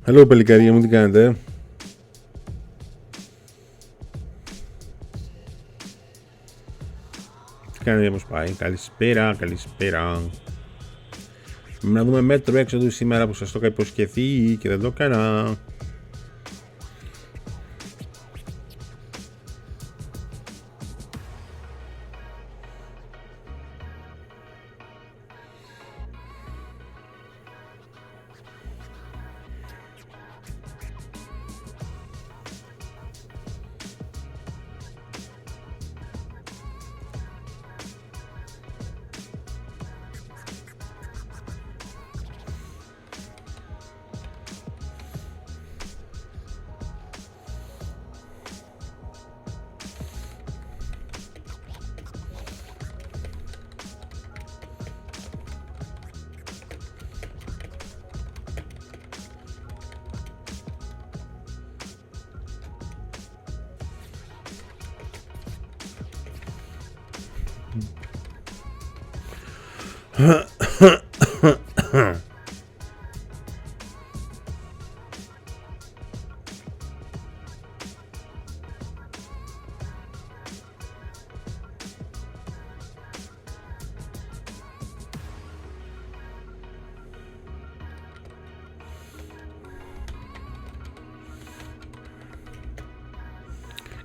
Hello παλικάρια μου, τι κάνετε? Τι κάνετε, πώς πάει? Καλησπέρα, καλησπέρα. Να δούμε μέτρο έξοδου σήμερα που σας το είχα υποσχεθεί και δεν το έκανα.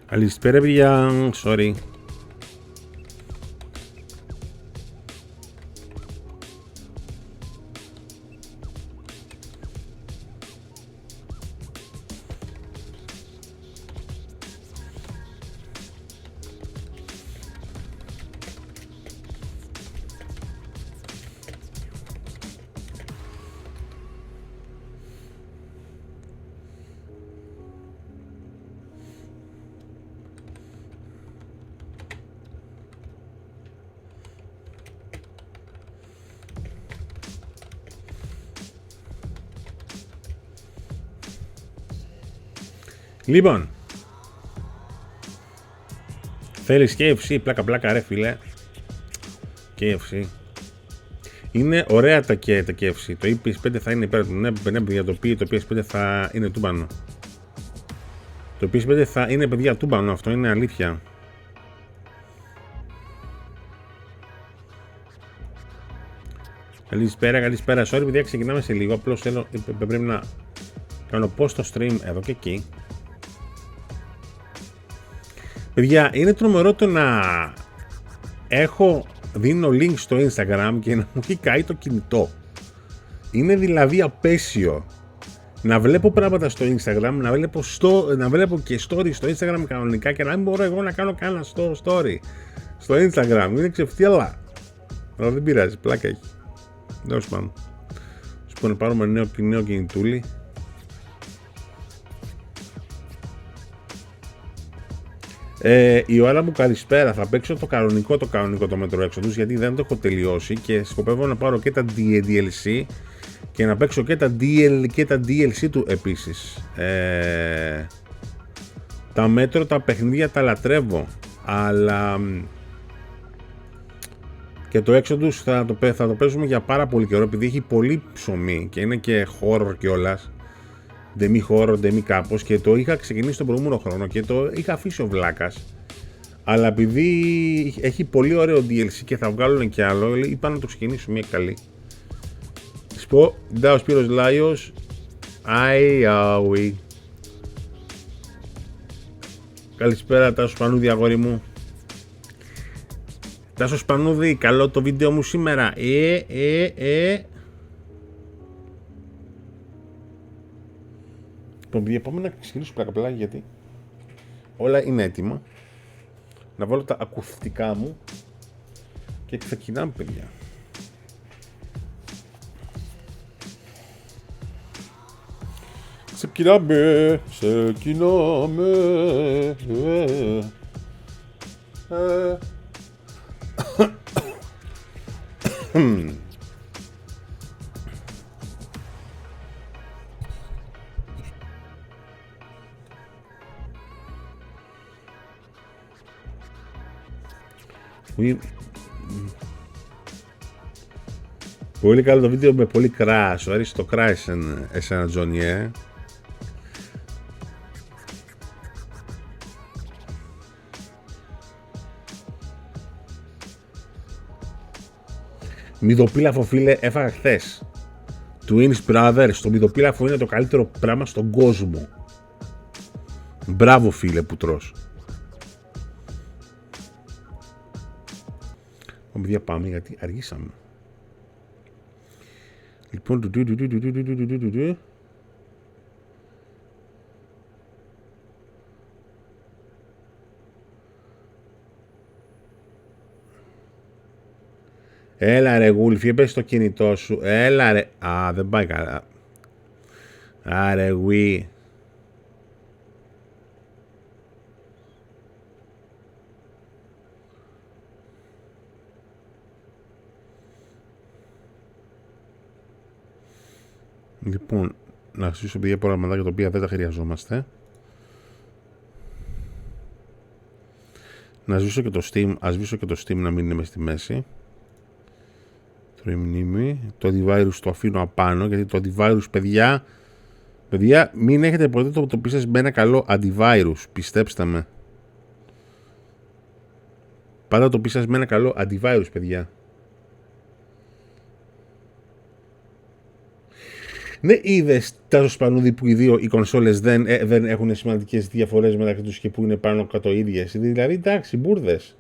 Καλησπέρα παιδιά, sorry. Λοιπόν, θέλεις KFC, πλάκα ρε φίλε. KFC είναι ωραία τα KFC. Το PS5 θα είναι υπέρ του. Ναι, παιδιά, το PS5 θα είναι τούμπανο. Το PS5 θα είναι, παιδιά, τούμπανο. Αυτό είναι αλήθεια. Καλησπέρα, καλησπέρα. Sorry παιδιά, ξεκινάμε σε λίγο. Απλώς θέλω, πρέπει να κάνω post στο stream εδώ και εκεί. Παιδιά, είναι τρομερό το να δίνω link στο Instagram και να μου έχει καεί το κινητό. Είναι δηλαδή απέσιο να βλέπω πράγματα στο Instagram, να βλέπω και story στο Instagram κανονικά και να μην μπορώ εγώ να κάνω κανένα story στο Instagram. Είναι ξεφτύλα. Αλλά δεν πειράζει, πλάκα έχει. Τέλος πάντων. Σου να πάρουμε νέο κινητούλι. Η ώρα μου καλησπέρα. Θα παίξω το κανονικό το μέτρο έξοδους, γιατί δεν το έχω τελειώσει και σκοπεύω να πάρω και τα DLC και να παίξω και τα DLC του επίσης. Τα μέτρο, τα παιχνίδια τα λατρεύω, αλλά και το έξοδους θα το παίζουμε για πάρα πολύ καιρό, επειδή έχει πολύ ψωμί και είναι και horror κιόλας. Demi horror, demi κάπως, και το είχα ξεκινήσει τον προηγούμενο χρόνο και το είχα αφήσει ο βλάκας, αλλά επειδή έχει πολύ ωραίο DLC και θα βγάλουν και άλλο, είπα να το ξεκινήσω μια καλή. Σπο, ντάω Σπύρος Λάιος, καλησπέρα Τάσο Σπανούδη, αγόρι μου. Τάσο Σπανούδη, καλό το βίντεο μου σήμερα. Πάμε να ξεκινήσω πλάκα, γιατί όλα είναι έτοιμα. Να βάλω τα ακουστικά μου και ξεκινάμε, παιδιά. Ξεκινάμε. Πολύ καλό το βίντεο με πολύ κράσο. Αρέσει το κράσι εσένα, Τζόνι, Μυδοπίλαφο, φίλε, έφαγα χθες. Twins Brothers. Το μυδοπίλαφο είναι το καλύτερο πράγμα στον κόσμο. Μπράβο, φίλε, που τρως. Παιδιά, πάμε γιατί αργήσαμε. Λοιπόν, έλα ρε Γούλφι, έπαιζε το κινητό σου. Έλα ρε. Α, δεν πάει καλά. Άρε γουί. Λοιπόν, να σβήσω παιδιά προγραμματάκια τα οποία δεν τα χρειαζόμαστε. Να σβήσω και το Steam. Ας σβήσω και το Steam να μην είναι μες στη μέση. Το antivirus το αφήνω απάνω, γιατί το antivirus, παιδιά, μην έχετε ποτέ το πίστες με ένα καλό antivirus, πιστέψτε με. Πάντα το πίστες με ένα καλό antivirus, παιδιά. Ναι, είδες τα σπανούδι που οι κονσόλες δεν έχουν σημαντικές διαφορές μεταξύ τους και που είναι πάνω κάτω ίδιες. Δηλαδή, εντάξει, μπουρδες.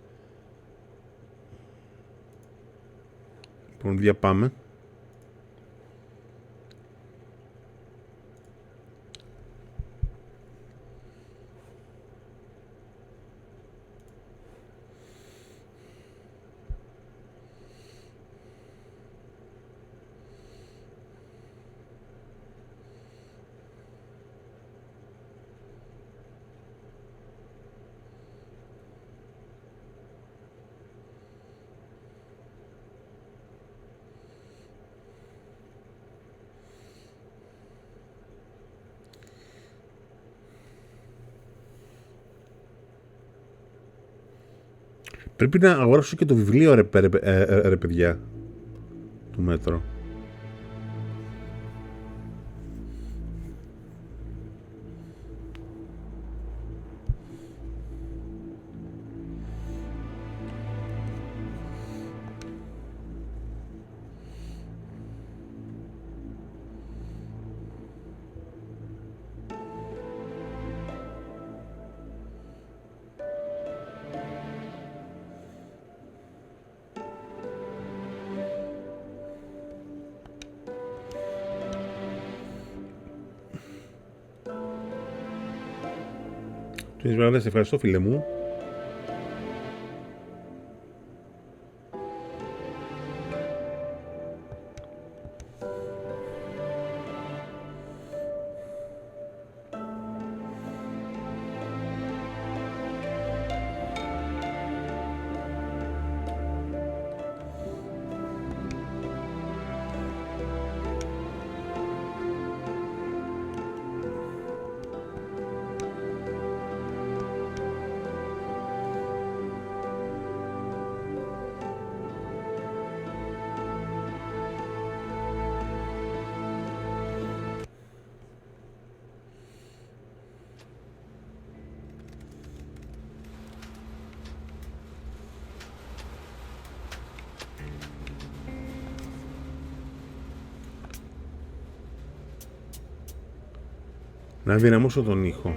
Λοιπόν, διαπάμε. Πρέπει να αγοράσω και το βιβλίο, ρε παιδιά, του Μέτρο. Twins Brothers, ευχαριστώ φίλε μου. Να δυναμώσω τον ήχο.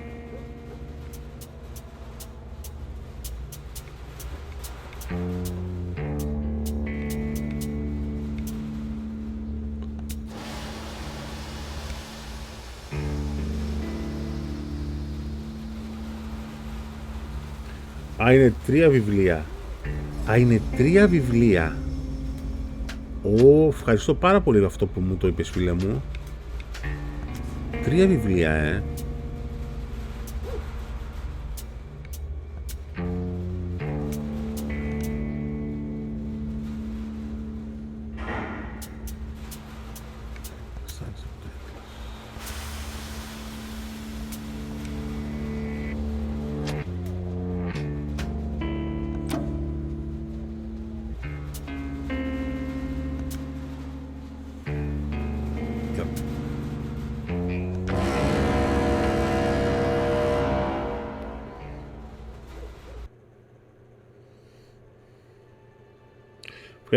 Α, είναι 3 βιβλία. Α, είναι 3 βιβλία. Ευχαριστώ πάρα πολύ για αυτό που μου το είπες, φίλε μου. 3 βιβλία,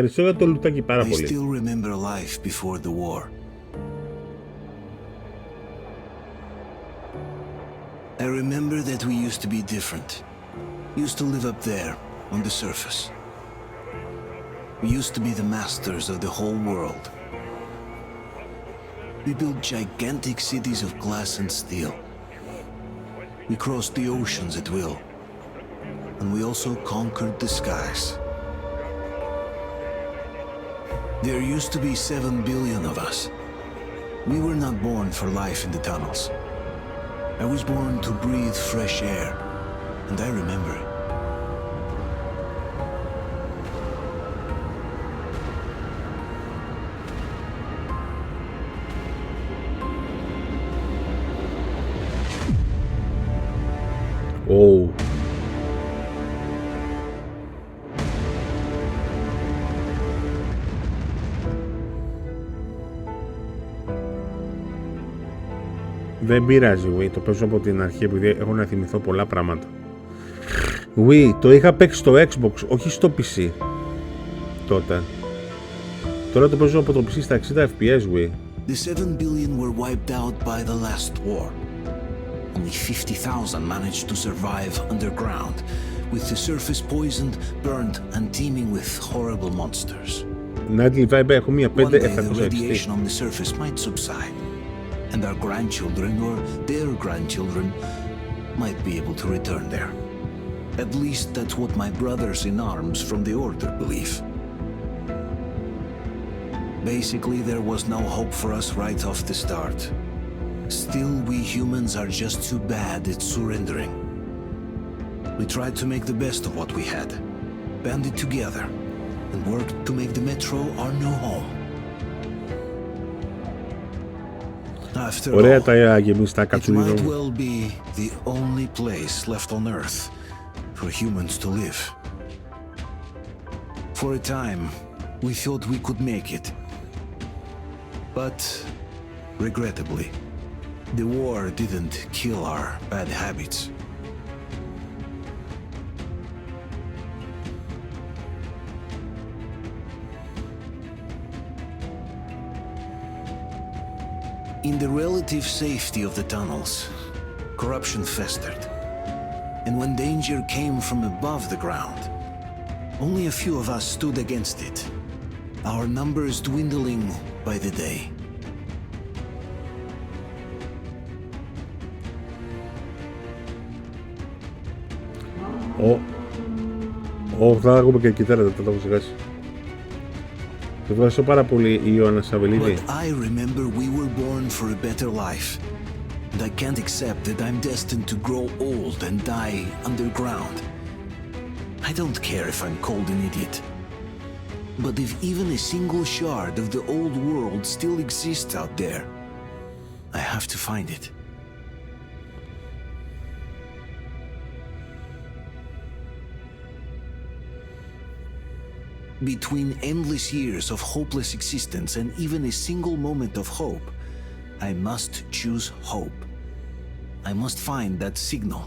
Ευχαριστώ για το λουτάκι πάρα I πολύ. still remember life before the war. I remember that we used to be different. Used to live up there, on the surface. We used to be the masters of the whole world. We built gigantic cities of glass and steel. We crossed the oceans at will. And we also conquered the skies. There used to be 7 billion of us. We were not born for life in the tunnels. I was born to breathe fresh air, and I remember it. Oh. Δεν πειράζει, Wii. Το παίζω από την αρχή επειδή έχω να θυμηθώ πολλά πράγματα. Wii, το είχα παίξει στο Xbox, όχι στο PC. Τότε. Τώρα το παίζω από το PC στα 60 FPS, Wii. The 7 billion were wiped out by the last war. Only 50,000 managed to survive underground, with the surface poisoned, burned, and teeming with horrible monsters. Nightly Vibe έχω μία 5 One day the 760. radiation on the surface might subside, and our grandchildren or their grandchildren might be able to return there. At least that's what my brothers in arms from the Order believe. Basically, there was no hope for us right off the start. Still, we humans are just too bad at surrendering. We tried to make the best of what we had, banded together, and worked to make the Metro our new home. After all, Ωραία τα γεμιστά it κατσουλίνο. might well be the only place left on Earth for humans to live. For a time, we thought we could make it. But, regrettably, the war didn't kill our bad habits. In the relative safety of the tunnels, corruption festered. And when danger came from above the ground, only a few of us stood against it, our numbers dwindling by the day. Θα ακούμε και κιθάρα, θα το έχω ξεχάσει. Σε ευχαριστώ πάρα πολύ, Ιωάννα Σαβελίδη. But I remember we were born for a better life. And I can't accept that I'm destined to grow old and die underground. I don't care if I'm called an idiot. But if even a single shard of the old world still exists out there, I have to find it. Between endless years of hopeless existence and even a single moment of hope, I must choose hope. I must find that signal.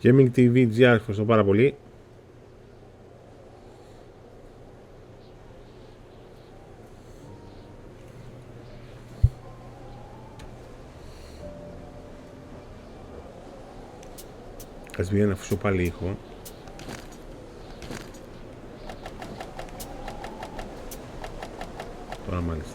Gaming TV GR, ευχαριστώ πάρα πολύ. Ας βγει να αφήσω πάλι ήχο. Τώρα μάλιστα.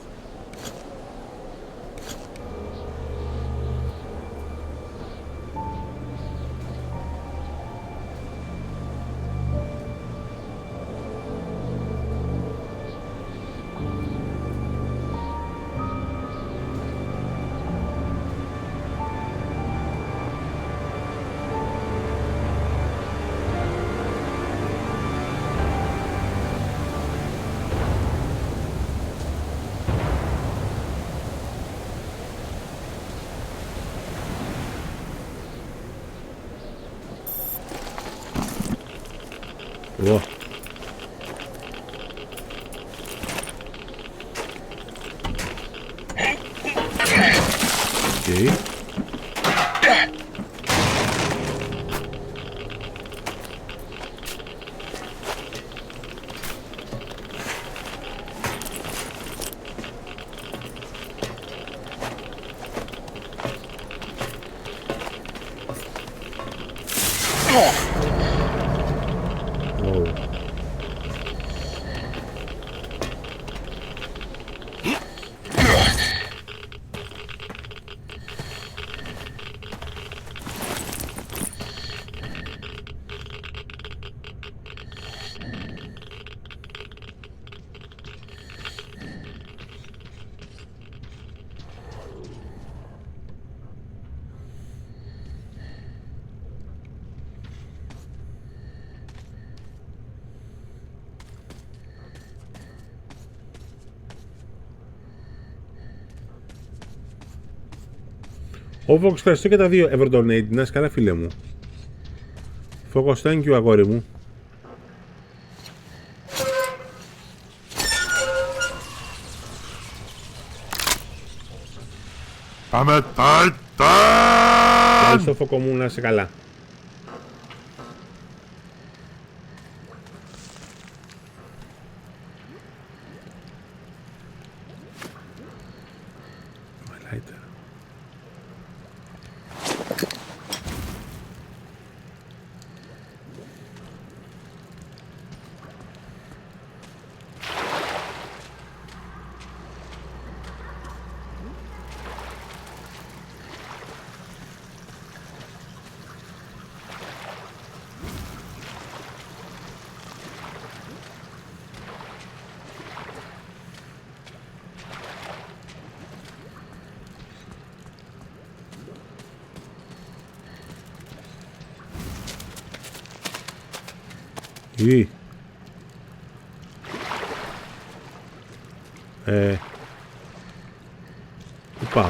Ο Vox, ευχαριστώ και τα 2 ευρώ donate. Να είσαι καλά, φίλε μου. Focus, thank you, αγόρι μου. Πάμε Titan! Ευχαριστώ, Φωκό μου, να είσαι καλά. Πού πάω?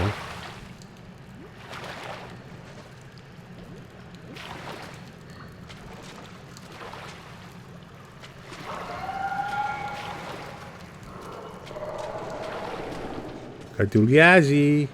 Κάτι ουρλιάζει.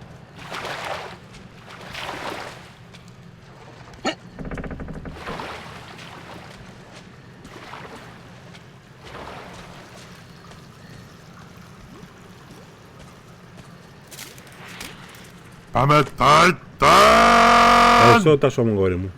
Πάμε Titan! Ευχαριστώ, Τάσο μου, γόρι μου.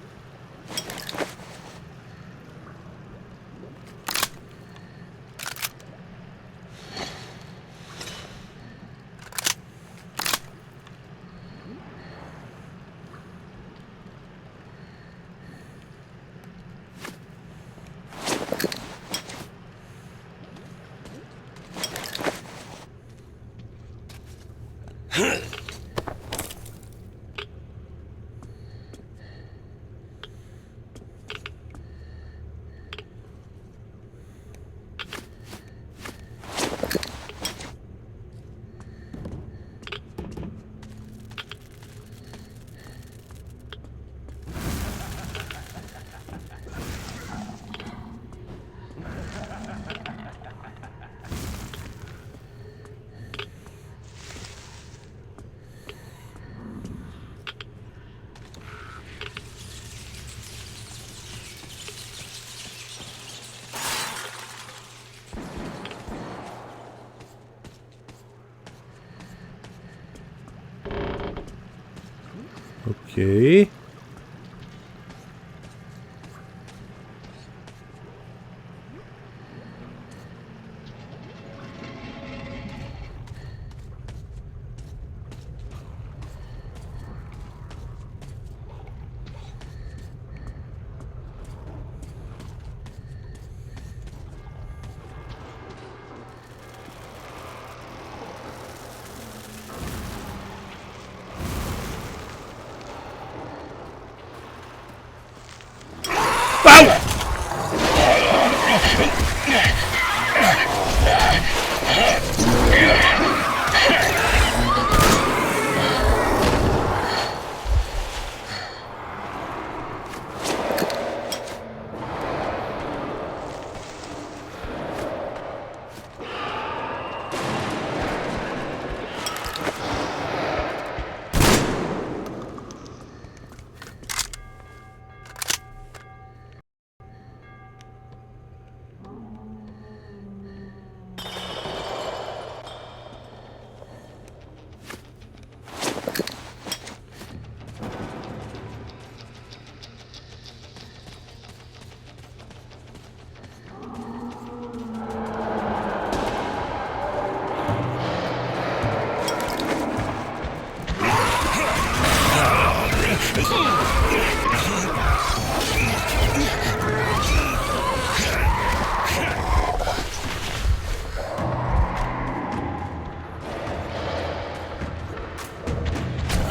Οκ.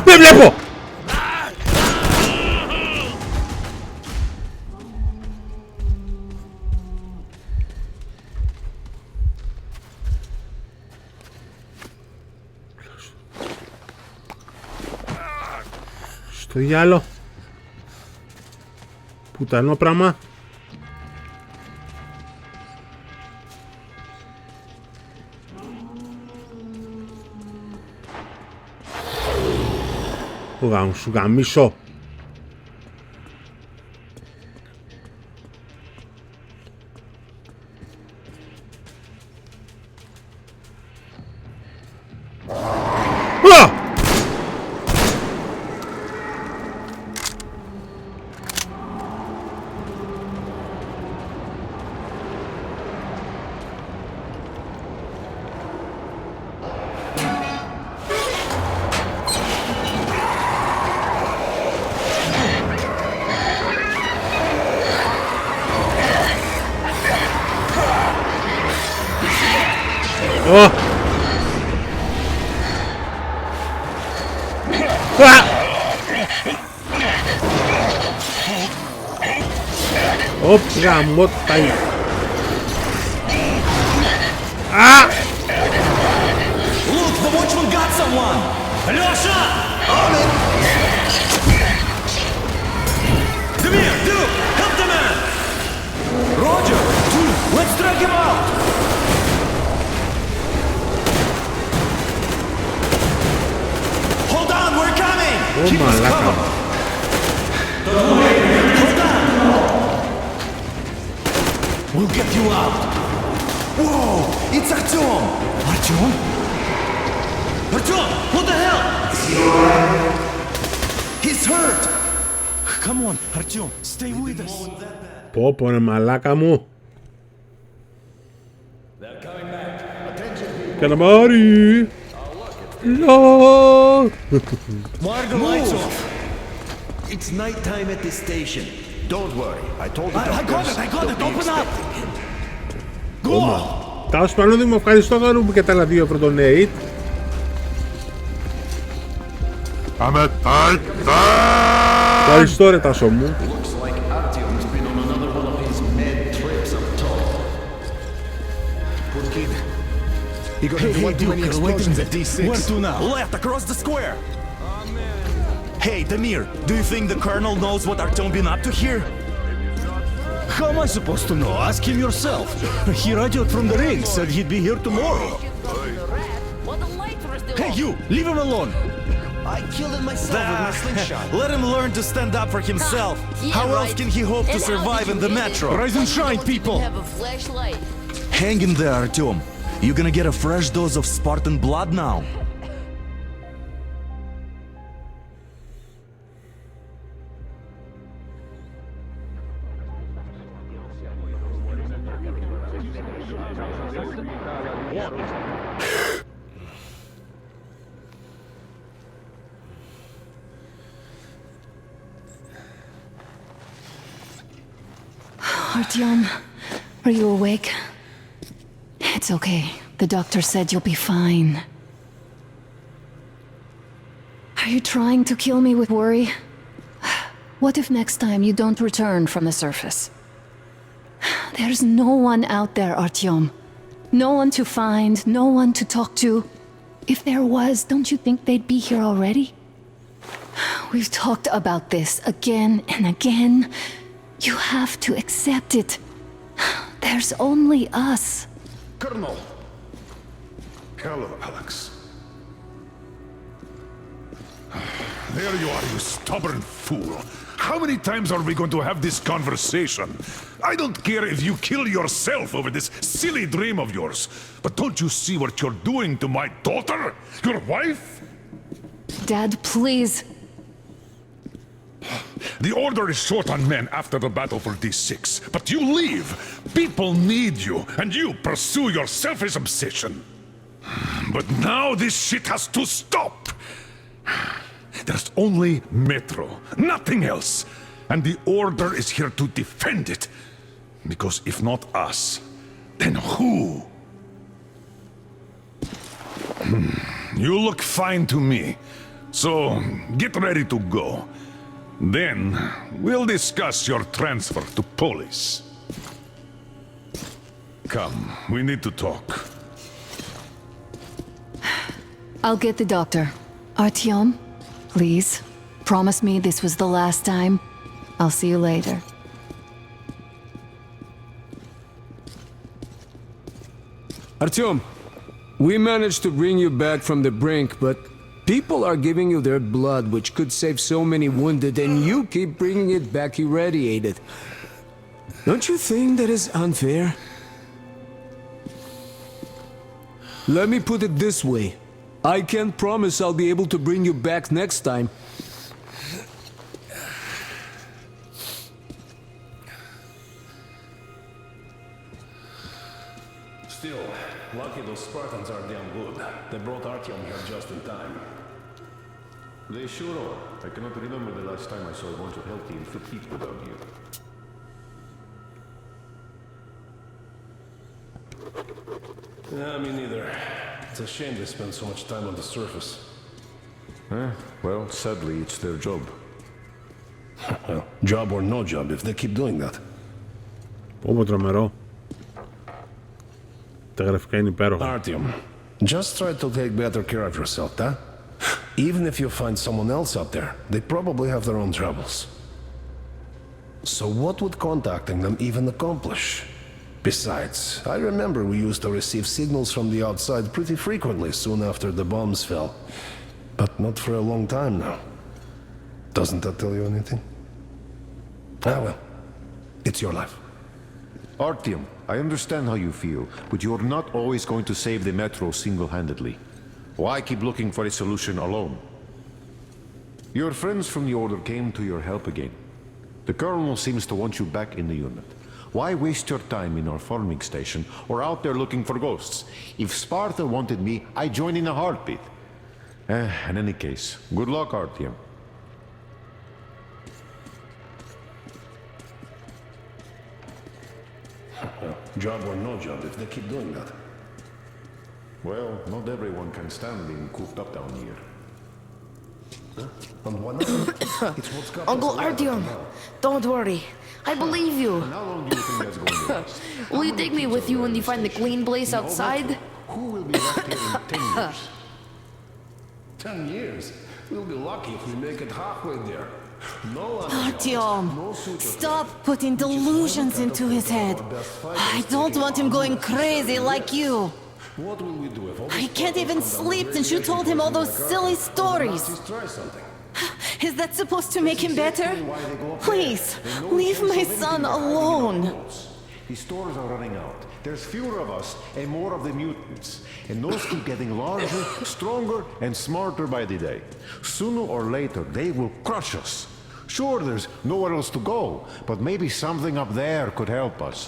Δεν βλέπω! Στο διάλο. Πουτανό πράγμα. Σου γαμίσω. Οπ, γαμώ τα είναι. Look, the watchman got someone! Alyosha! On it! Damir, Duke, help the man! Roger, Duke, let's drag him out! Hold on, we're coming! Keep us covered! Hold on! We'll get you out! Whoa! It's Artyom! Artyom? Artyom! What the hell? Is he alright? He's hurt! Come on, Artyom, stay with us. Πω πω ρε μαλάκα μου. Καλαμάρι. Λο. Mark the lights off. It's night time at this station. Don't worry, I told the doctors. I got it, open up! Go! Τάσο πάνω δεν μου ευχαριστώ τώρα που και τα άλλα δύο πρωτονέιτ. Πάμε tight! Ευχαριστώ ρε Τάσο μου. Hey, Duke, explosions at D6. Where to now? Left, across the square. Hey, Damir, do you think the Colonel knows what Artyom been up to here? How am I supposed to know? Ask him yourself. He radioed from the ring, said he'd be here tomorrow. Hey, you, leave him alone. I killed him myself with my slingshot. Let him learn to stand up for himself. How else can he hope to survive in the metro? Rise and shine, people! Hang in there, Artyom. You're gonna get a fresh dose of Spartan blood now. Artyom, are you awake? It's okay. The doctor said you'll be fine. Are you trying to kill me with worry? What if next time you don't return from the surface? There's no one out there, Artyom. No one to find, no one to talk to. If there was, don't you think they'd be here already? We've talked about this again and again. You have to accept it. There's only us. Colonel! Hello, Alex. There you are, you stubborn fool. How many times are we going to have this conversation? I don't care if you kill yourself over this silly dream of yours. But don't you see what you're doing to my daughter? Your wife? Dad, please. The order is short on men after the battle for D6. But you leave. People need you, and you pursue your selfish obsession. But now this shit has to stop. There's only Metro, nothing else. And the Order is here to defend it. Because if not us, then who? You look fine to me. So, get ready to go. Then, we'll discuss your transfer to police. Come, we need to talk. I'll get the doctor. Artyom, please, promise me this was the last time. I'll see you later. Artyom, we managed to bring you back from the brink, but people are giving you their blood, which could save so many wounded, and you keep bringing it back irradiated. Don't you think that is unfair? Let me put it this way. I can't promise I'll be able to bring you back next time. Still, lucky those Spartans are damn good. They brought Artyom here just in time. They sure are. I cannot remember the last time I saw a bunch of healthy and fit people down here. Yeah, me neither. It's a shame they spend so much time on the surface. Well, sadly, it's their job. Well, job or no job, if they keep doing that. Πω τρομερό. Τα γραφικά είναι υπέροχα. Artyom, just try to take better care of yourself, huh? Even if you find someone else out there, they probably have their own troubles. So what would contacting them even accomplish? Besides, I remember we used to receive signals from the outside pretty frequently soon after the bombs fell. But not for a long time now. Doesn't that tell you anything? Ah well, it's your life. Artyom, I understand how you feel, but you're not always going to save the Metro single-handedly. Why keep looking for a solution alone? Your friends from the Order came to your help again. The Colonel seems to want you back in the unit. Why waste your time in our farming station or out there looking for ghosts? If Sparta wanted me, I'd join in a heartbeat. In any case, good luck, Artyom. Job or no job, if they keep doing that. Well, not everyone can stand being cooped up down here. And why not? It's what's got Uncle us alive Artyom, now. don't worry. I believe you. And how long do you think that's going to last? Will you take me with you when you find the clean place outside? Who will be left here in 10 years? 10 years? We'll be lucky if we make it halfway there. No Artyom, stop putting delusions into his head. I don't want him going crazy like you. What will we do if all I can't even sleep since you told him all those silly stories. try something? Is that supposed to make him better? Please, leave my son alone. The stores are running out. There's fewer of us and more of the mutants. And those keep getting larger, stronger, and smarter by the day. Sooner or later, they will crush us. Sure, there's nowhere else to go, but maybe something up there could help us.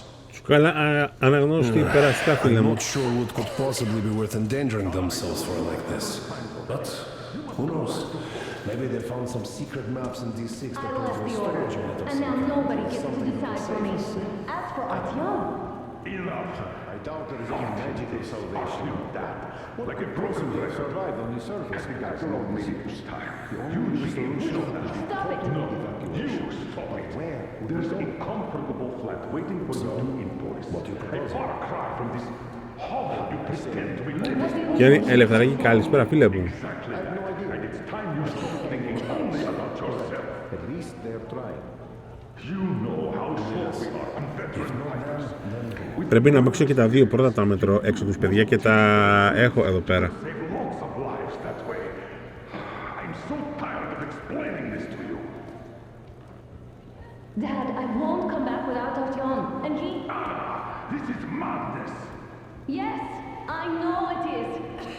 Καλά, αναγνώστηκε περαστικά, φίλε I'm μου. not sure what could possibly be worth endangering themselves for like this. But who knows? Maybe they found some secret maps in D6 that I put left your the order, storage unit or and now something. nobody gets to decide for me. As for Artyom, I doubt there is any magical salvation in that. What could possibly survive on the surface? After all, maybe this time. The only solution stop it! where? There's a comfortable flat waiting for you in Boris. A far cry from this hovel you pretend to be living. Γιάννη, Ελευθεράκη, καλησπέρα, φίλε μου. And it's time you stop thinking only about yourself. At least they're trying. You know how short we are on veteran fighters. Πρέπει να παίξω και τα δύο πρώτα τα μετρό έξω τους, παιδιά, και τα έχω εδώ πέρα. Save lots of lives that way. I'm so tired of explaining this to you. Dad, I won't come back without Artyom, and he... This is madness. Yes, I know it is.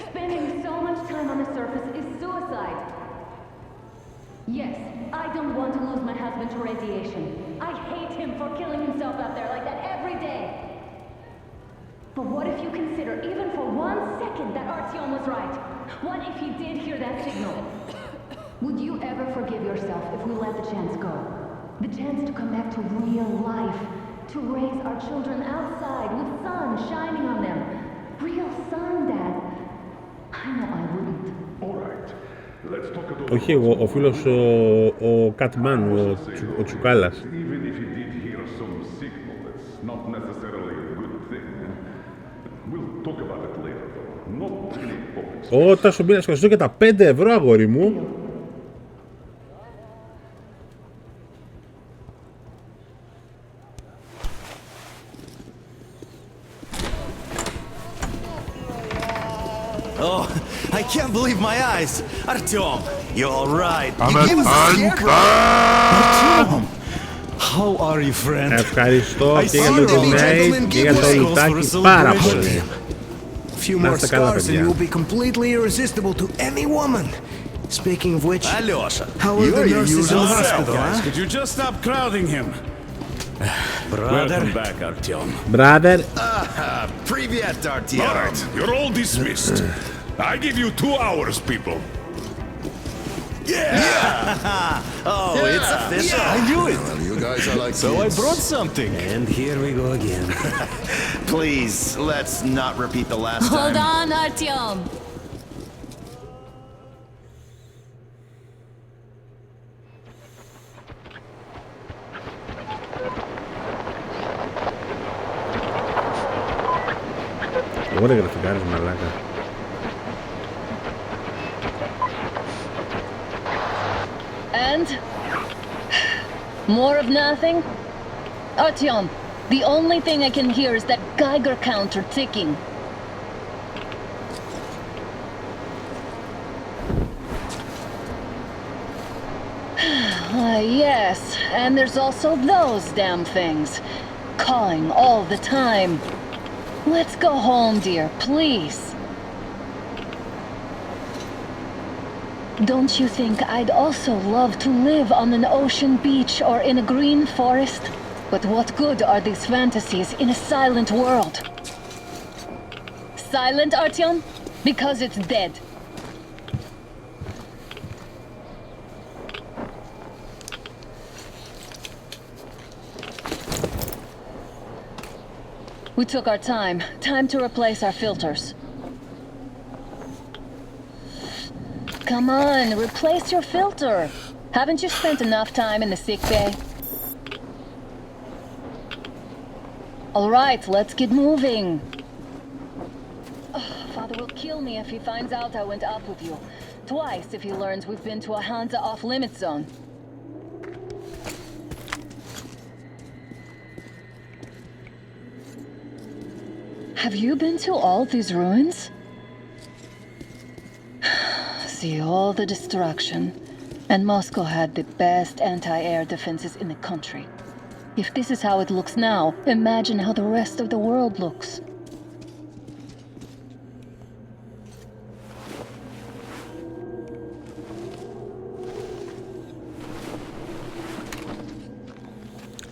Spending so much time on the surface is suicide. Yes, I don't want to lose my husband to radiation. I hate him for killing himself out there like that every day. But what if you consider, even for 1 second, that Artyom was right? What if he did hear that signal? Would you ever forgive yourself if we let the chance go? The chance to come back to real life, to raise our children outside with sun shining on them. Real sun, Dad. I know I wouldn't. All right. Let's talk about. Όχι εγώ, ο φίλος ο Κατμάν, ο Τσουκάλας. Even if he did hear some signal, that's not necessarily a good thing. We'll talk about it later, though. Not really focused. Όταν σου πήρα ευχαριστώ και τα 5 ευρώ, αγόρι μου. Oh, I can't believe my eyes. Artyom, you all right? I'm You gave us a scarecrow. Artyom, how are you, friend? Ευχαριστώ I και see για you το all donate gentlemen και για give το us calls for a λιτάκι πάρα celebration. πολύ. Few Να more είστε καλά, scars and παιδιά. you'll be completely irresistible to any woman. Speaking of which, Alyosha, how are the you're your nurses in usual the self, hospital, guys. huh? Could you just stop crowding him? Brother. Welcome back, Artyom. Brother, Привет, Artyom. All right, you're all dismissed. I give you 2 hours, people. Oh, it's official. I knew it. Well, you guys are like So I brought something. And here we go again. Please, let's not repeat the last Hold time. on, Artyom. εγώ δεν γραφικάρεις μαλάκα. And? More of nothing? Artyom, the only thing I can hear is that Geiger counter ticking. Yes, and there's also those damn things. Calling all the time. Let's go home, dear, please. Don't you think I'd also love to live on an ocean beach or in a green forest? But what good are these fantasies in a silent world? Silent, Artyom? Because it's dead. We took our time. Time to replace our filters. Come on, replace your filter. Haven't you spent enough time in the sick bay? All right, let's get moving. Father will kill me if he finds out I went up with you. Twice if he learns we've been to a Hansa off-limits zone. Have you been to all these ruins? See all the destruction. And Moscow had the best anti-air defenses in the country. If this is how it looks now, imagine how the rest of the world looks.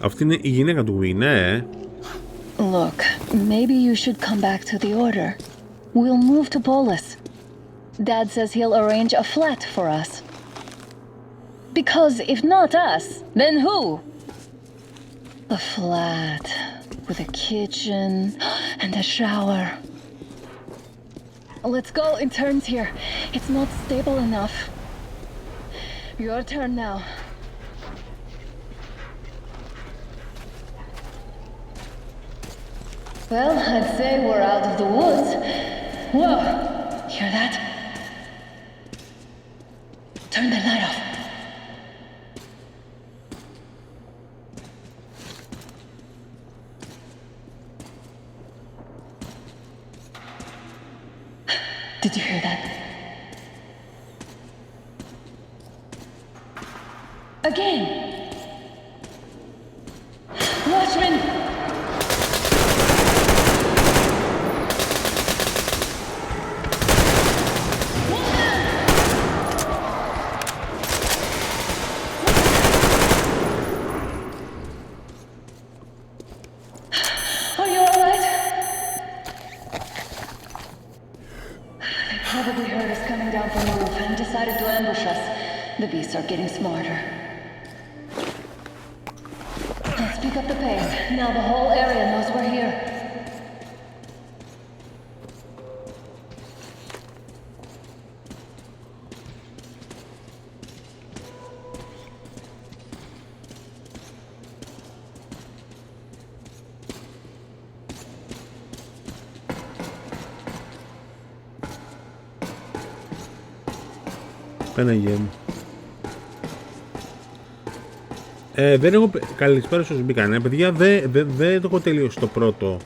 Αυτή είναι η γυναίκα του Γουινέ, Look, maybe you should come back to the order. We'll move to Polis. Dad says he'll arrange a flat for us. Because if not us, then who? A flat with a kitchen and a shower. Let's go in turns here. It's not stable enough. Your turn now. Well, I'd say we're out of the woods. Whoa! Hear that? Turn the light off. Did you hear that? Again! Watchman! Are you alright? They probably heard us coming down from the roof and decided to ambush us. The beasts are getting smarter. Let's pick up the pace. Now the whole area knows we're here. Παναγία μου. Δεν έχω... Καλησπέρα στους μπήκανε. Παιδιά, δεν το έχω τελειώσει το πρώτο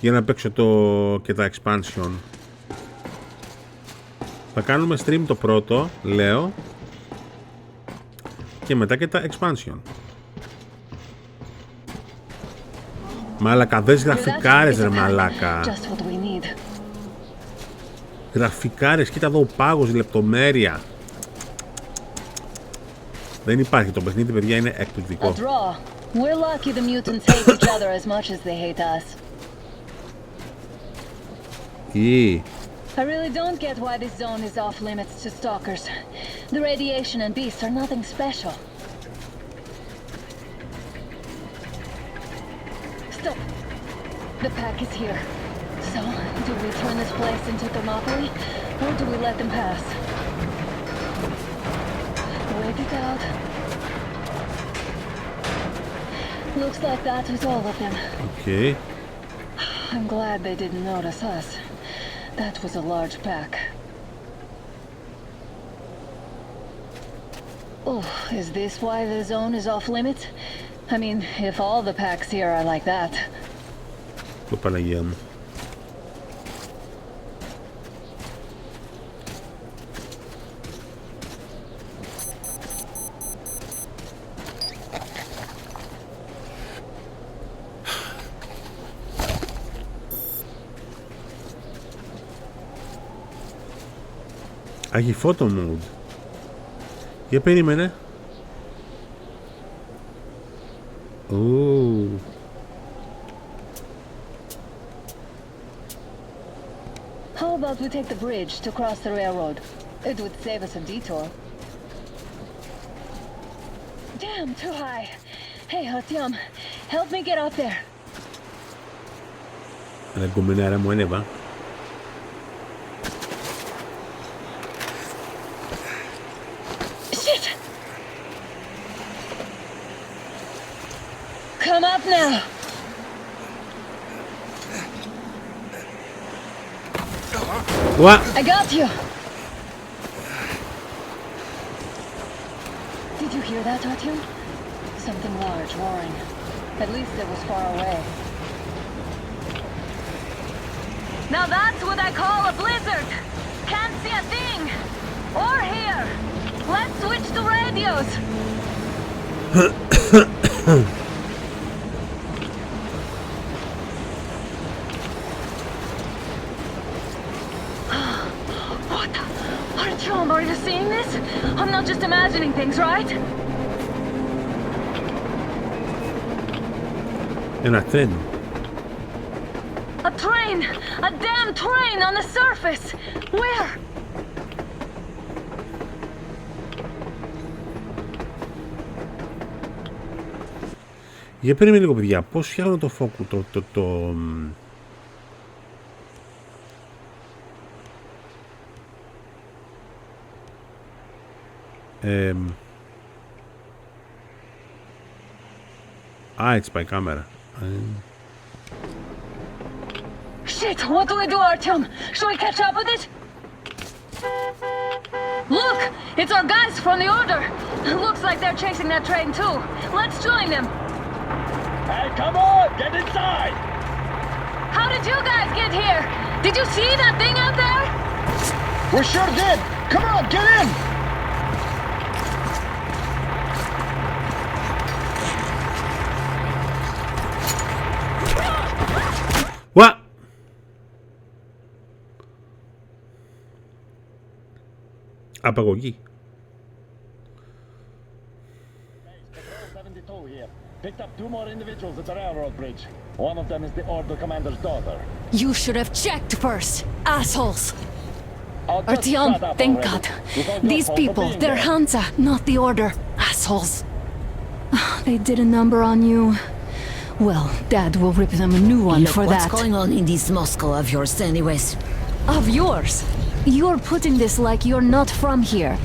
για να παίξω και τα expansion. Θα κάνουμε stream το πρώτο, λέω, και μετά και τα expansion. Μαλάκα, δες γραφικάρες ρε μαλάκα. Γραφικάρες, κοίτα εδώ ο πάγος, η λεπτομέρεια. Δεν υπάρχει, το παιχνίδι, παιδιά, είναι εκπληκτικό. I really don't get why this zone is off limits to stalkers. The radiation and beasts are nothing special. Stop. The pack is here. So, do we turn this place into Thermopylae, or do we let them pass? Wait it out. Looks like that was all of them. Okay. I'm glad they didn't notice us. That was a large pack. Oh, is this why the zone is off limits? I mean, if all the packs here are like that. Το Παναγία μου. Έχει photo mode. Για περίμενε. Ooh. How about we take the bridge to cross the railroad? It would save us a detour. Damn, too high. Hey, Artyom, help me get up there. La combinare μου ένεβα. Come up now. What? I got you. Did you hear that, Artyom? Something large roaring. At least it was far away. Now that's what I call a blizzard. Can't see a thing. Or hear. Let's switch to radios. Are you seeing this? I'm not just imagining things, right? Ένα τρένο. A train! A damn train on the surface! Where? Για περίμενε λίγο, παιδιά. Πώς φτιάχνω το φόκου, it's by camera. Shit, what do we do, Artyom? Should we catch up with it? Look! It's our guys from the Order! Looks like they're chasing that train too. Let's join them! Hey, come on! Get inside! How did you guys get here? Did you see that thing out there? We sure did! Come on, get in! What? Απαγωγή. 72 here. Picked up 2 more individuals at the railroad bridge. One of them is the Order commander's daughter. You should have checked first, assholes! Artyom, thank God. These people, they're Hansa, not the Order. Assholes. They did a number on you. Well, Dad will rip them a new one Look, for that. what's going on in this Moscow of yours anyways? Of yours? You're putting this like you're not from here.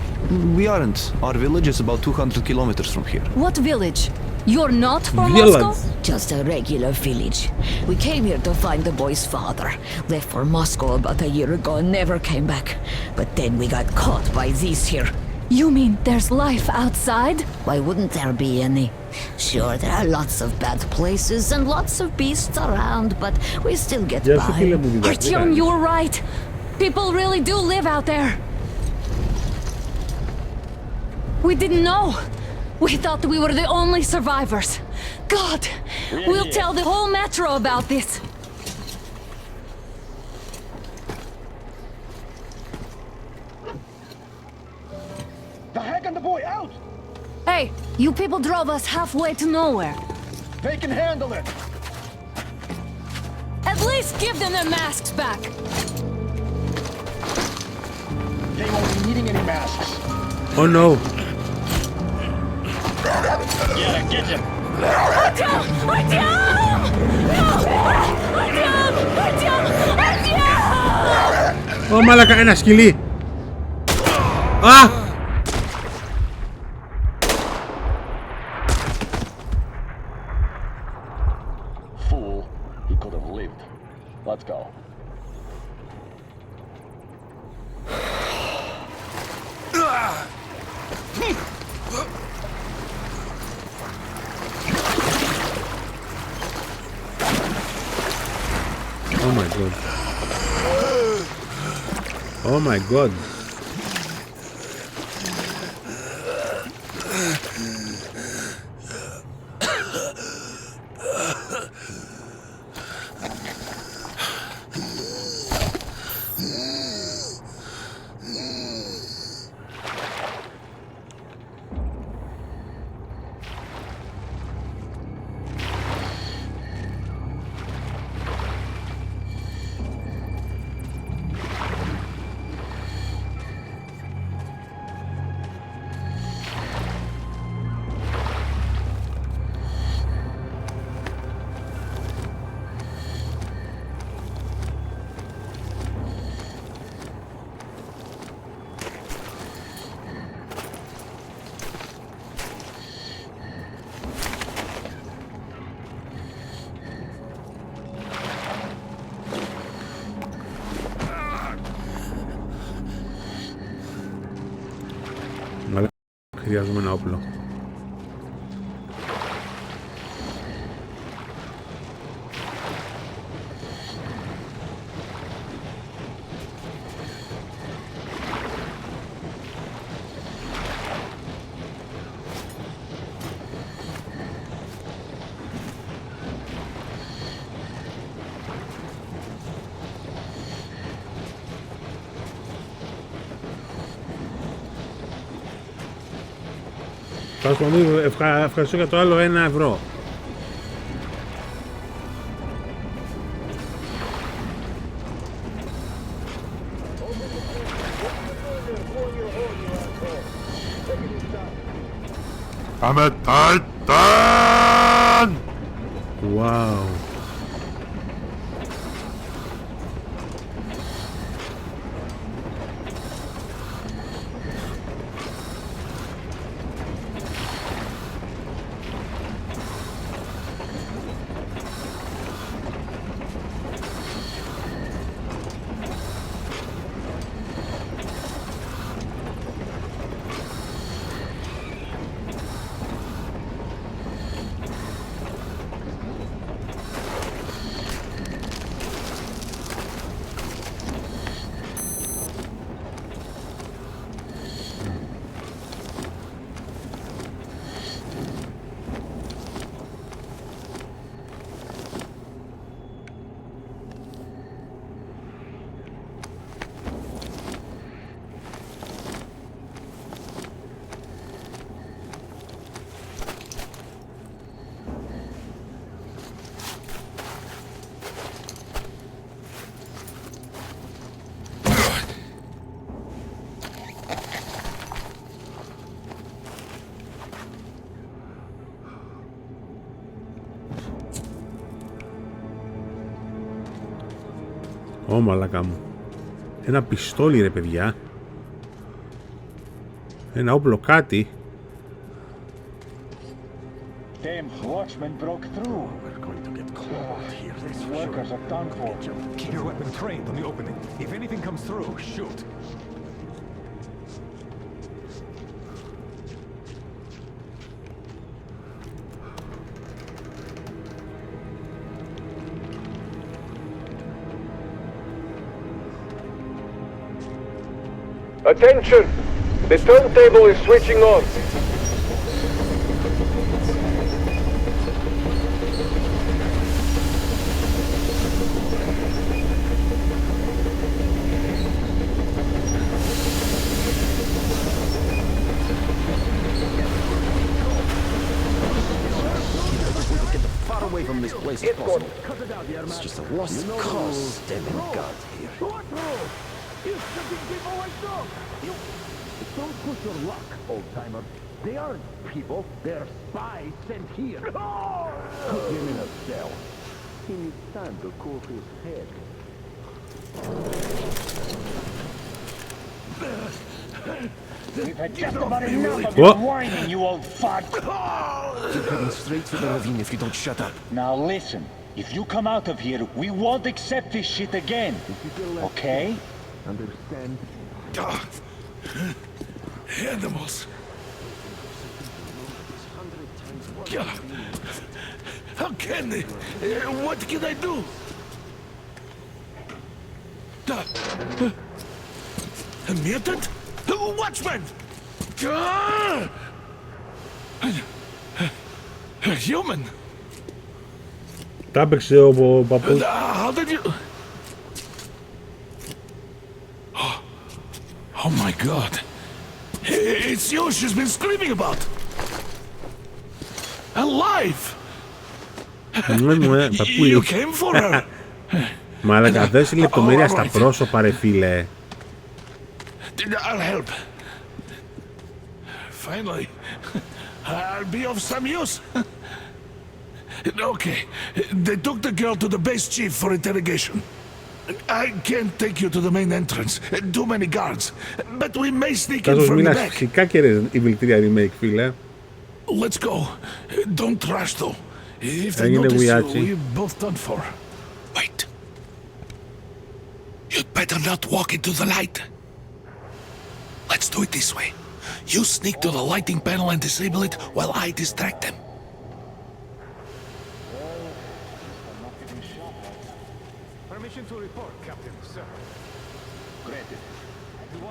We aren't. Our village is about 200 kilometers from here. What village? You're not from Village. Moscow? Just a regular village. We came here to find the boy's father. Left for Moscow about a year ago and never came back. But then we got caught by these here. You mean there's life outside? Why wouldn't there be any? Sure, there are lots of bad places and lots of beasts around, but we still get Γεια σου by. φίλε μου Artyom, διδάσκαλε. you're right. People really do live out there. We didn't know. We thought we were the only survivors. God, we'll tell the whole metro about this. The heck and the boy out! Hey, you people drove us halfway to nowhere. They can handle it! At least give them their masks back. They won't be needing any masks. Oh no. Yeah, get him! Artyom! Artyom! No! Artyom! Artyom! Artyom! Ω μαλακα, ένα σκυλί. Α! Fool. He could have lived. Let's go. Oh my god. Oh my god. Χρειάζομαι ένα όπλο. Θα σου πω, ευχαριστώ για το άλλο 1€. I'm a Titan! Wow. Ω μαλάκα μου. Ένα πιστόλι ρε παιδιά. Ένα όπλο κάτι. Damn watchman broke through. We're going to get clobbered here. These workers are done for. Keep your weapon trained on the opening. If anything comes through, shoot. Attention! The turntable is switching on. Far away from this place as possible. It's just a lost cause standing guard here. Don't push your luck, old-timer. They aren't people, they're spies sent here. Put him in a cell. He needs time to cool his head. We've had just about enough of your whining, you old fart. You're heading straight for the ravine if you don't shut up. Now listen, if you come out of here, we won't accept this shit again. Okay? Understand? Animals. How can they? What can I do? A mutant? Watchman! A human? Τα έπαιξε ο παππούς. How did you... Oh my god. It's you she's been screaming about. Alive! You came for her. Μαλάκα, δες η λεπτομέρεια στα πρόσωπα ρε φίλε. I'll help. Finally, I'll be of some use. Okay, they took the girl to the base chief for interrogation. I can't take you to the main entrance. Too many guards. But we may sneak in from the back. Φυσικά και ρε η βιλτρία remake φίλε. Let's go. Don't rush though. If they notice you, we're both done for. Wait. You'd better not walk into the light. Let's do it this way. You sneak to the lighting panel and disable it while I distract them. Permission to report, Captain, sir. Granted.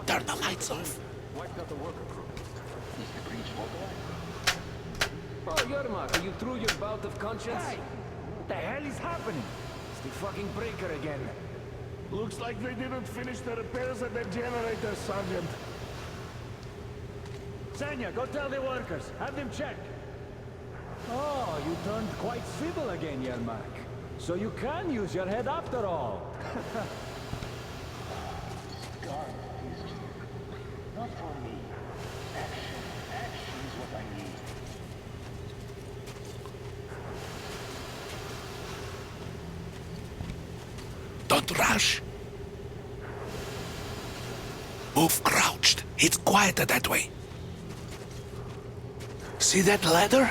Turn the lights off. Wiped out the worker crew. Is the breach vocalized? Oh, Yermak, are you through your bout of conscience? Hey! What the hell is happening? It's the fucking breaker again. Looks like they didn't finish the repairs at the generator, Sergeant. Sanya, go tell the workers. Have them check. Oh, you turned quite civil again, Yermak. So you can use your head after all. Not for me. Action. Action is what I need. Don't rush. Move crouched. It's quieter that way. See that ladder?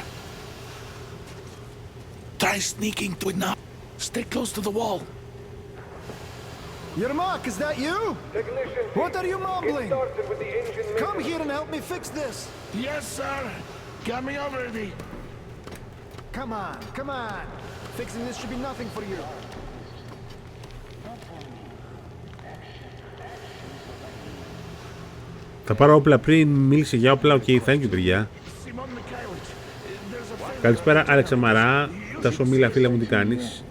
Try sneaking to it now. Stay close to the wall. Yermak, is that you? What are you mumbling? Come here and help me fix this. Yes, sir. Coming already. Come on, come on. Fixing this should be nothing for you. Θα πάρω όπλα πριν μίλησε για όπλα. Οκ, thank you παιδιά. Καλησπέρα Άλεξα Μαρά. Τάσο Μίλα φίλε μου, τι κάνεις?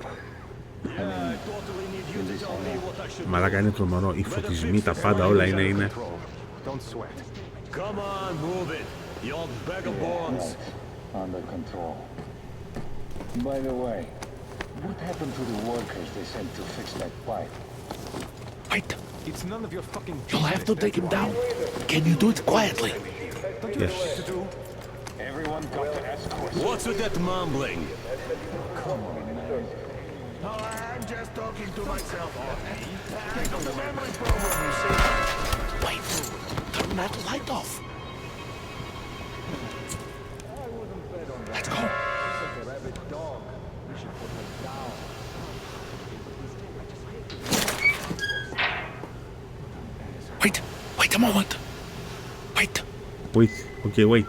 Μαλάκα είναι τρομερό. Οι φωτισμοί, τα πάντα όλα είναι. Come on, move it. You old bag of bones. Under control. By the way, what happened to the workers they sent to fix that pipe? Wait. It's none of your fucking business. You'll have to take him down. Can you do it quietly? Don't you know what to do? Everyone got to escort. What's with that mumbling? Come on, man. I'm just talking to myself. Think of the memory problem, you see. Wait, turn that light off. Let's go. Wait a moment. Wait. Okay, wait.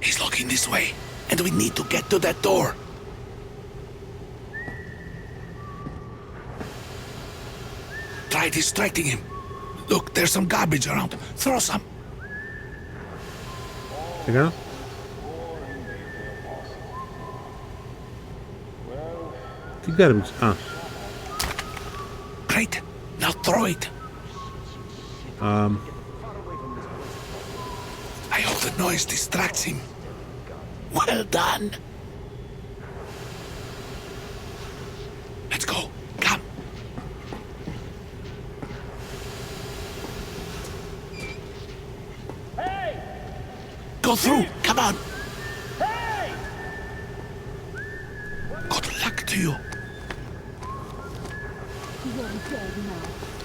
He's looking this way, and we need to get to that door. Try distracting him. Look, there's some garbage around. Throw some. Τι κάνω? Τι garbage? Α. Great. Now throw it. I hope the noise distracts him. Well done. Let's go. Come. Hey! Go through. Come on. Hey! Good luck to you. You're dead now.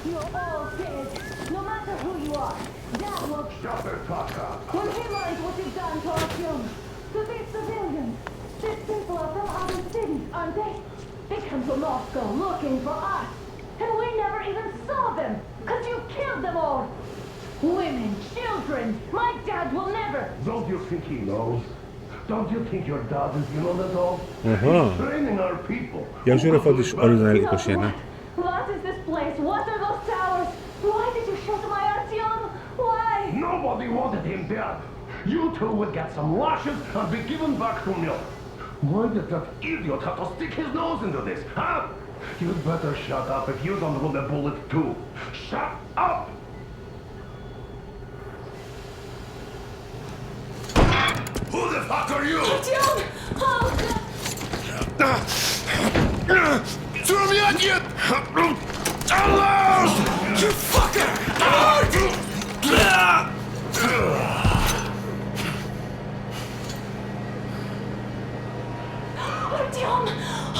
You're all dead. No matter who you are. Dad will... Shut the fuck up. When he learns what you've done to our young, to these civilians, these people are from other cities, aren't they? They come to Moscow looking for us. And we never even saw them. Because you killed them all. Women, children. My dad will never... Don't you think he knows? Don't you think your dad is in on it all? He's training our people. Γεια σου ρε Φώτης, Original 21. What is this place? What are those towers? Why did you shoot my Artyom? Why? Nobody wanted him dead. You two would get some lashes and be given back to milk. Why did that idiot have to stick his nose into this, huh? You'd better shut up if you don't want a bullet too. Shut up! Who the fuck are you? Artyom! Oh, Трумятье! Alert! You fucker! Artyom!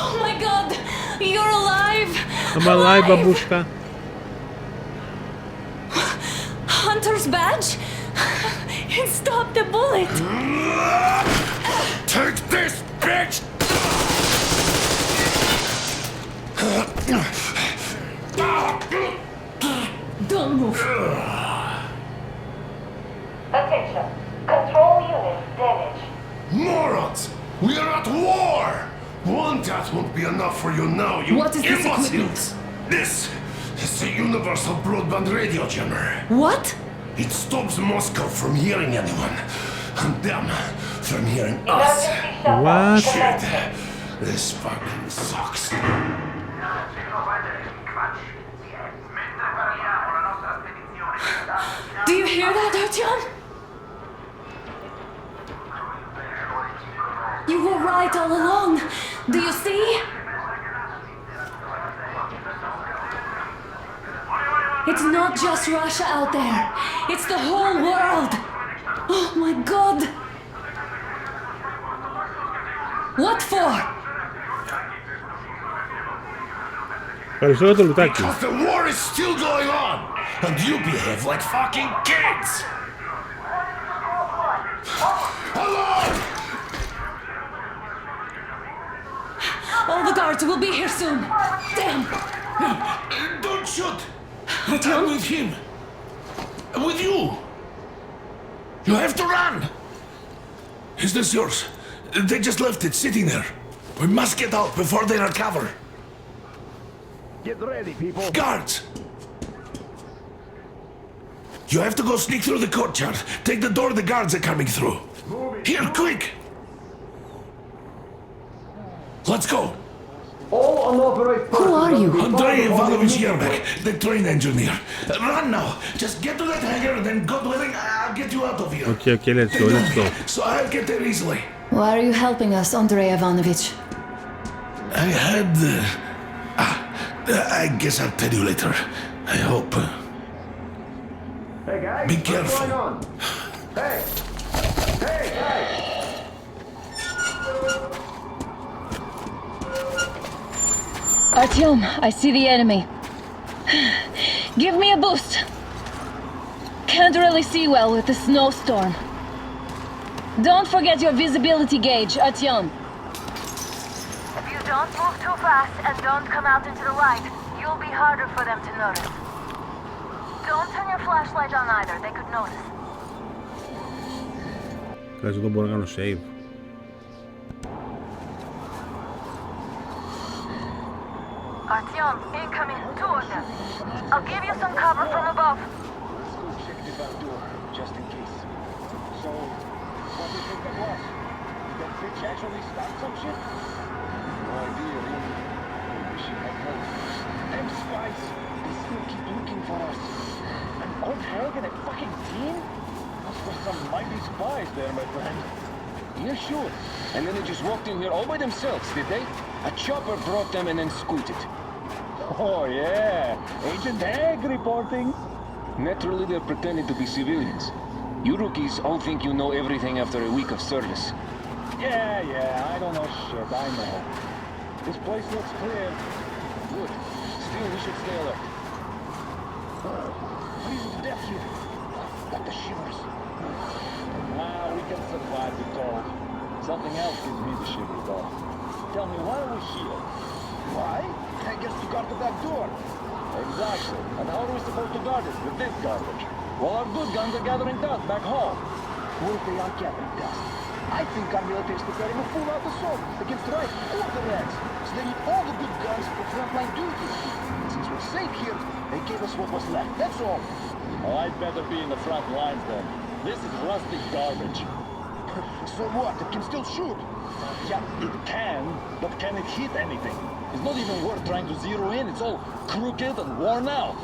Oh my god! You're alive! I'm alive, babushka. Hunter's badge? It stopped the bullet! Take this, bitch! Don't move! Attention. Control unit damaged. Morons! We are at war! One death won't be enough for you now, you What is this imbeciles! equipment? This is a universal broadband radio jammer. What? It stops Moscow from hearing anyone, and them from hearing us. What? Shit. This fucking sucks. Do you hear that, Artyom? You were right all along. Do you see? It's not just Russia out there. It's the whole world. Oh my god. What for? Ευχαριστώ το λουτάκι. Because the war is still going on, and you behave like fucking kids. Hello! All the guards will be here soon. Damn. Don't shoot! Artyom? I'm with him. With you. You have to run. Is this yours? They just left it sitting there. We must get out before they recover. Get ready, people. Guards! You have to go sneak through the courtyard. Take the door the guards are coming through. Here, quick! Let's go. All unauthorized Who are you? Andrei Ivanovich Yermak, the train engineer. Run now. Just get to that hangar and then God willing, I'll get you out of here. Okay, let's go, let's go. So I'll get there easily. Why are you helping us, Andrei Ivanovich? I had... I guess I'll tell you later. I hope. Hey guys, Be what's careful. going on? Hey! Hey, hey! Artyom, I see the enemy. Give me a boost. Can't really see well with the snowstorm. Don't forget your visibility gauge, Artyom. If you don't move too fast and don't come out into the light, you'll be harder for them to notice. Don't turn your flashlight on either, they could notice. Κάτσε εδώ μπορώ να κάνω save. Artyom, incoming, two of them. I'll give you some cover from above. Check the back door, just in case. So, what do you think that was? Did that bitch actually start some shit? No idea, really. Maybe she had help. Them spies, they still keep looking for us. An old hag and a fucking team? Must be some mighty spies there, my friend. Yeah, sure. And then they just walked in here all by themselves, did they? A chopper brought them and then scooted. Oh, yeah. Agent Hag reporting. Naturally, they're pretending to be civilians. You rookies all think you know everything after a week of service. Yeah, I don't know shit, I know. This place looks clear. Good. Still, we should stay alert. Freezing to death here. Got the shivers. We can survive the cold. Something else gives me the shivers, though. Tell me, why are we here? Why? I guess to guard the back door. Exactly. And how are we supposed to guard it with this garbage? Well, our good guns are gathering dust back home. What if they are gathering dust? I think our military is preparing a full-out assault against the right quarter rags. So they need all the good guns for frontline duty. Since we're safe here, they gave us what was left. That's all. Well, I'd better be in the front lines then. This is rusty garbage. So what? It can still shoot. Yeah, it can, but can it hit anything? It's not even worth trying to zero in. It's all crooked and worn out.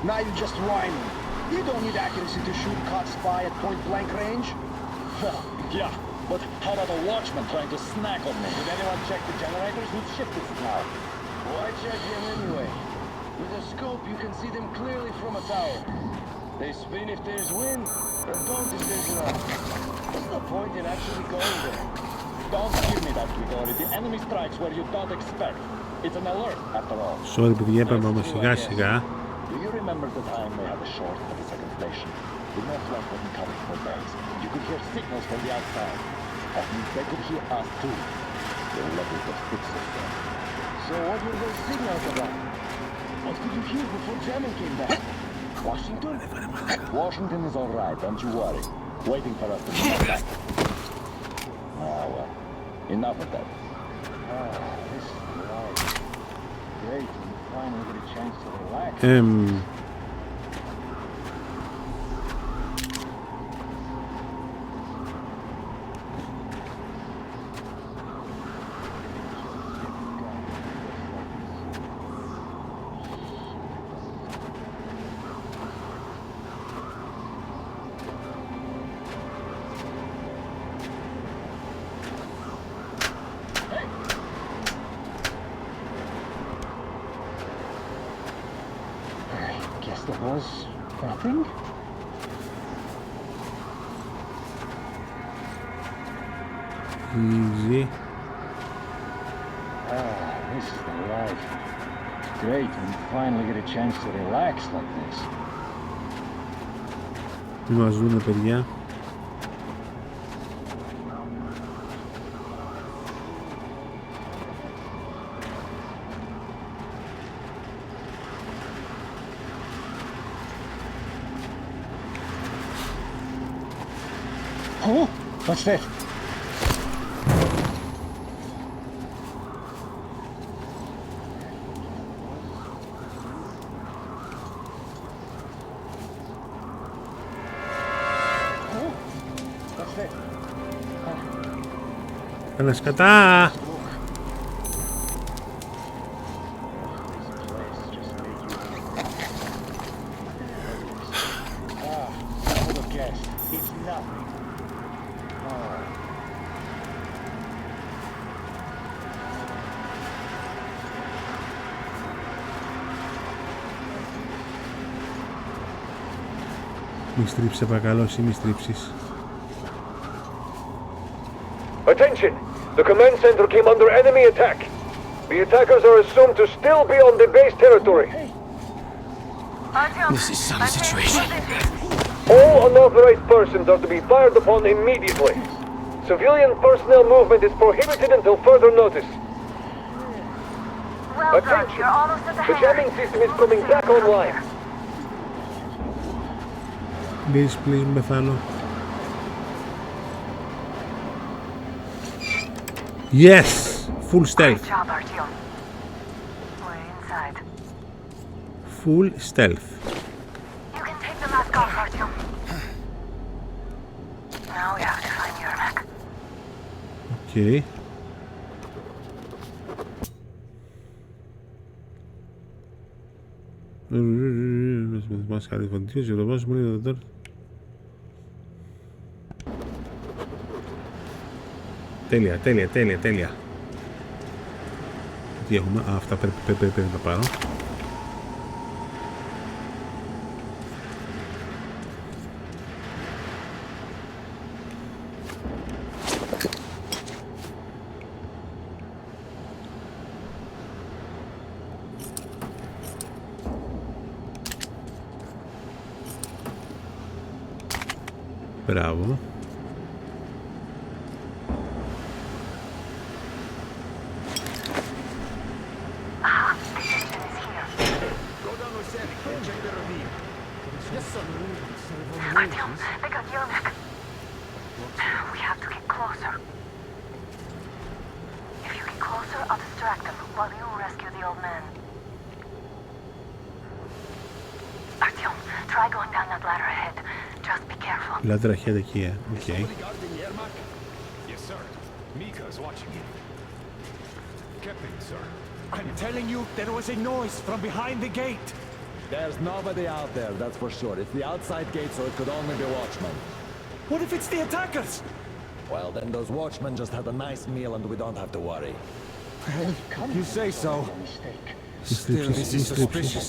Now you're just whining. You don't need accuracy to shoot caught spy at point-blank range. Well, yeah, but how about a watchman trying to snack on me? Did anyone check the generators? Whose ship this is now? Why check him anyway? With a scope, you can see them clearly from a tower. They spin if there's wind, and don't if there's none. What's the point in actually going there? Don't give me that, Grigori. The enemy strikes where you don't expect. It's an alert, after all. Sorry, παιδιά, είπαμε όμως σιγά-σιγά. Do you remember the time we had a short at the second station? The northwest wasn't covered for days. You could hear signals from the outside. That means they could hear us too. Their levels of fixes them. So what were those signals about? What could you hear before German came back? Washington? Washington is all right, don't you worry. Waiting for us to come back. Ah, well. Enough of that. This is right. Great, we finally get a chance to relax. There was nothing? Easy. This is the life. Great, we finally get a chance to relax like this. Μην μας δούνε, παιδιά. Oh, what's that? Ένα σκατά! Μη στρίψε, παρακαλώ, εσύ μη στρίψεις. Attention! The command center came under enemy attack. The attackers are assumed to still be on the base territory. This is some situation. All unauthorized persons are to be fired upon immediately. Civilian personnel movement is prohibited until further notice. Well done. Attention! You're almost at the The jamming system is coming back online. Please, με θάνω. Yes! Full stealth. Good job, Artyom. We're inside. Full stealth. You can take the mask off, Artyom. Now we have to find Yermak. Okay. Τέλεια. Τι έχουμε? Αυτά πρέπει να πάρω. Μπράβο. Artyom, they got Yermak. We have to get closer. If you get closer, I'll distract them while you rescue the old man. Artyom, try going down that ladder ahead. Just be careful. Ladder ahead εκεί, okay. Yes, sir. Mika is watching you. Captain, sir. I'm telling you, there was a noise from behind the gate. There's nobody out there, that's for sure. It's the outside gate, so it could only be watchmen. What if it's the attackers? Well, then those watchmen just had a nice meal and we don't have to worry. You say so. Still, this is suspicious.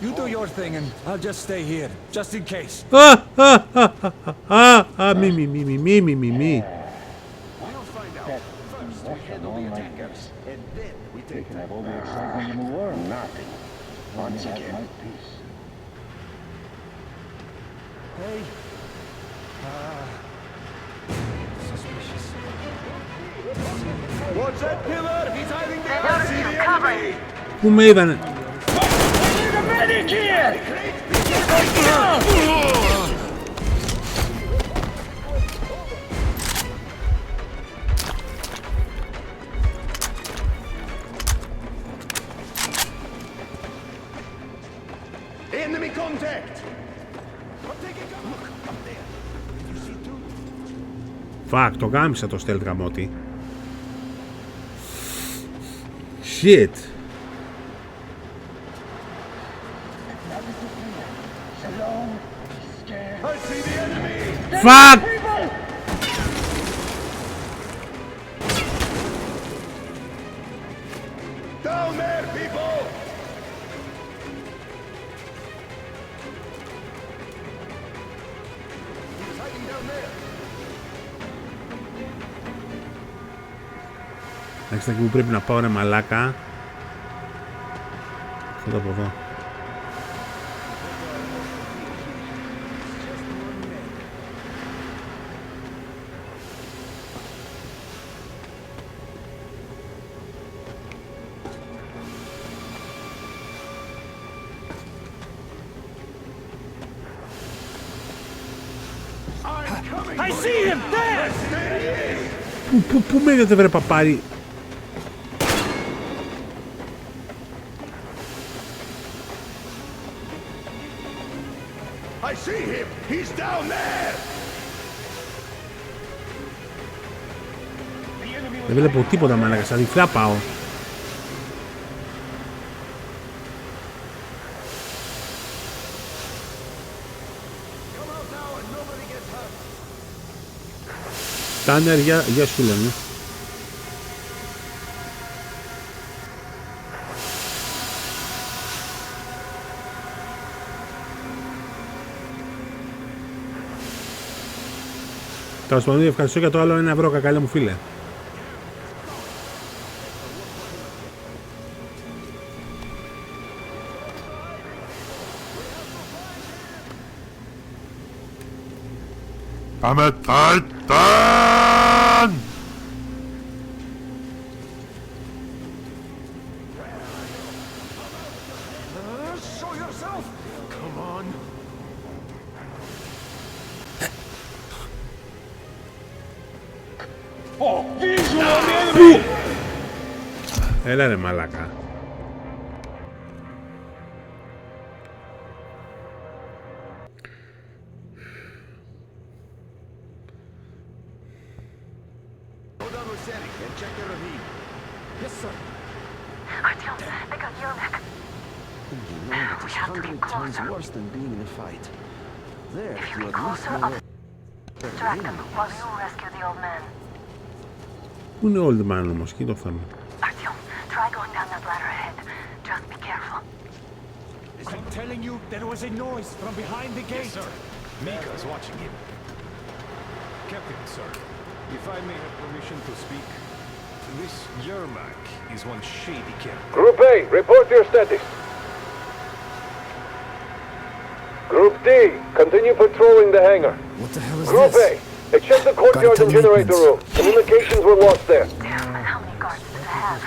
You do your thing and I'll just stay here, just in case. Me. We'll find out. First, we handle the attackers, and then we take Can have all the excitement in the world. Nothing. Once again. Peace. Hey. Suspicious. Watch that pillar! He's hiding there! They noticed you. Cover it. Πού με είδανε? Enemy contact! Fuck, το γάμισα το stealth γαμώτη. Shit. Fuck! Down there, people! He's hiding down there. Εντάξει, εκεί που πρέπει να πάω ρε μαλάκα. Θα το από εδώ. I see him there! Πού μένετε βρε παπάρι? I see him! He's down there! Δεν βλέπω τίποτα μαλάκα, στα διπλά πάω. Τάνερ, γεια σου λένε. Τέλος πάντων, ευχαριστώ για το άλλο 1 ευρώ, κακάλα μου φίλε. I'm a Titan! Show yourself! Come on. Oh, visual on the enemy! Έλα ρε μαλάκα. Yes, sir. Artyom, I got your neck. You know that is 100 times worse than being in a fight. There, If you you get at least closer, know I'll distract them while you rescue the old man. Πού είναι old man όμως, εκεί το θέμα. Artyom, try going down that ladder ahead. Just be careful. I'm telling you, there was a noise from behind the gate. Yes, sir. Mika's watching him. Captain, sir, if I may have permission to speak, this Yermak is one shady character. Group A, report your status. Group D, continue patrolling the hangar. What the hell is Group this? A, check the courtyard and generator room. Communications were lost there. Damn, and how many guards do they have?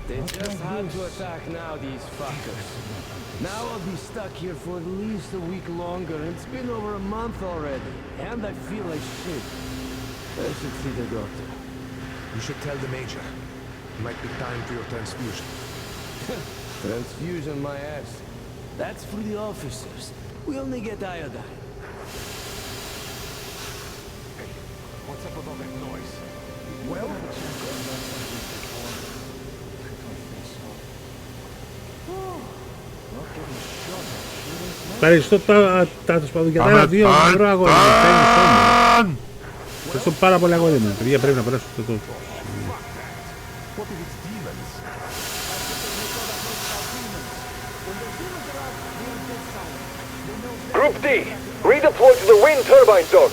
They just had to attack now, these fuckers. Now I'll be stuck here for at least a week longer. It's been over a month already, and I feel like shit. I should see the doctor. You should tell the Major. Might be time for your transfusion. Transfusion my ass. That's for the officers. We only get iodine. Hey, what's up with all that noise? Well, Ευχαριστώ τα σπαδού για τα 2 ευρώ αγόρι μου. Ευχαριστώ πάρα πολύ αγόρι μου. Παιδιά πρέπει να περάσω αυτό το σημείο. Group D, redeploy to the wind turbine zone.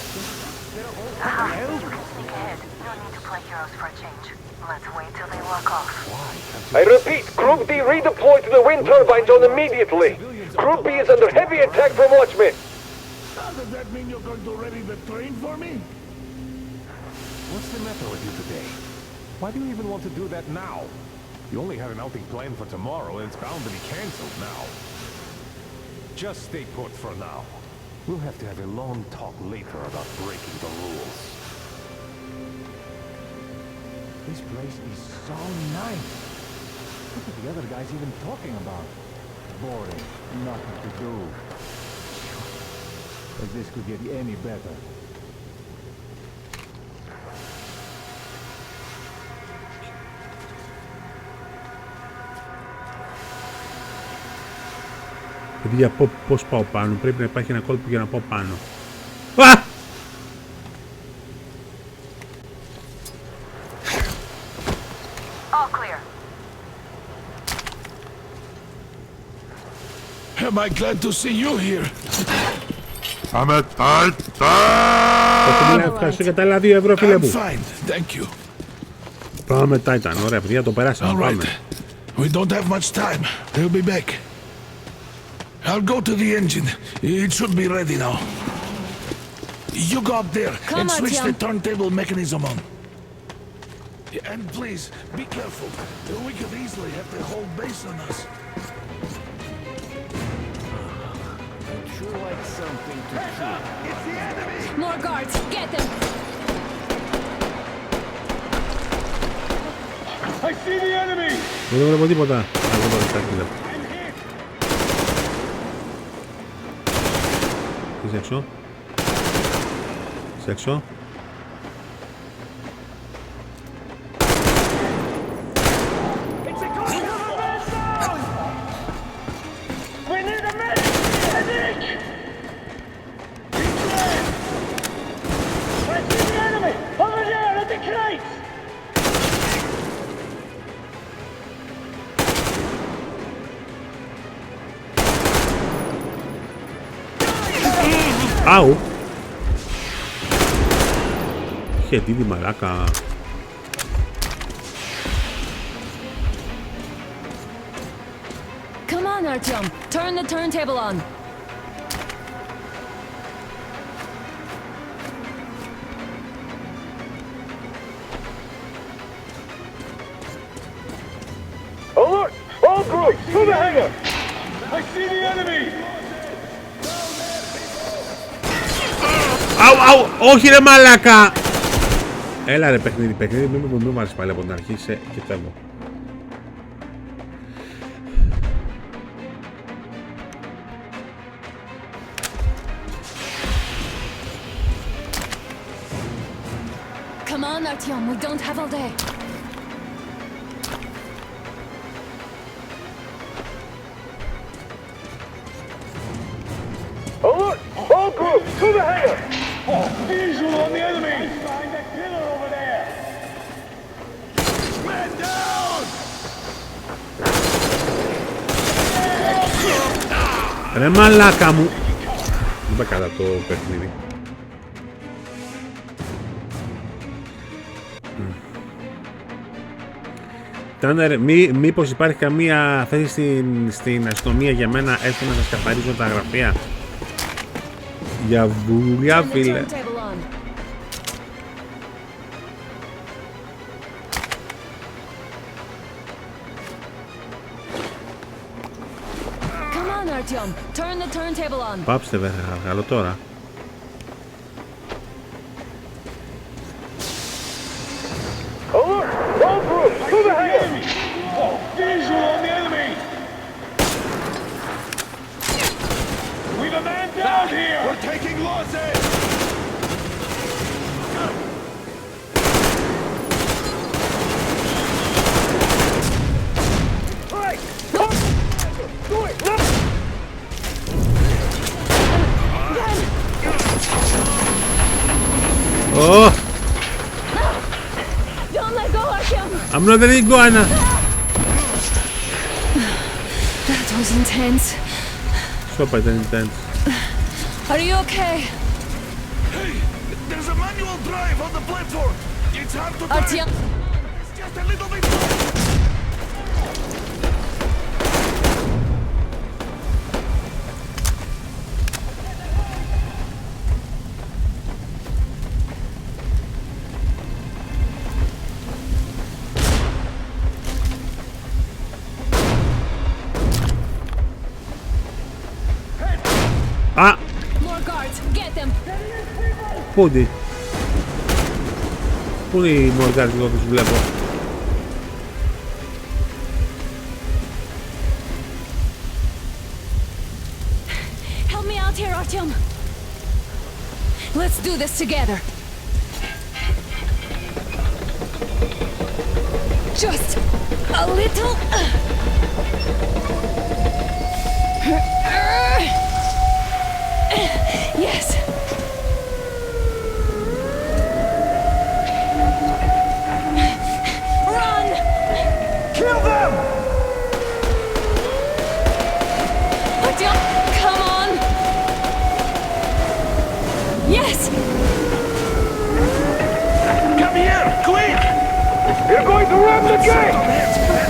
Aha, you can sneak ahead. No need to play heroes for a change. Let's wait till they walk off. I repeat, Group D, redeploy to the wind turbine zone immediately. Group B is under heavy attack from Watchmen. Does that mean you're going to ready the train for me? What's the matter with you today? Why do you even want to do that now? You only had an outing planned for tomorrow, and it's bound to be cancelled now. Just stay put for now. We'll have to have a long talk later about breaking the rules. this place is so nice. What are the other guys even talking about? Boring. Nothing to do. As this could get any better. Παιδιά, πώς πάω πάνω? Πρέπει να υπάρχει ένα κόλπο για να πάω πάνω. Α! All clear. Am I glad to see you here? I'm a Titan! Ευχαριστώ για τα άλλα 2 ευρώ, φίλε μου. Fine, thank you. Πάμε Titan, ωραία παιδιά, το περάσαμε, πάμε. We don't have much time. They'll be back. I'll go to the engine. It should be ready now. You go up there and switch the turntable mechanism on. And please, be careful. We could easily have the whole base on us. I'd sure like something to chew. It's the enemy! More guards, get them! I see the enemy! Δεν βλέπω τίποτα. Α, δεν μπορώ να βλέπω. Είσαι έξω. Είσαι έξω. Άου! Είχε δίδυ μαλάκα. Come on, Artyom. Turn the turntable on. hangar! I see the enemy! Αου, όχι ρε μαλάκα! Έλα ρε παιχνίδι, μην μου νούμαρες πάλι από την αρχή, σε κοιτεύω. Come on, Artyom, we don't have all day. Alert! All groups, to the hangar! Visual on the enemy! Find that pillar over there! Man down! Ρε μαλάκα μου! Δεν είπα καλά το παιχνίδι. Τάνερ, μήπως υπάρχει καμία θέση στην αστυνομία για μένα, έστω να σας καθαρίζω τα γραφεία? Για δουλειά, φίλε. Πάψτε βέβαια, καλό τώρα. Alert! All groups, to the hangar! Visual on the enemy! We've a man down here! We're taking losses! Right! Do it! Look! Oh! Don't let go, Artyom! I'm not letting go, Anna! That was intense. Super intense. Are you okay? Hey, there's a manual drive on the platform. It's hard to drive. Artyom! It's just a little bit. Α! Πού είναι? Πού είναι οι μοργάρες εδώ που τους βλέπω? Help me out here, Artyom. Let's do this together. Just a little. Yes. Run! Kill them! Artyom, come on! Yes! Come here, quick! You're going to ram the gate!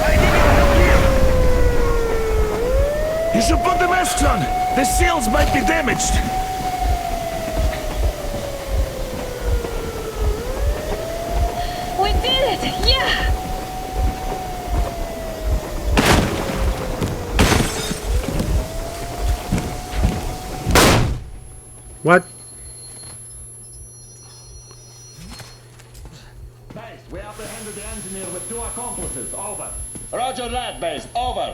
I need your help here. You should put the masks on. The seals might be damaged. We did it! Yeah! What? Base, we apprehended the engineer with 2 accomplices. Over. Roger that, base. Over.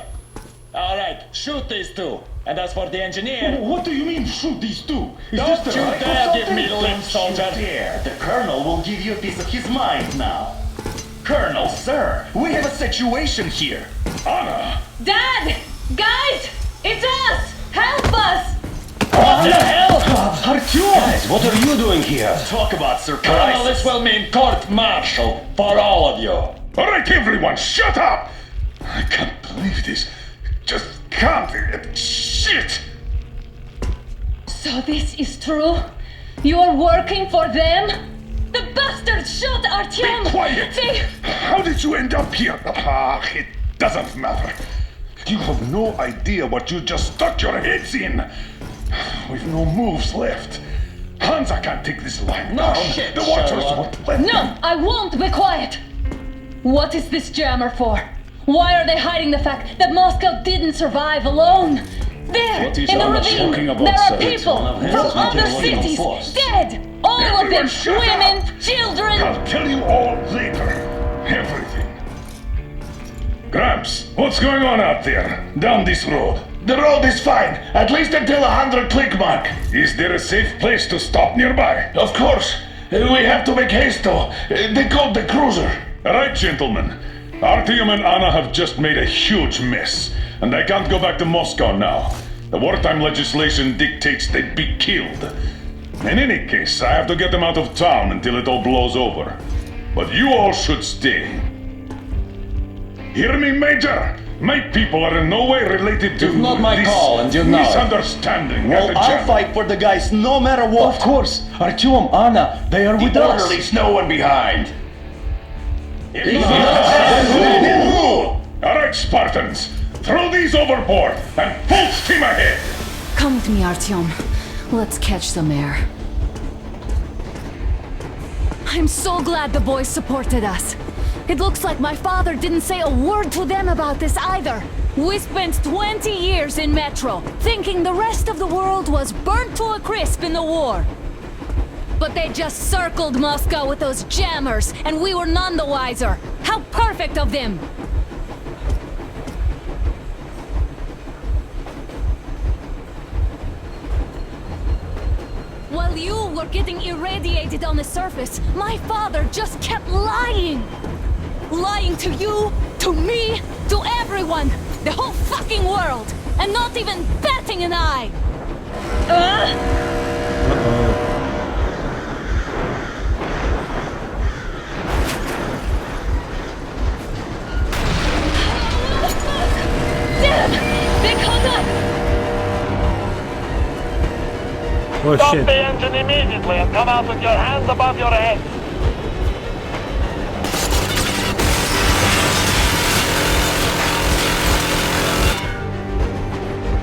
All right, shoot these 2. And as for the engineer... What do you mean, shoot these 2? Is Don't this the you right or dare give something? me lip, soldier! Dare. The Colonel will give you a piece of his mind now. Colonel, sir, we have a situation here. Anna! Dad! Guys! It's us! Help us! What the hell? Artyom! Guys, what are you doing here? Talk about surprise. Colonel, this will mean court-martial for all of you. All right, everyone, shut up! I can't believe this. Just can't. Shit! So this is true? You're working for them? The bastards shot Artyom! Be quiet! They... How did you end up here? It doesn't matter. You have no idea what you just stuck your heads in. We've no moves left. Hansa can't take this line down. Shit, the Watchers Sherlock. won't let No, them. I won't be quiet! What is this jammer for? Why are they hiding the fact that Moscow didn't survive alone? There, What is in the Anna ravine, talking about, there are sir? people from other cities dead! All of them, women, children! I'll tell you all later. Everything. Gramps, what's going on out there? Down this road? The road is fine, at least until 100 click mark. Is there a safe place to stop nearby? Of course. We have to make haste though. They called the cruiser. Alright, gentlemen. Artyom and Anna have just made a huge mess, and I can't go back to Moscow now. The wartime legislation dictates they'd be killed. In any case, I have to get them out of town until it all blows over. But you all should stay. Hear me, Major? My people are in no way related to It's not my this call, and you know it. misunderstanding. Well, at the I'll jam. fight for the guys no matter what. Of course. Artyom, Anna, they are with The us. orderlies, no one behind. Alright, Spartans. Throw these overboard and full steam ahead. Come with me, Artyom. Let's catch some air. I'm so glad the boys supported us. It looks like my father didn't say a word to them about this either. We spent 20 years in Metro, thinking the rest of the world was burnt to a crisp in the war. But they just circled Moscow with those jammers, and we were none the wiser. How perfect of them! While you were getting irradiated on the surface, my father just kept lying! Lying to you, to me, to everyone! The whole fucking world! And not even batting an eye! Damn! They caught up! Oh Stop shit. the engine immediately and come out with your hands above your head.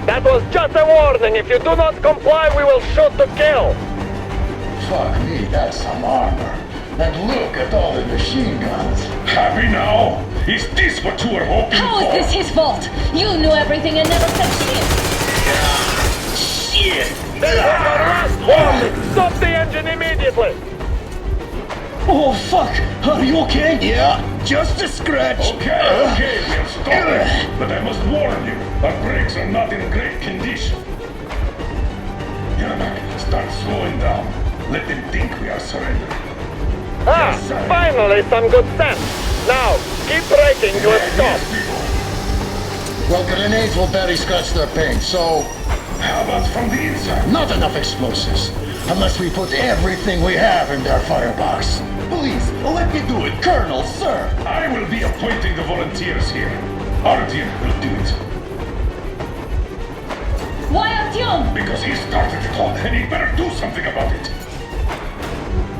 That was just a warning. If you do not comply, we will shoot to kill. Fuck me, that's some armor. And look at all the machine guns. Happy now? Is this what you were hoping How for? is this his fault? You knew everything and never said shit! Shit! This is your last warning. Stop the engine immediately. Oh, fuck! Are you okay? Yeah, just a scratch. Okay, we'll stop it. But I must warn you, our brakes are not in great condition. Yermak, start slowing down. Let them think we are surrendering. Ah, Yes, sir. finally some good sense. Now, keep braking to a stop. Well, grenades will barely scratch their paint, so How about from the inside? not enough explosives. Unless we put everything we have in their firebox. Please, let me do it, Colonel, sir. I will be appointing the volunteers here. Artyom will do it. Why Artyom? Because he started the clock and he better do something about it.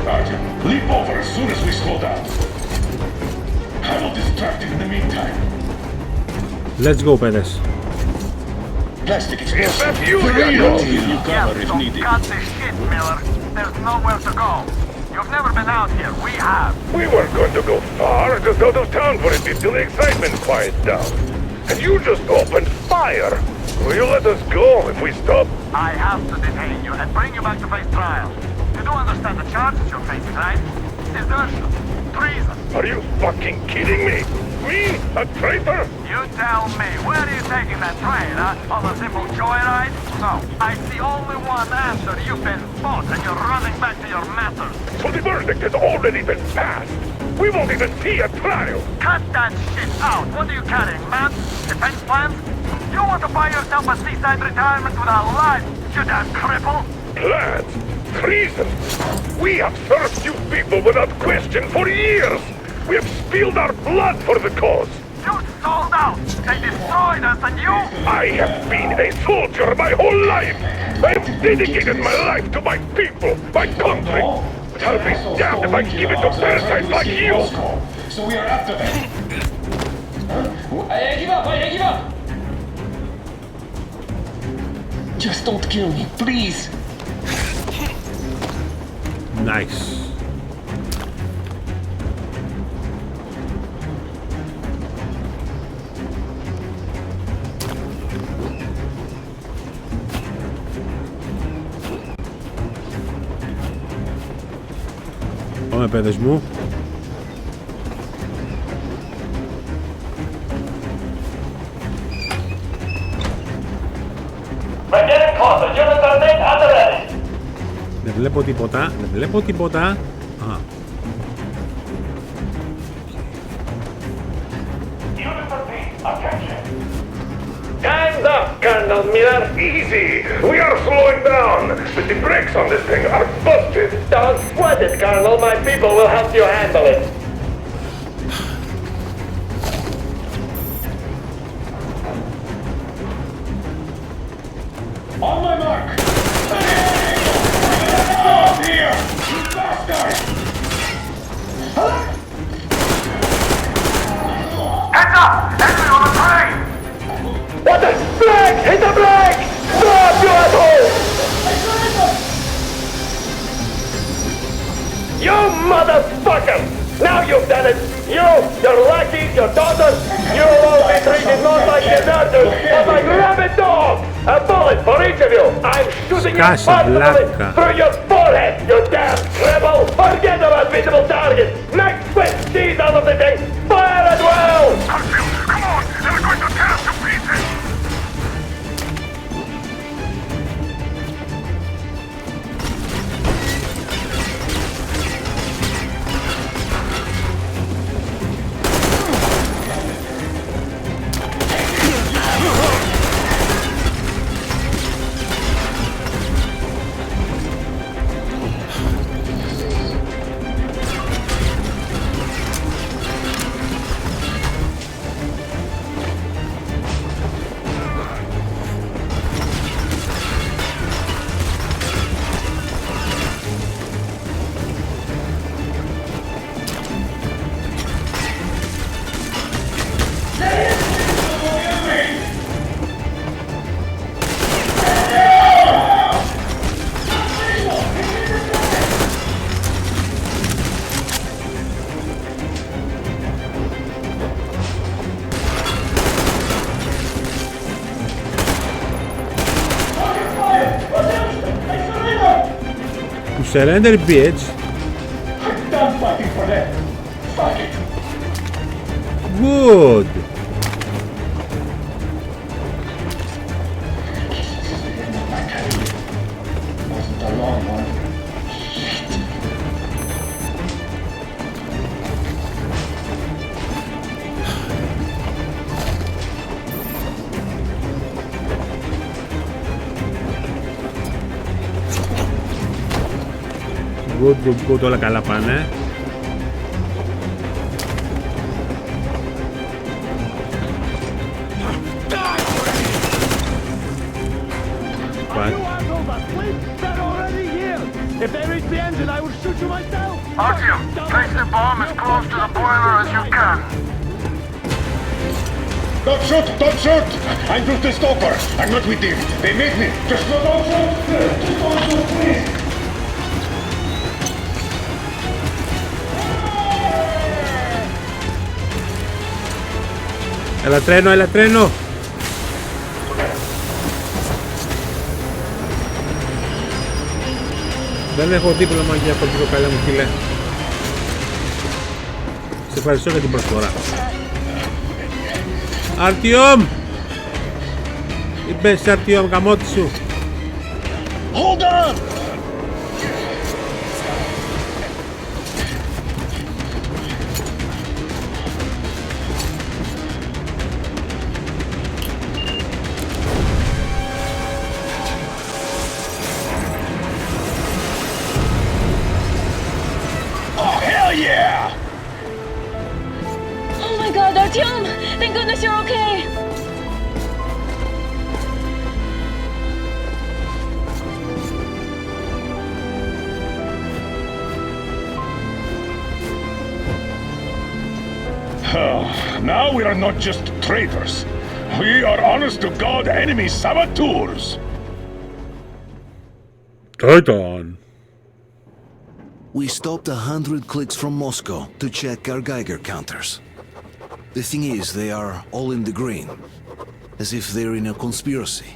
Artyom, leap over as soon as we slow down. I will distract him in the meantime. Let's go, Perez. Plastic Is that explosive. you, You cover if don't needed. cut this shit, Miller. There's nowhere to go. You've never been out here. We have. We weren't going to go far. Just out of town for a bit till the excitement quiets down. And you just opened fire. Will you let us go if we stop? I have to detain you and bring you back to face trial. You do understand the charges you're facing, right? Desertion. Treason. Are you fucking kidding me? Me? A traitor? You tell me. Where are you taking that train, huh? On a simple joyride? No. I see only one answer. You've been fought and you're running back to your matters. So the verdict has already been passed. We won't even see a trial. Cut that shit out. What are you carrying, man? Defense plans? You want to buy yourself a seaside retirement without life, you damn cripple? Plans? Treason? We have served you people without question for years. We have spilled our blood for the cause. You sold out. They destroyed us and you... I have been a soldier my whole life. I've dedicated my life to my people, my country. But I'll be damned if I give it to parasites like you. So we are after them. I give up, I give up! Just don't kill me, please. Nice. Πάμε, παιδες μου. Δεν βλέπω τίποτα, δεν βλέπω τίποτα. Α. Time's up, Colonel Miller. Easy. We are slowing down, but the brakes on this thing are busted. Don't sweat it, Colonel. My people will help you handle it. On my mark! Stop here! You bastard! Heads up! Enemy on the plane! What the? Flag! Hit the flag! Stop, you asshole! You motherfucker! Now you've done it! You, your lackeys, your daughters, you'll all be treated not like deserters, but like rabid dogs! A bullet for each of you! I'm shooting you personally through your forehead, you damn rebel! Forget about visible targets! Max Swift, cheese out of the thing! Fire at will! Come on! They're going to tear us to pieces! Surrender, bitch. I'm done fighting for them. Fuck it. Good. Wasn't a long one. Good, όλα καλά πάνε. If they reach the engine, I will shoot you myself! Artyom, place the bomb as close to the boiler as you can. Don't shoot! Don't shoot! I'm just a stalker. I'm not with them. They made me. Just don't shoot! Just don't shoot, please! Έλα τρένο, έλα τρένο. Δεν έχω δίπλωμα για αυτό το καλά μου φίλε. Σε ευχαριστώ για την προσφορά. Αρτιόμ! Είπες Αρτιόμ, καμώτη σου. Hold on! Oh my god, Artyom! Thank goodness you're okay! Now we are not just traitors. We are honest-to-God enemy saboteurs. Titan. We stopped 100 clicks from Moscow to check our Geiger counters. The thing is, they are all in the green, as if they're in a conspiracy.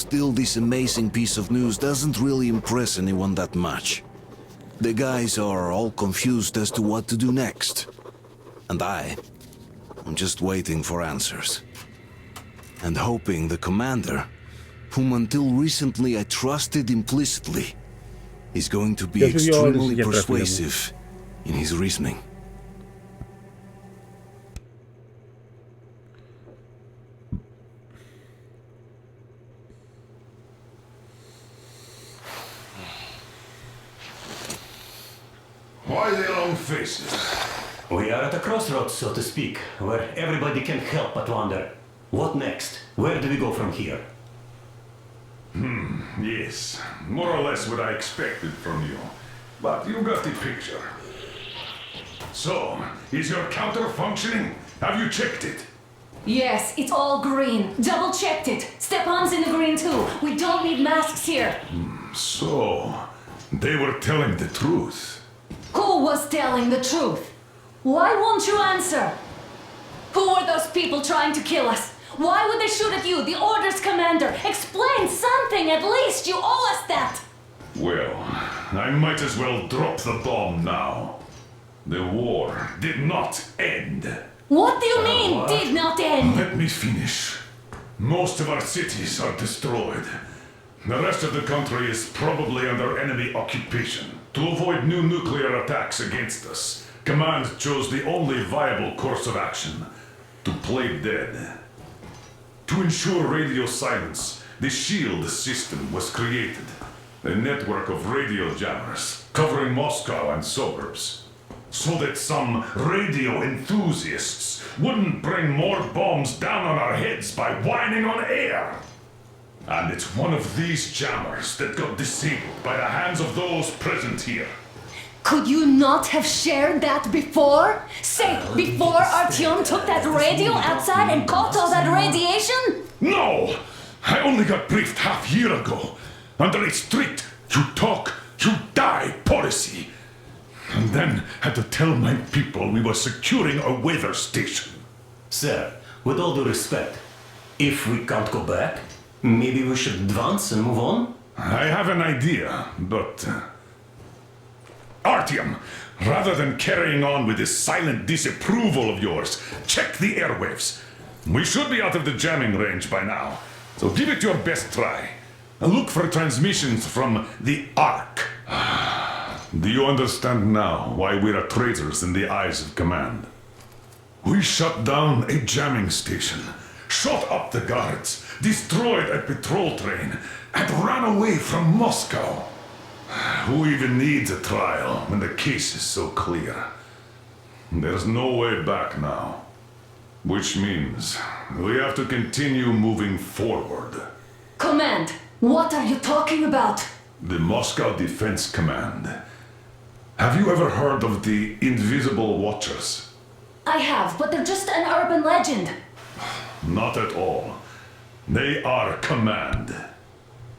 Still, this amazing piece of news doesn't really impress anyone that much. The guys are all confused as to what to do next. And I'm just waiting for answers. And hoping the commander, whom until recently I trusted implicitly, is going to be extremely persuasive in his reasoning. Why the long faces? We are at a crossroads, so to speak, where everybody can help but wonder. What next? Where do we go from here? Yes. More or less what I expected from you. But you got the picture. So, is your counter functioning? Have you checked it? Yes, it's all green. Double checked it. Stepan's in the green too. We don't need masks here. So, they were telling the truth. Who was telling the truth? Why won't you answer? Who were those people trying to kill us? Why would they shoot at you, the Order's commander? Explain something, at least! You owe us that! Well, I might as well drop the bomb now. The war did not end. What do you mean, did not end? Let me finish. Most of our cities are destroyed. The rest of the country is probably under enemy occupation. To avoid new nuclear attacks against us, Command chose the only viable course of action: to play dead. To ensure radio silence, the SHIELD system was created. A network of radio jammers covering Moscow and suburbs. So that some radio enthusiasts wouldn't bring more bombs down on our heads by whining on air. And it's one of these jammers that got disabled by the hands of those present here. Could you not have shared that before? Say, before Artyom took that radio outside and caught all that radiation? No! I only got briefed half year ago, under a strict you talk, you die policy. And then had to tell my people we were securing a weather station. Sir, with all due respect, if we can't go back, maybe we should advance and move on? I have an idea, but... Artyom, rather than carrying on with this silent disapproval of yours, check the airwaves. We should be out of the jamming range by now, so give it your best try. Look for transmissions from the Ark. Do you understand now why we're traitors in the eyes of Command? We shut down a jamming station, shot up the guards, destroyed a patrol train, and ran away from Moscow. Who even needs a trial when the case is so clear? There's no way back now. Which means we have to continue moving forward. Command, what are you talking about? The Moscow Defense Command. Have you ever heard of the Invisible Watchers? I have, but they're just an urban legend. Not at all. They are Command.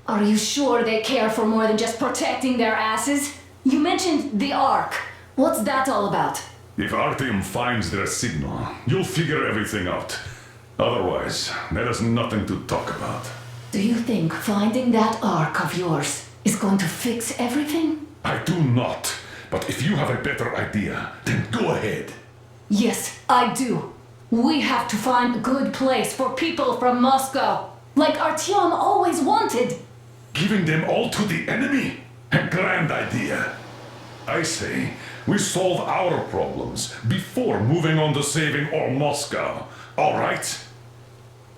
Are you sure they care for more than just protecting their asses? You mentioned the Ark. What's that all about? If Artyom finds their signal, you'll figure everything out. Otherwise, there is nothing to talk about. Do you think finding that Ark of yours is going to fix everything? I do not. But if you have a better idea, then go ahead. Yes, I do. We have to find a good place for people from Moscow, like Artyom always wanted. Giving them all to the enemy? A grand idea. I say, we solve our problems before moving on to saving all Moscow. All right?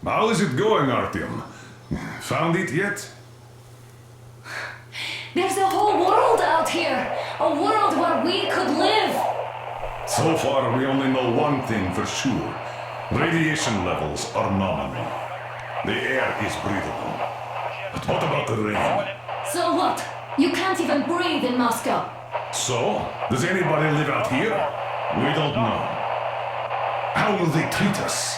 How is it going, Artyom? Found it yet? There's a whole world out here. A world where we could live. So far, we only know one thing for sure. Radiation levels are nominal. The air is breathable. But what about the rain? So what? You can't even breathe in Moscow. So? Does anybody live out here? We don't know. How will they treat us?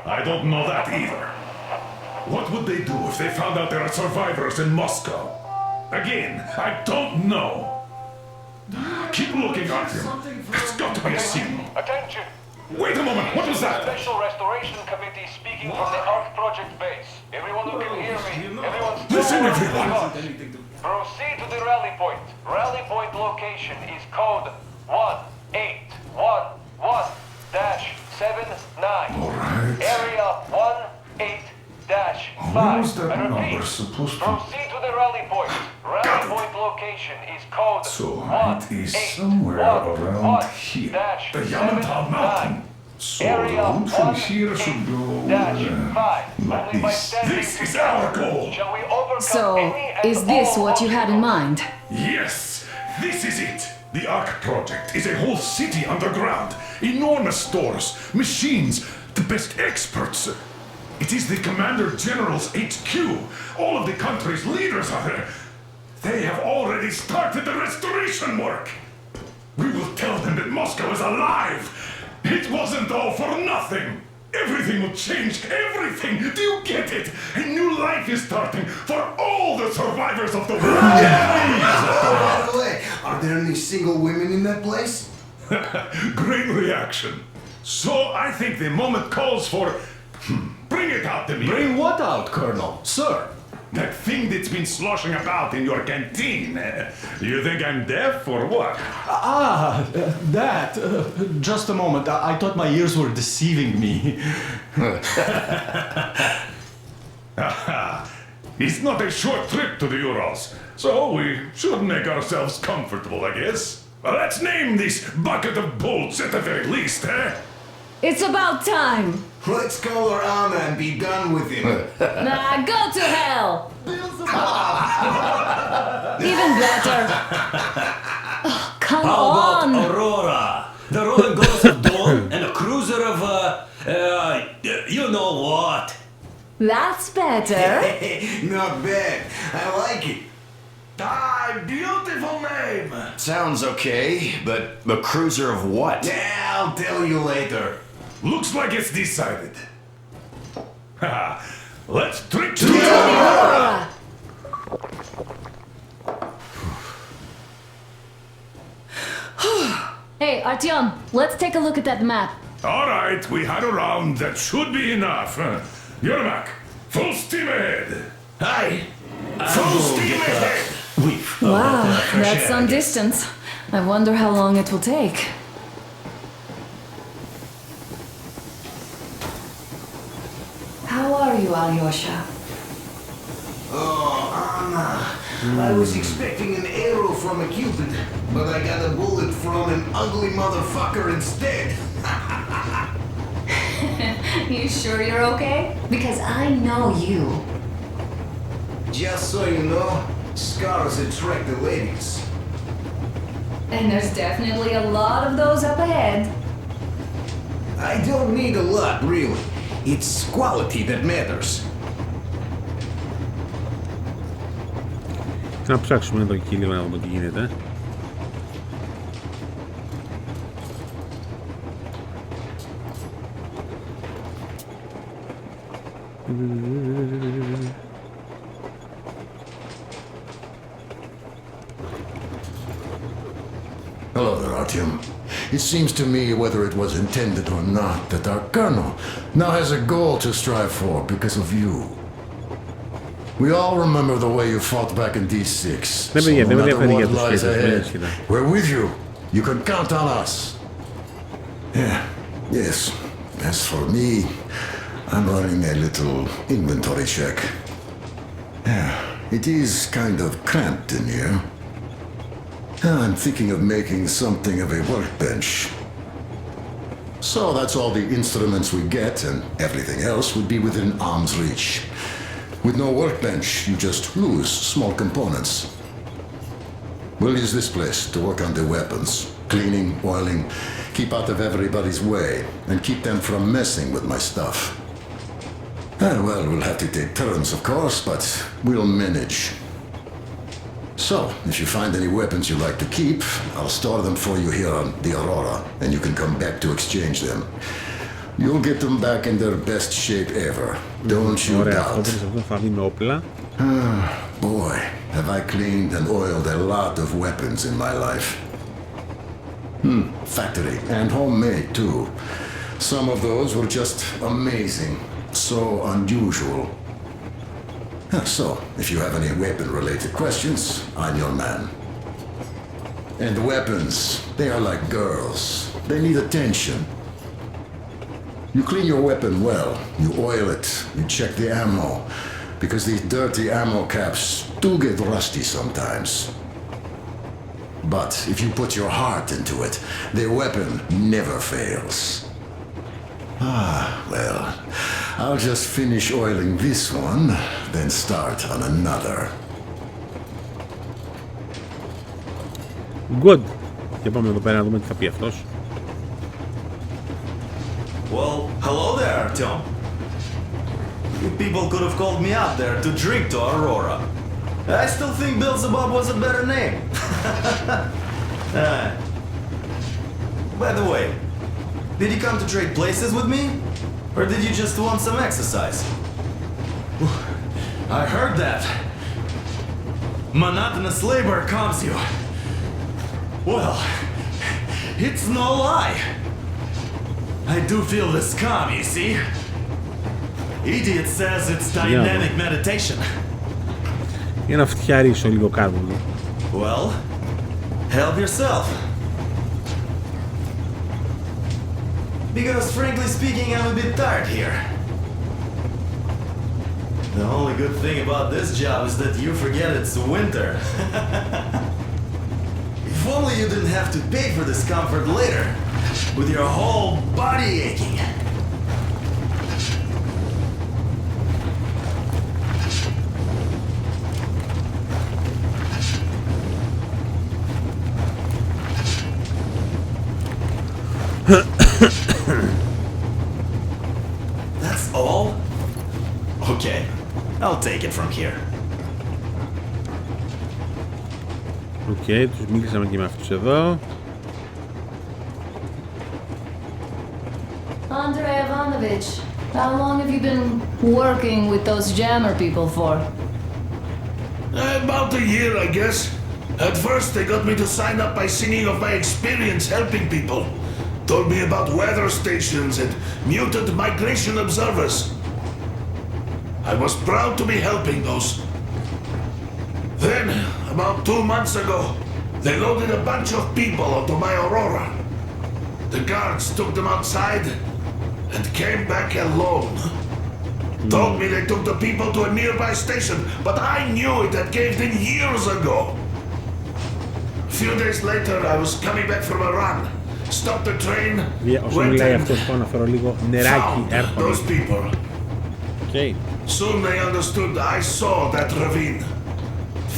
I don't know that either. What would they do if they found out there are survivors in Moscow? Again, I don't know. Keep looking, Artyom. There's got to be a signal. Attention! Wait a moment, what was that? Special Restoration Committee speaking from the Ark Project base. Everyone who can hear me, everyone... Listen, everyone! Proceed to the rally point. Rally point location is code 1811-79. Alright. Area 18-5. Where was that I repeat, number supposed to... proceed to the rally point. Rally point location is code So it is somewhere around here. The Yamatal Mountain. So the route from here should go like this. This is our goal. So, is this what you had in mind? Yes, this is it. The Ark Project is a whole city underground. Enormous stores, machines, the best experts. It is the Commander General's HQ. All of the country's leaders are there. They have already started the restoration work. We will tell them that Moscow is alive. It wasn't all for nothing. Everything will change. Everything. Do you get it? A new life is starting for all the survivors of the world. By the way, are there any single women in that place? Great reaction. So I think the moment calls for... Bring it out to me. Bring what out, Colonel? Sir? That thing that's been sloshing about in your canteen. You think I'm deaf or what? That. Just a moment. I thought my ears were deceiving me. It's not a short trip to the Urals, so we should make ourselves comfortable, I guess. Well, let's name this bucket of bolts at the very least, eh? It's about time! Let's call her Anna and be done with him. Nah, go to hell! Even better. Oh, come How about on! Aurora? The rolling ghost of Dawn and a cruiser of, you know what? That's better. Not bad. I like it. Ah, beautiful name. Sounds okay, but a cruiser of what? Yeah, I'll tell you later. Looks like it's decided. Let's trick to the Aurora! Hey, Artyom, let's take a look at that map. All right, we had a round. That should be enough. Yermak, full steam ahead. Aye. Full steam ahead. Wow, that's some distance. I wonder how long it will take. How are you, Alyosha? Oh, Anna. I was expecting an arrow from a cupid, but I got a bullet from an ugly motherfucker instead. You sure you're okay? Because I know you. Just so you know, scars attract the ladies. And there's definitely a lot of those up ahead. I don't need a lot, really. It's quality that matters. Να ψάξουμε το κύλιο να δούμε τι γίνεται. Hello there, Artyom. It seems to me, whether it was intended or not, that our colonel now has a goal to strive for because of you. We all remember the way you fought back in D6. So no matter what lies ahead, we're with you. You can count on us. Yeah, yes. As for me, I'm running a little inventory check. Yeah, it is kind of cramped in here. I'm thinking of making something of a workbench. So that's all the instruments we get, and everything else would be within arm's reach. With no workbench, you just lose small components. We'll use this place to work on the weapons. Cleaning, oiling, keep out of everybody's way, and keep them from messing with my stuff. Well, we'll have to take turns, of course, but we'll manage. So, if you find any weapons you like to keep, I'll store them for you here on the Aurora, and you can come back to exchange them. You'll get them back in their best shape ever. Don't you doubt. Boy, have I cleaned and oiled a lot of weapons in my life. Factory and homemade too. Some of those were just amazing. So unusual. So, if you have any weapon-related questions, I'm your man. And weapons, they are like girls. They need attention. You clean your weapon well, you oil it, you check the ammo, because these dirty ammo caps do get rusty sometimes. But if you put your heart into it, the weapon never fails. Well, I'll just finish oiling this one, then start on another. Good. Και πάμε εδώ πέρα να δούμε τι θα πει αυτός. Well, hello there, Artyom. You people could have called me out there to drink to Aurora. I still think Beelzebub was a better name. By the way, did you come to trade places with me? Or did you just want some exercise? I heard that. Monotonous labor calms you. Well, it's no lie. I do feel this calm, you see? Idiot says it's dynamic meditation. Για να φτιαρίσω λίγο κάρβουνο. Well, help yourself. Because frankly speaking, I'm a bit tired here. The only good thing about this job is that you forget it's winter. If only you didn't have to pay for this comfort later, with your whole body aching. That's all? Okay, I'll take it from here. Οκ, τους μίλησαμε και με αυτούς εδώ. Andrei Ivanovich, how long have you been working with those jammer people for? About a year, I guess. At first, they got me to sign up by singing of my experience helping people. Told me about weather stations and mutant migration observers. I was proud to be helping those. Then, about 2 months ago, they loaded a bunch of people onto my Aurora. The guards took them outside and came back alone. Told me they took the people to a nearby station, but I knew it had caved in years ago. A few days later, I was coming back from a run. Stopped the train, went and found those people. Okay. Soon they understood I saw that ravine.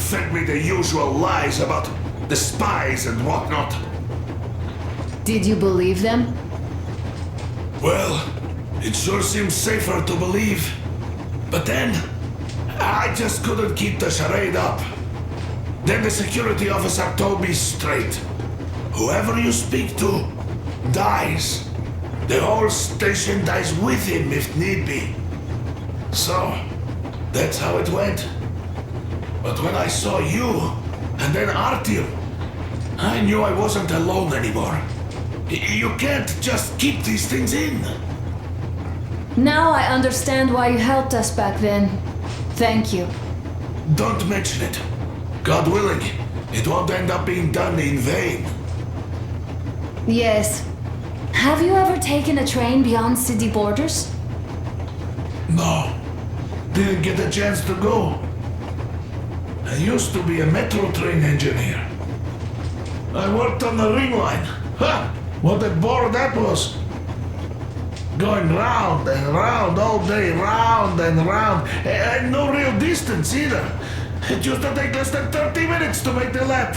Fed me the usual lies about the spies and whatnot. Did you believe them? Well, it sure seems safer to believe. But then, I just couldn't keep the charade up. Then the security officer told me straight. Whoever you speak to dies. The whole station dies with him if need be. So, that's how it went. But when I saw you, and then Artyom, I knew I wasn't alone anymore. You can't just keep these things in. Now I understand why you helped us back then. Thank you. Don't mention it. God willing, it won't end up being done in vain. Yes. Have you ever taken a train beyond city borders? No. Didn't get a chance to go. I used to be a metro train engineer. I worked on the ring line. Ha! What a bore that was. Going round and round all day, round and round. And no real distance either. It used to take less than 30 minutes to make the lap.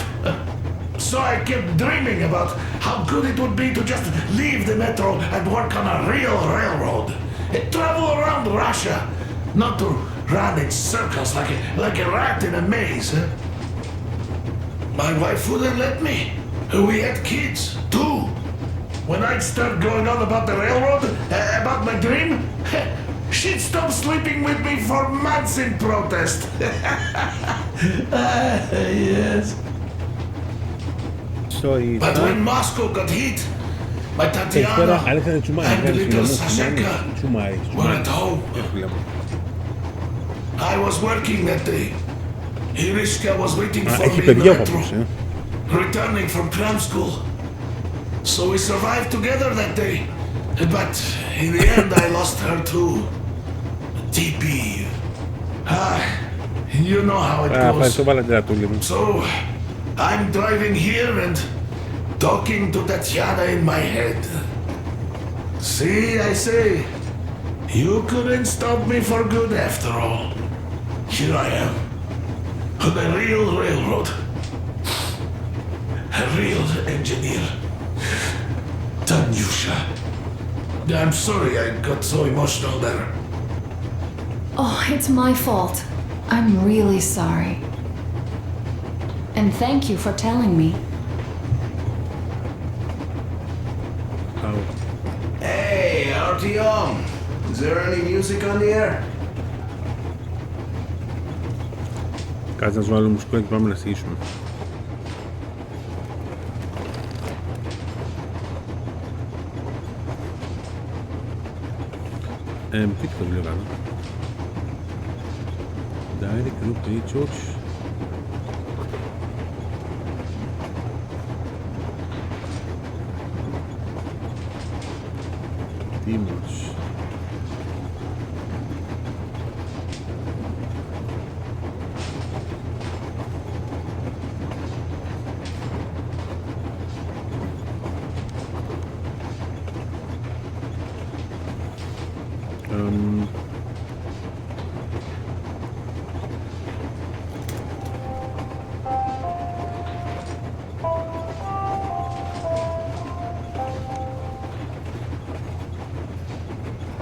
So I kept dreaming about how good it would be to just leave the metro and work on a real railroad. Travel around Russia, not to run in circles like a rat in a maze. My wife wouldn't let me. We had kids, too. When I'd start going on about the railroad, about my dream, she'd stop sleeping with me for months in protest. Yes. But when Moscow got hit, my Tatiana and little Sashenka were at home. I was working that day. Irishka was waiting for έχει me in the παιδιά metro, όπως, returning from cram school. So we survived together that day. But in the end, I lost her too. TP. You know how it goes. So, I'm driving here and talking to Tatiana in my head. See, I say, you couldn't stop me for good after all. Here I am, on a real railroad. A real engineer. Tanyusha. I'm sorry I got so emotional there. Oh, it's my fault. I'm really sorry. And thank you for telling me. Hey, Artyom! Is there any music on the air? Κάτσε να σου βάλω μουσικό και πάμε να στήσουμε. Τι το βιβλίο κάνω. Direct Group Research. Demons.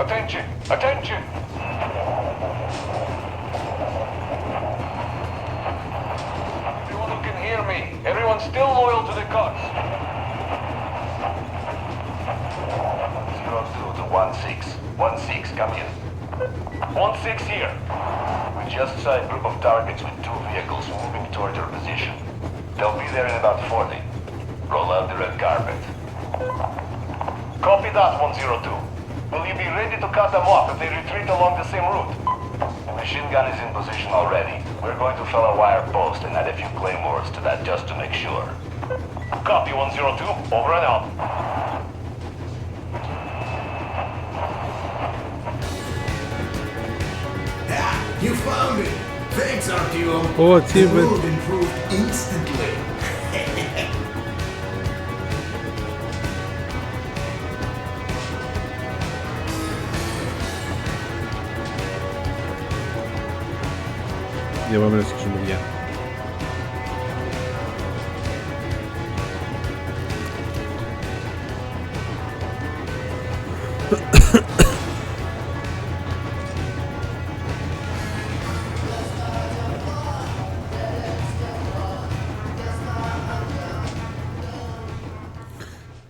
Attention! Attention! Everyone who can hear me, everyone still loyal to the cause. 02 to 16. 16, come in. 1-6 here. We just saw a group of targets with 2 vehicles moving toward your position. They'll be there in about 40. Roll out the red carpet. Copy that, 102. Will you be ready to cut them off if they retreat along the same route? The machine gun is in position already. We're going to fill a wire post and add a few claymores to that just to make sure. Copy, 102. Over and out. You found it! Thanks, Artyom! Oh, achievement. The road improved instantly. Για πάμε να στήσουμε παιδιά.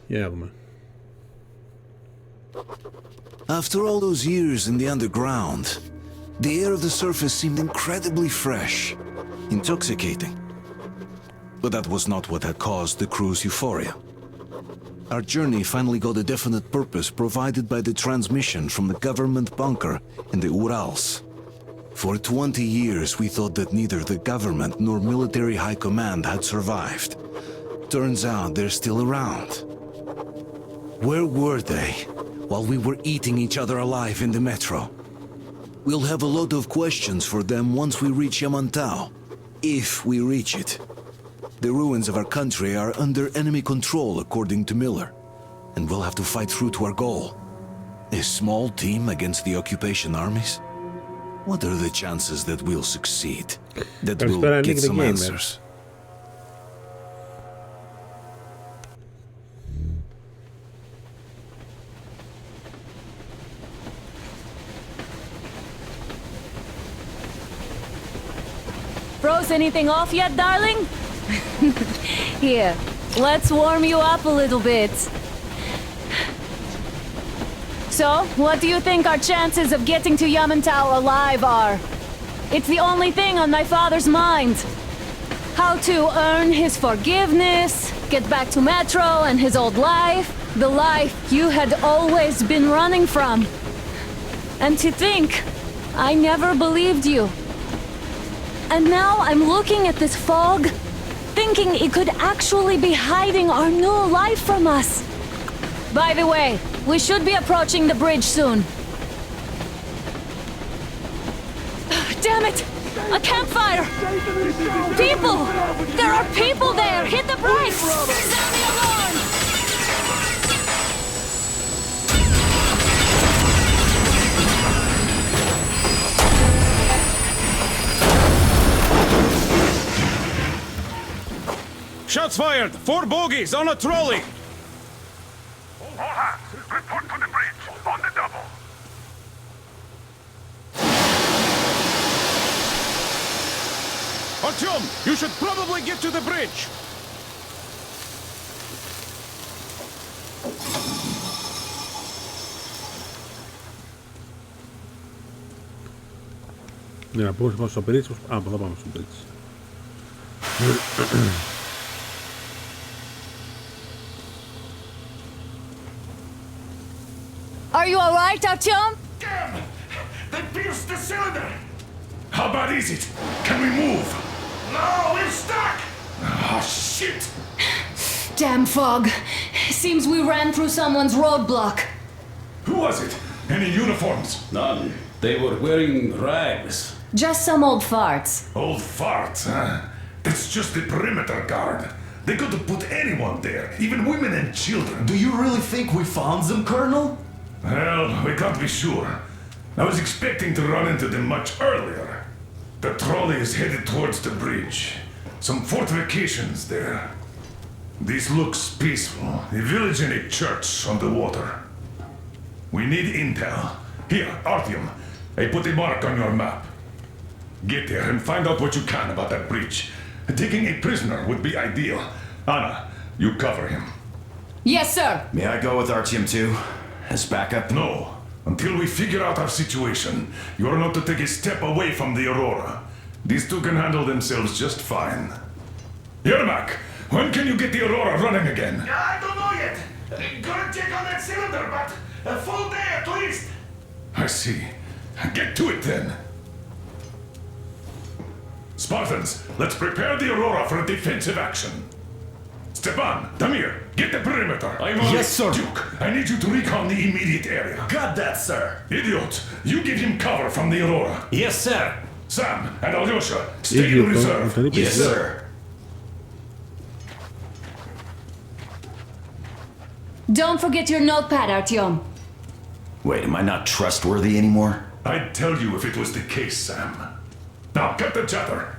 Για να δούμε. After all those years in the underground, the air of the surface seemed incredibly fresh, intoxicating. But that was not what had caused the crew's euphoria. Our journey finally got a definite purpose provided by the transmission from the government bunker in the Urals. For 20 years we thought that neither the government nor military high command had survived. Turns out they're still around. Where were they while we were eating each other alive in the metro? We'll have a lot of questions for them once we reach Yamantau, if we reach it. The ruins of our country are under enemy control, according to Miller, and we'll have to fight through to our goal. A small team against the occupation armies? What are the chances that we'll succeed? That we'll get some answers? Froze anything off yet, darling? Here, let's warm you up a little bit. So, what do you think our chances of getting to Yamantau alive are? It's the only thing on my father's mind. How to earn his forgiveness, get back to Metro and his old life, the life you had always been running from. And to think, I never believed you. And now I'm looking at this fog, thinking it could actually be hiding our new life from us. By the way, we should be approaching the bridge soon. Damn it! A campfire! People! There are people there! Hit the brakes! Sound the alarm! Shots fired! 4 bogies on a trolley! All hands, report to the bridge, on the double. Artyom, you should probably get to the bridge! Ναι, να πούμε στο bridge. Α, εδώ πάμε στο bridge. Are you alright, Artyom? Damn! They pierced the cylinder! How bad is it? Can we move? No, we're stuck! Ah, shit! Damn fog. Seems we ran through someone's roadblock. Who was it? Any uniforms? None. They were wearing rags. Just some old farts. Old farts, huh? That's just the perimeter guard. They could have put anyone there, even women and children. Do you really think we found them, Colonel? Well, we can't be sure. I was expecting to run into them much earlier. The trolley is headed towards the bridge. Some fortifications there. This looks peaceful. A village and a church on the water. We need intel. Here, Artyom, I put a mark on your map. Get there and find out what you can about that bridge. Taking a prisoner would be ideal. Anna, you cover him. Yes, sir. May I go with Artyom too? As backup? No. Until we figure out our situation, you are not to take a step away from the Aurora. These two can handle themselves just fine. Yermak, when can you get the Aurora running again? I don't know yet. Gonna check on that cylinder, but a full day at least. I see. Get to it then. Spartans, let's prepare the Aurora for a defensive action. Stepan, Damir, get the perimeter. I'm on. Yes, sir. Duke, I need you to recon the immediate area. Got that, sir. Idiot, you give him cover from the Aurora. Yes, sir. Sam and Alyosha, stay in reserve. Yes, sir. Don't forget your notepad, Artyom. Wait, am I not trustworthy anymore? I'd tell you if it was the case, Sam. Now, cut the chatter.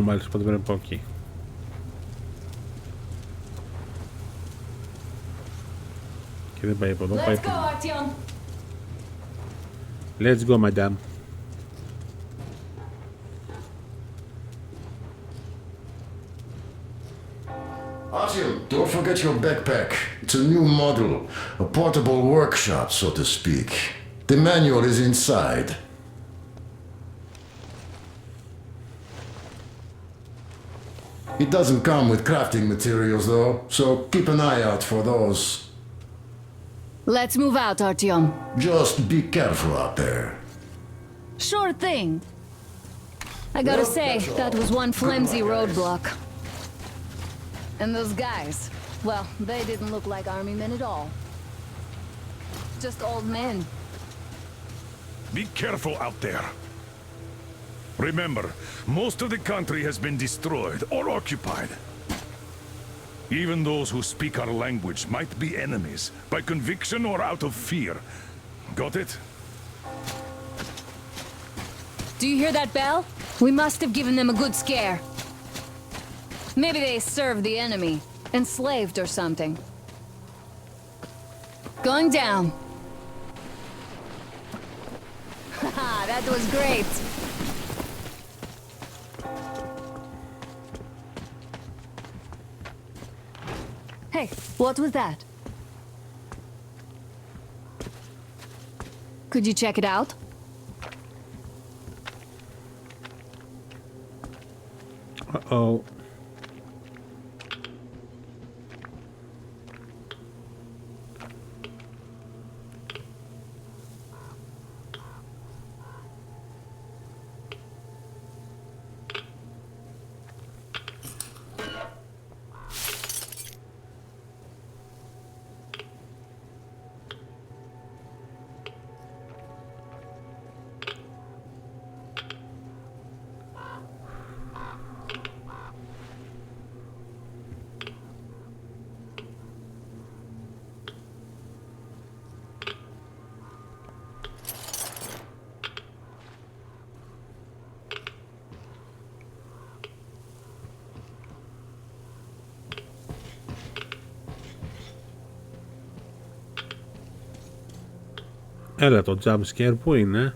Μάλιστα, οπότε πρέπει να πάω εκεί. Και δεν πάει από εδώ, πάει από εδώ. Let's go, madame. Artyom, don't forget your backpack. It's a new model, a portable workshop, so to speak. The manual is inside. It doesn't come with crafting materials, though, so keep an eye out for those. Let's move out, Artyom. Just be careful out there. Sure thing. I gotta Well, say, that's all. that was one flimsy Good luck, guys. roadblock. And those guys, well, they didn't look like army men at all. Just old men. Be careful out there. Remember, most of the country has been destroyed or occupied. Even those who speak our language might be enemies, by conviction or out of fear. Got it? Do you hear that bell? We must have given them a good scare. Maybe they served the enemy, enslaved or something. Going down. Haha, that was great. Hey, what was that? Could you check it out? Uh-oh. Έλα το jump scare που είναι.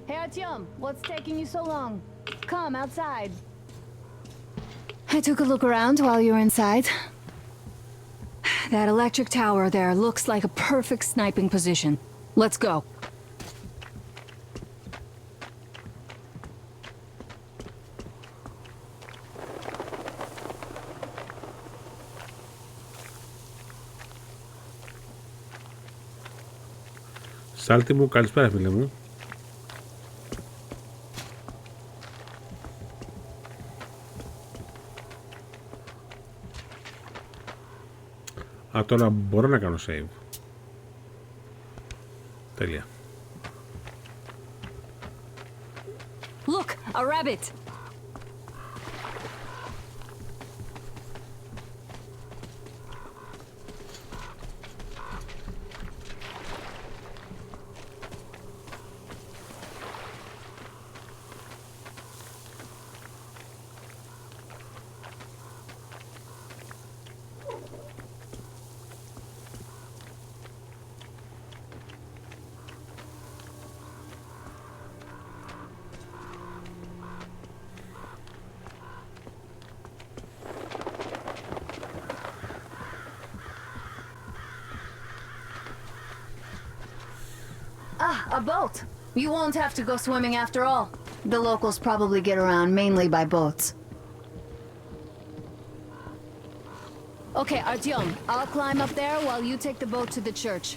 Hey Artyom, what's taking you so long? Come outside. I took a look around while you were inside. That electric tower there looks like a perfect sniping position. Let's go. Σάλτη μου, καλησπέρα φίλε μου. Α, τώρα μπορώ να κάνω save. Τέλεια. Look, a rabbit. A boat. You won't have to go swimming after all. The locals probably get around mainly by boats. Okay, Artyom, I'll climb up there while you take the boat to the church.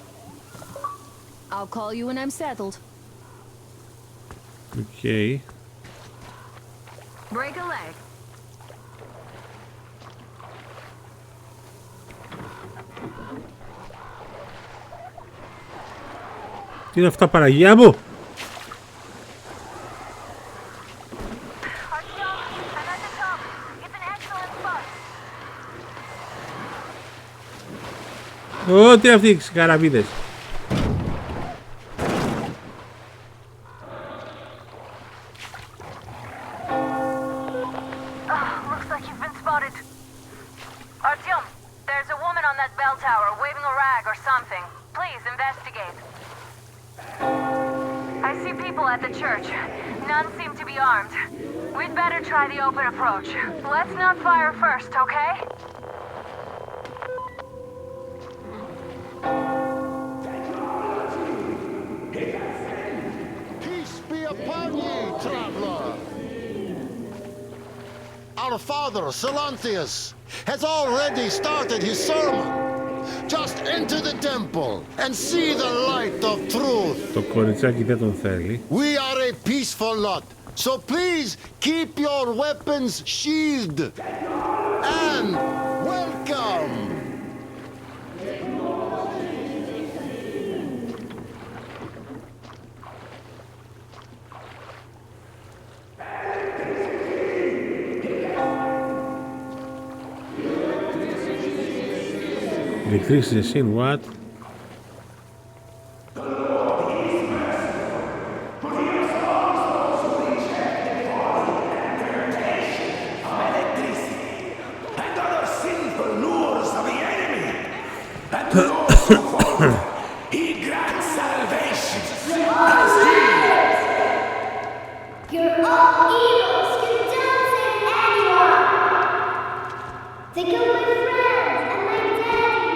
I'll call you when I'm settled. Okay. Break a leg. Τι είναι αυτά, Παναγία μου? Ό,τι αυτοί οι καραβίδες. Looks like you've been spotted. Artyom, there's a woman on that bell tower waving a rag or something. Please investigate. I see people at the church. None seem to be armed. We'd better try the open approach. Let's not fire first, okay? Peace be upon ye, traveler. Our father, Silanthius, has already started his sermon. Just enter the temple and see the light of truth. Το κοριτσάκι δεν τον θέλει. We are a peaceful lot, so please keep your weapons sheathed. And welcome. Electricity machine, what? He grants salvation. You're all evils, can dance at anyone. They killed my friends and my daddy.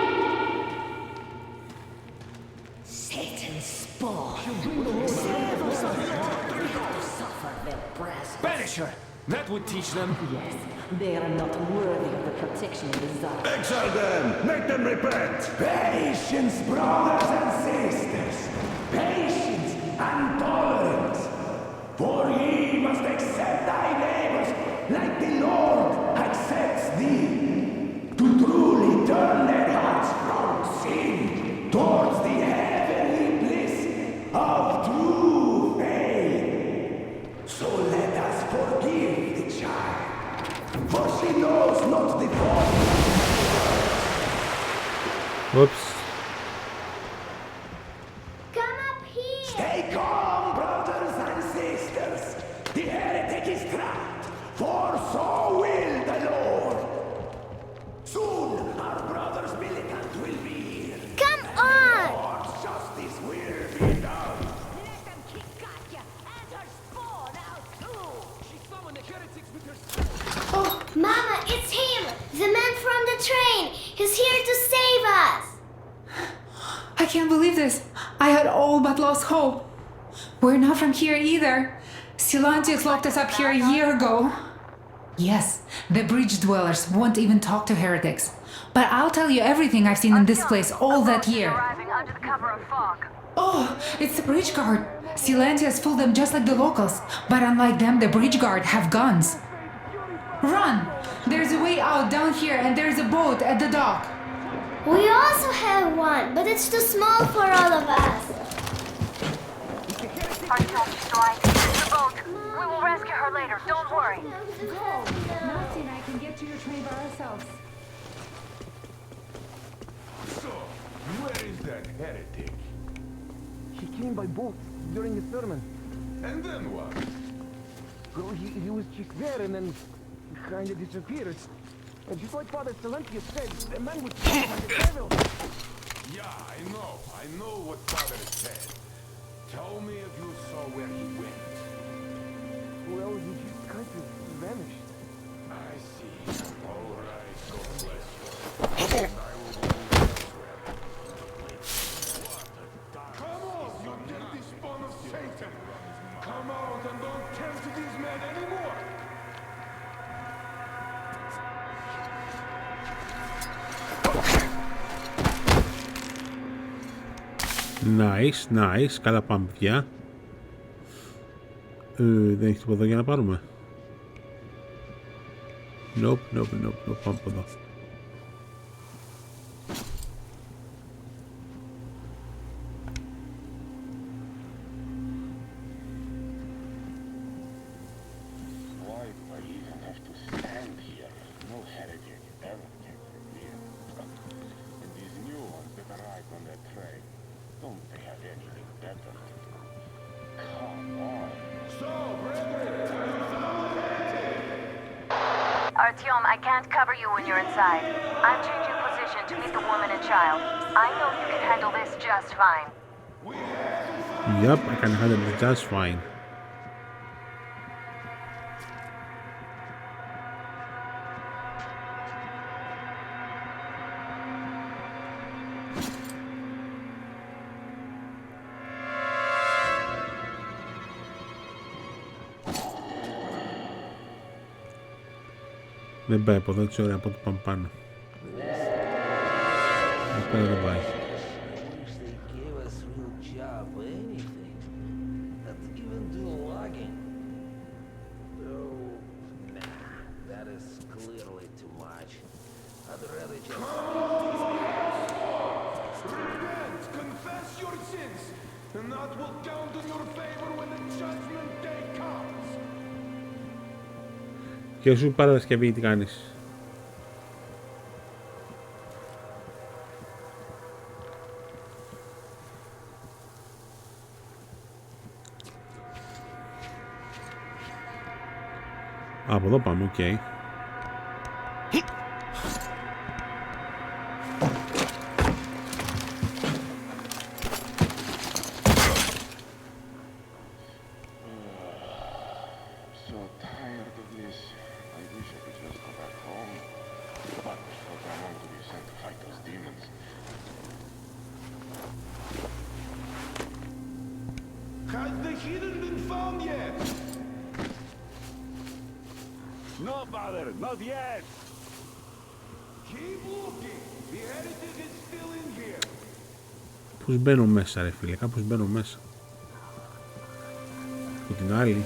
Satan's spawn. Banish her! That would teach them. Yes, they are not worthy of the protection they desire. Exile them! Make them repent! Patience, brothers and sisters! Patience and tolerance! For ye must accept thy neighbors like the Lord accepts thee. To truly turn their hearts from sin towards the heavenly bliss of true faith. So let us forgive the child, for she knows not the fault. Whoops. Come up here. Stay calm, brothers and sisters. The heretic is trapped, for so will He's here to save us! I can't believe this. I had all but lost hope. We're not from here either. Silantius locked us up here a year ago. Yes, the bridge dwellers won't even talk to heretics. But I'll tell you everything I've seen in this place all that year. Arriving under the cover of fog. Oh, it's the bridge guard. Silantius fooled them just like the locals. But unlike them, the bridge guard have guns. Run! There's a way out down here and there's a boat at the dock. We also have one, but it's too small for all of us. Artyom, she's lying. The boat. We will rescue her later. Don't worry. Nasty and I can get to your train by ourselves. So, where is that heretic? He came by boat during the sermon. And then what? Well, he was just there and then kind of disappeared. And just like Father Silantius said, the man was like the devil. Yeah, I know what Father said. Tell me if you saw where he went. Well, he just kind of vanished. I see. All right, God bless you. And I will go elsewhere. Come on, you dirty spawn of Satan! Come out and don't tempt these men anymore! Nice. Καλά πάμε, παιδιά. Δεν έχει τίποτα εδώ για να πάρουμε. Nope. Πάμε από εδώ. Artyom, I can't cover you when you're inside. I'm changing position to meet the woman and child. I know you can handle this just fine. Yep, I can handle it just fine. Δεν πάει από εδώ, έτσι ωραία, από ό,τι πάμε πάνω. Εδώ πέρα δεν πάει. Και σου Παρασκευή τι κάνεις? Από εδώ πάμε, οκ. Has the heathen been found yet? No, Father, not yet. Keep looking. The heretic is still in here. Πώς μπαίνω μέσα ρε φίλε, κάπως μπαίνω μέσα. Από την άλλη.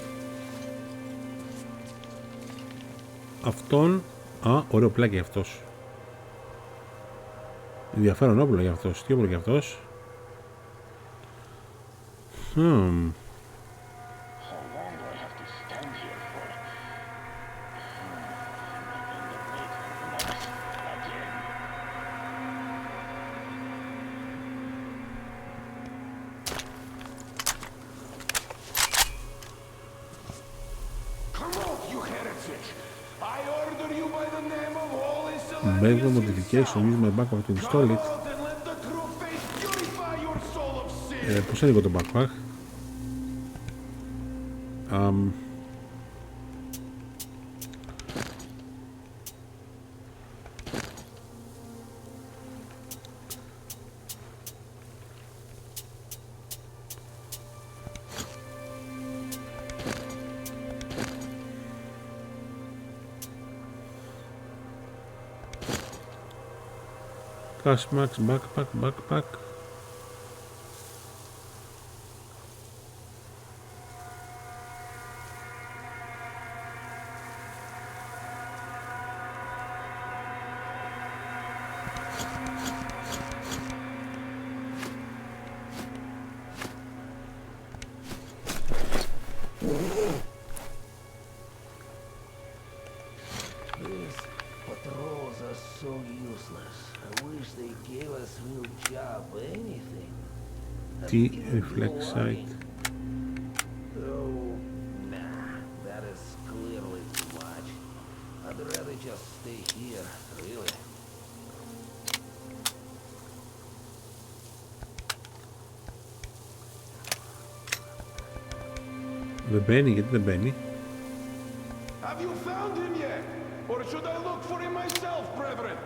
Αυτόν. Α, ωραίο πλάκι αυτός. Ενδιαφέρον όπλο για αυτός. Τι όπλο για αυτός? Beg modification, use my backpack to install it. Πώς ανοίγω το backpack? Cashmax, backpack. These patrols are so useless. I wish they gave us real job, anything. Reflex sight. Oh, nah, that is clearly too much. I'd rather just stay here, really. Δεν μπαίνει, γιατί δεν μπαίνει? Have you found him yet? Or should I look for him myself, brethren?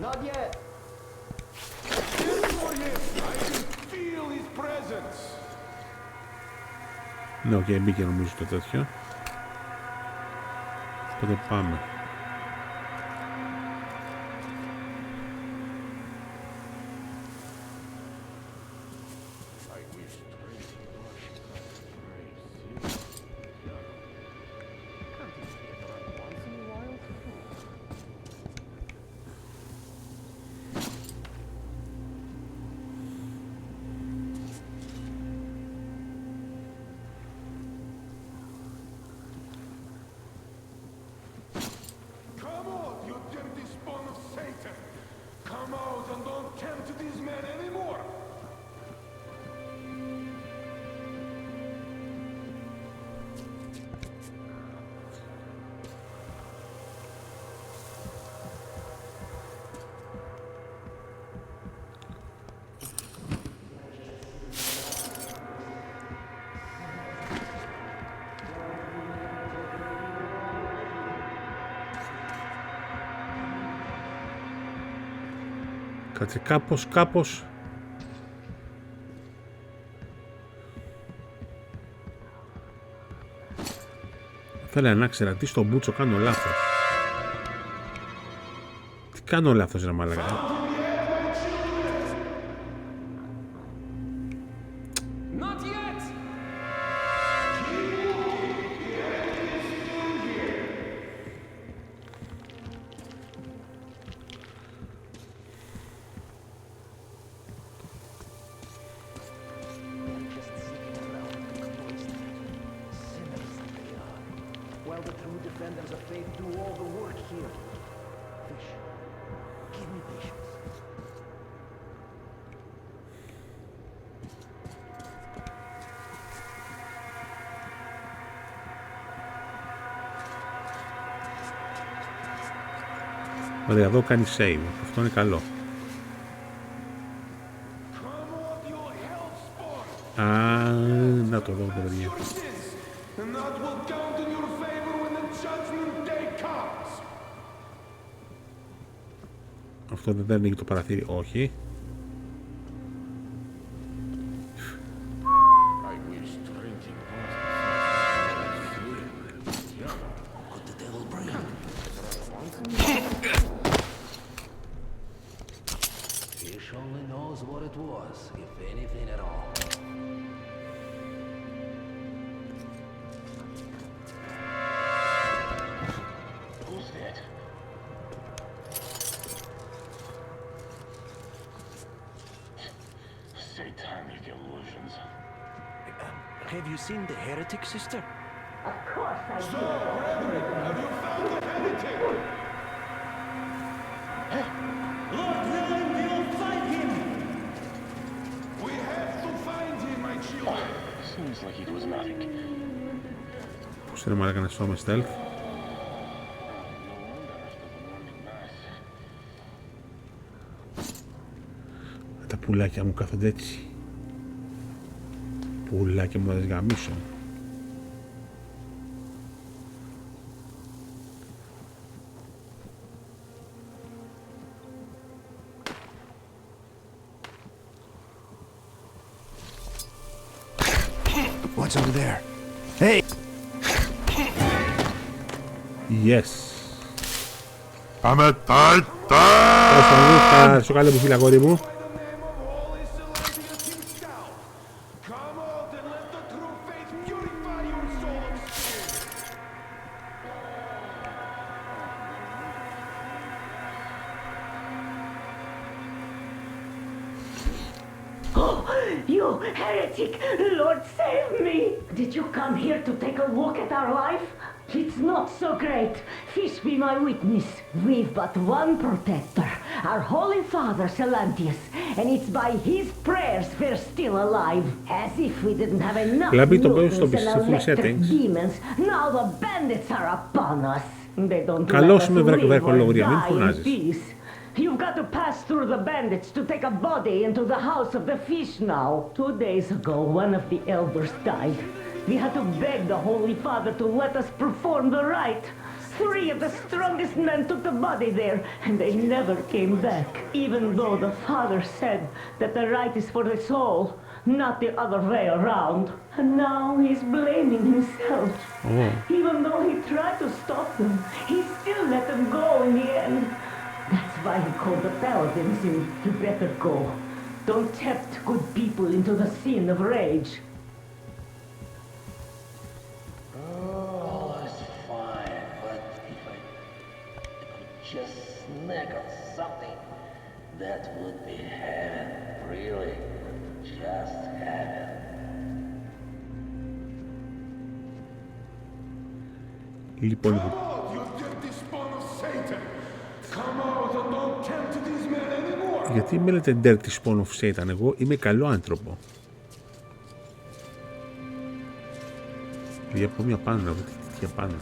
Not yet. Look for him! I can feel his presence! Ναι, οκ, μπήκε νομίζω το τέτοιο. Οπότε πάμε. Κάτσε κάπως. Θέλω να ξέρω τι στον μπούτσο κάνω λάθος. Τι κάνω λάθος ρε μαλάκα. Ωραία, εδώ κάνει save. Αυτό είναι καλό. Α, να το δω το παιδιά. Αυτό δεν ανοίγει το παραθύρι, όχι. Have you seen the heretic, sister? Of course I So, brethren, have you found the heretic? Lord willing, we will find him! We have to find him, my children! Seems like he was magic. Πώς είναι μαλάκα να σώμε stealth. Τα πουλάκια μου κάθονται έτσι. Πουλάκια μου θα τις γαμίσω. What's over there? Hey! Yes. I'm a tight. Θα σου κάνω που φύλλα, αγόρι μου. You heretic! Lord, save me! Did you come here to take a look at our life? It's not so great. Fish be my witness. We've but one protector, our Holy Father Salantius, and it's by his prayers we're still alive. As if we didn't have enough mutants and electric demons, now the bandits are upon us. They don't let us live or die in peace. You've got to pass through the bandits to take a body into the house of the fish now. 2 days ago, one of the elders died. We had to beg the Holy Father to let us perform the rite. 3 of the strongest men took the body there, and they never came back. Even though the Father said that the rite is for the soul, not the other way around. And now he's blaming himself. Even though he tried to stop them, he still let them go in the end. That's why he called the paladins in. You better go. Don't tempt good people into the sin of rage. All is fine, but if I could just snack on something, that would be heaven, really. Just heaven. Λοιπόν, γιατί με λέτε dirty spawn of Satan? Εγώ είμαι καλό άνθρωπο. Διαπώ μια πάνω, να βρείτε τέτοια πάνω.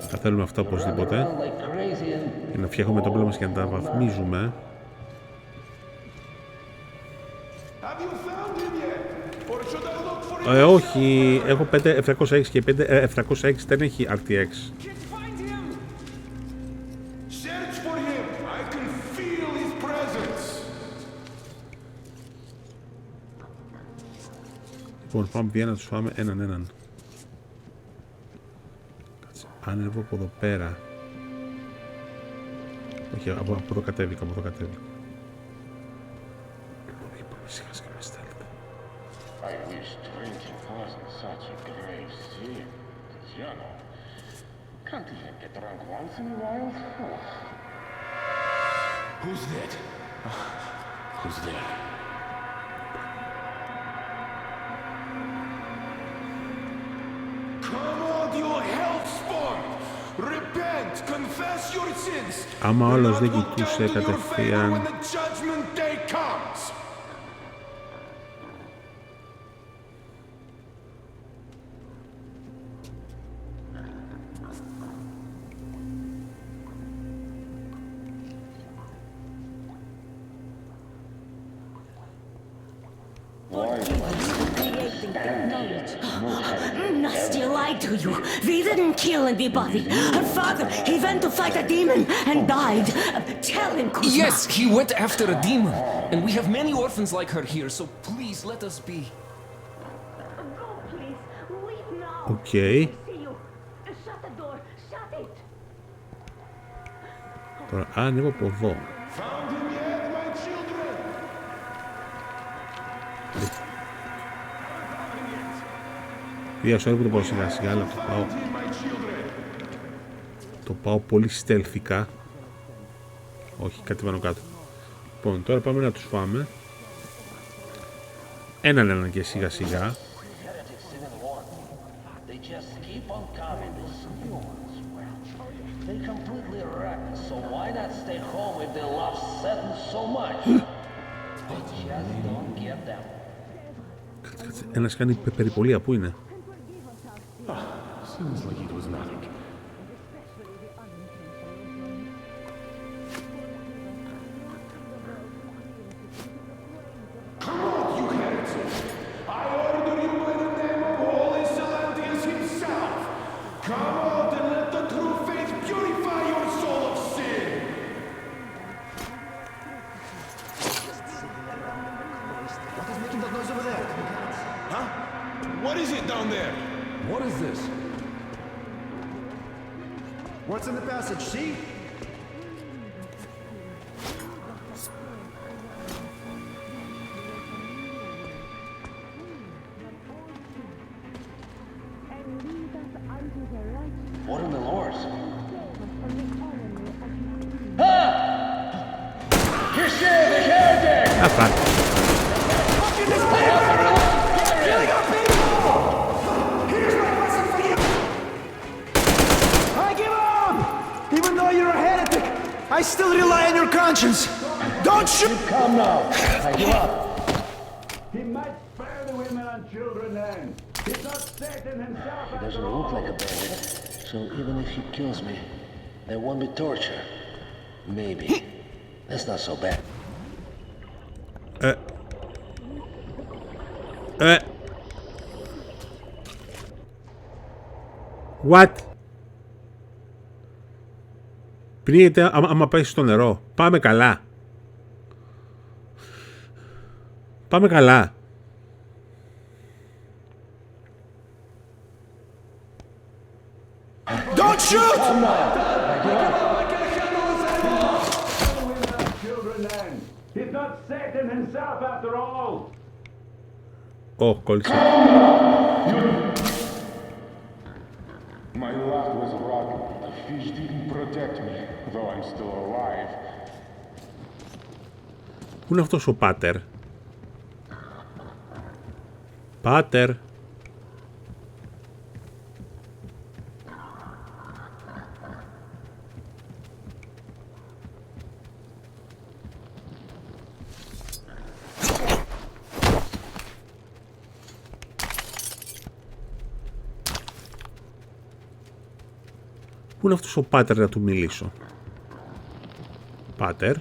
Θα θέλουμε αυτά οπωσδήποτε για να φτιάχνουμε το όπλο μας και να τα βαθμίζουμε. Όχι, έχω 5 706 και 5 706 δεν έχει RTX. Λοιπόν, πάμε πια να τους φάμε έναν. Κάτσε, ανέβω από εδώ πέρα. Όχι, από εδώ κατέβηκα, Είπαμε σιγά σιγά με στέλνετε. I wish drinking wasn't such a grave sin, you know. Can't even get drunk once in a while. Who's that? Who's there? Come on, you hellspawn! Repent, confess your sins. Άμα όλος δεν κοιτούσε κατευθείαν. Nasty lied to you. We didn't kill anybody. Her father, he went to fight a demon and died. Tell him, Kuzma. Yes, he went after a demon. And we have many orphans like her here, so please let us be. Go, please. Leave now. Okay. See you. Shut the door. Shut it. Τώρα ανέβω από εδώ. Sorry που το πάω σιγά σιγά, αλλά το πάω πολύ στέλθηκα. Όχι, κάτι πάνω κάτω. Λοιπόν, τώρα πάμε να τους φάμε. Έναν και σιγά σιγά. Ένας κάνει περιπολία, πού είναι? Seems like it was nothing. Come on, Huh? What is it down there? What is this? What's in the passage, see? What in the Lord's? Ah, fuck. I give up! Even though you're a heretic, I still rely on your conscience. Don't shoot! Come now. I give up. He might spare the women and children then. He's not Satan himself. He doesn't look like a bandit, so even if he kills me, there won't be torture. Maybe. That's not so bad. What? Πνίγεται άμα πέσει στο νερό. Πάμε καλά. Πάμε καλά. Don't shoot! He's not Satan himself after all. Κόλλησε. My luck was rotten. The fish didn't protect me, though I'm still alive. Πού είναι αυτός ο Πάτερ? Πάτερ. Πού είναι αυτός ο Πάτερ να του μιλήσω? Πάτερ.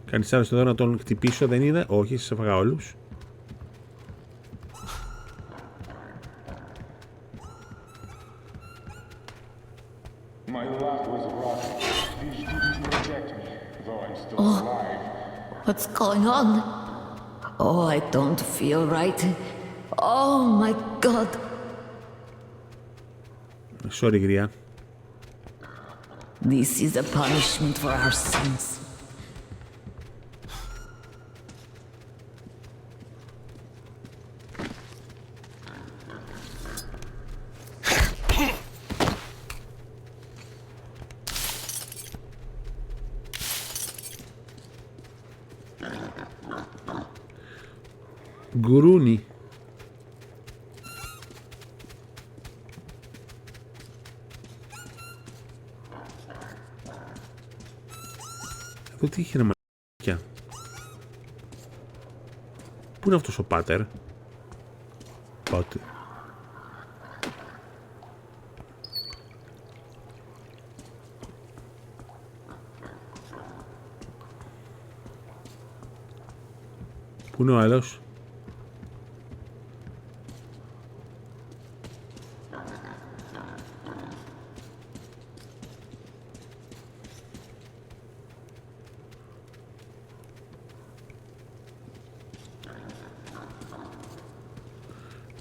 Κάνεις άρρωστο εδώ να τον χτυπήσω, δεν είναι? Όχι, σας έφαγα όλους. What's going on? Oh, I don't feel right. Oh my God. Sorry, γριά. This is a punishment for our sins. Γκουρούνι. Εδώ τι είχε να μαλακιά. Πού είναι αυτός ο Πάτερ? Πάτερ. Πού είναι ο άλλος?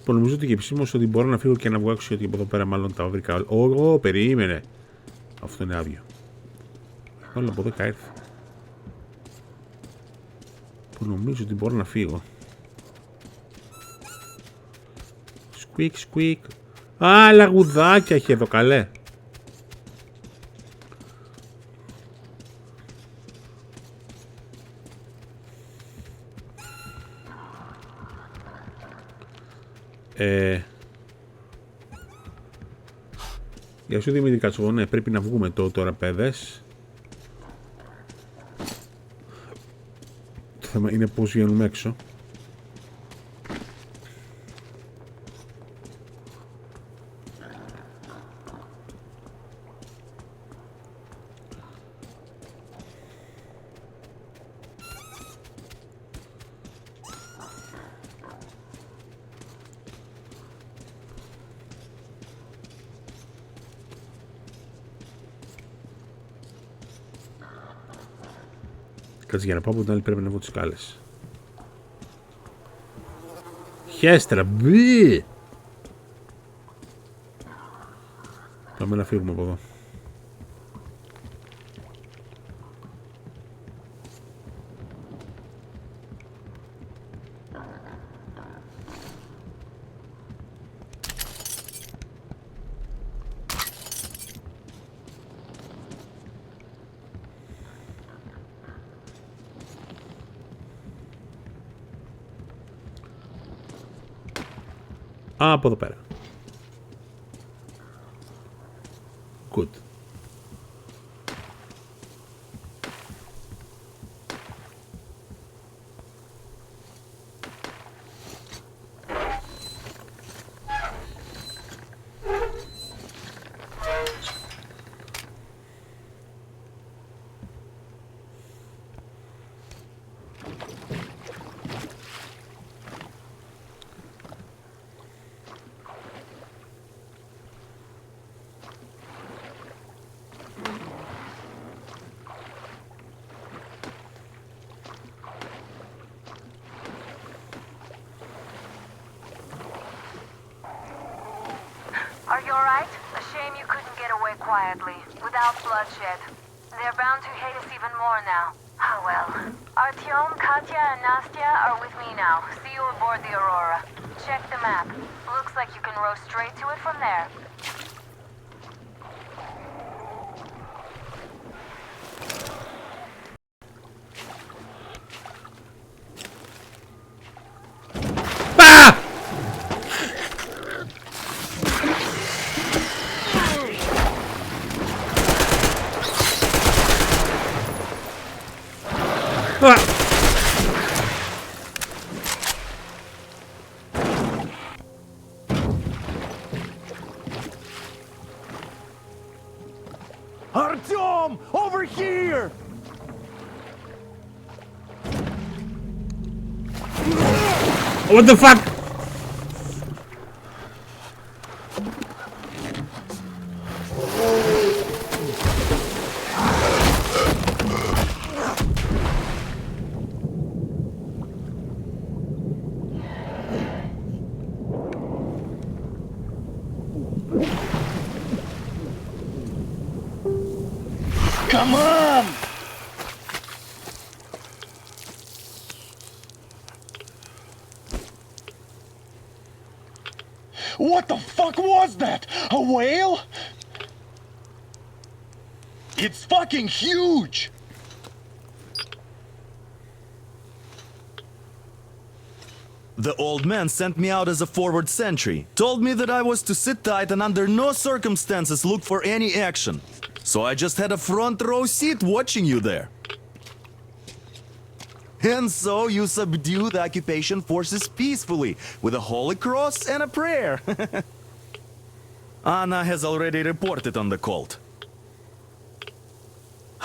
Νομίζω ότι και επισήμως ότι μπορώ να φύγω και να βγω έξω, ότι από εδώ πέρα μάλλον τα βρήκα. Περίμενε. Αυτό είναι άδειο. Όλα από εδώ έρθει. Που νομίζω ότι μπορώ να φύγω. Squeak, squeak. Α, λαγουδάκια έχει εδώ, καλέ. Για σου Δημήτρη Κατσοβό, ναι, πρέπει να βγούμε τώρα, παιδες. Το θέμα είναι πώς βγαίνουμε έξω. Κάτσε, για να πάω από την άλλη πρέπει να βγω τις σκάλες. Χέστρα, μπει! Πάμε να φύγουμε από εδώ. Από εδώ πέρα. Good. Are you alright? A shame you couldn't get away quietly, without bloodshed. They're bound to hate us even more now. Oh well. Artyom, Katya, and Nastya are with me now. See you aboard the Aurora. Check the map. Looks like you can row straight to it from there. Artyom! Over here! What the fuck? Come on! What the fuck was that? A whale? It's fucking huge! The old man sent me out as a forward sentry. Told me that I was to sit tight and under no circumstances look for any action. So I just had a front row seat watching you there. And so you subdue the occupation forces peacefully, with a holy cross and a prayer. Anna has already reported on the cult.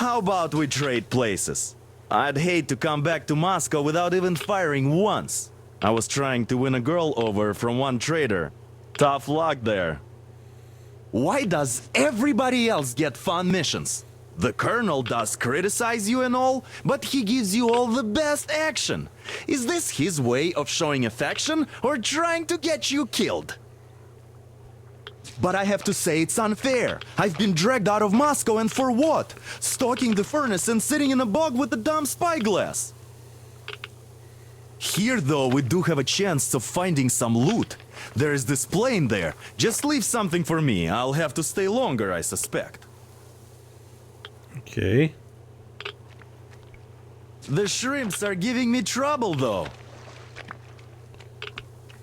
How about we trade places? I'd hate to come back to Moscow without even firing once. I was trying to win a girl over from one trader. Tough luck there. Why does everybody else get fun missions? The Colonel does criticize you and all, but he gives you all the best action. Is this his way of showing affection or trying to get you killed? But I have to say it's unfair. I've been dragged out of Moscow, and for what? Stalking the furnace and sitting in a bog with a dumb spyglass. Here, though, we do have a chance of finding some loot. There is this plane there. Just leave something for me. I'll have to stay longer, I suspect. Okay. The shrimps are giving me trouble, though.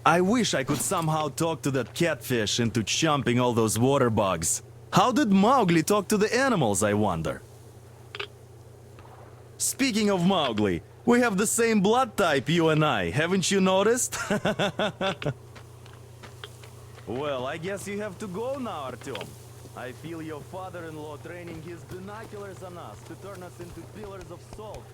I wish I could somehow talk to that catfish into chomping all those water bugs. How did Mowgli talk to the animals, I wonder? Speaking of Mowgli, we have the same blood type, you and I. Haven't you noticed? Well, I guess you have to go now, Artyom. I feel your father-in-law training his binoculars on us to turn us into pillars of salt.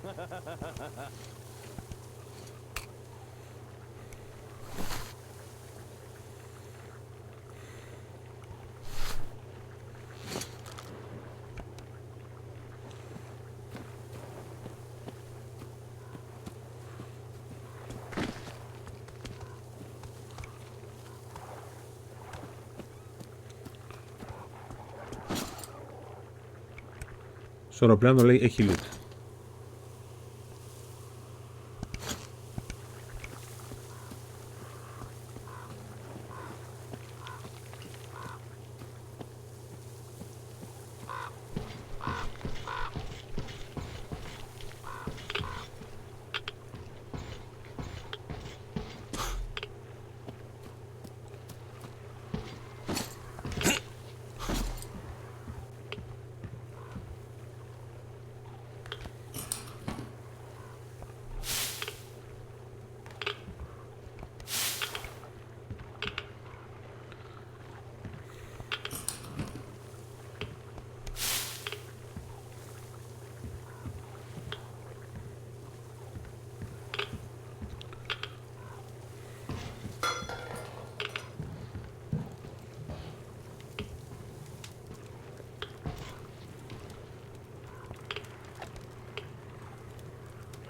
Στο αεροπλάνο λέει έχει loot.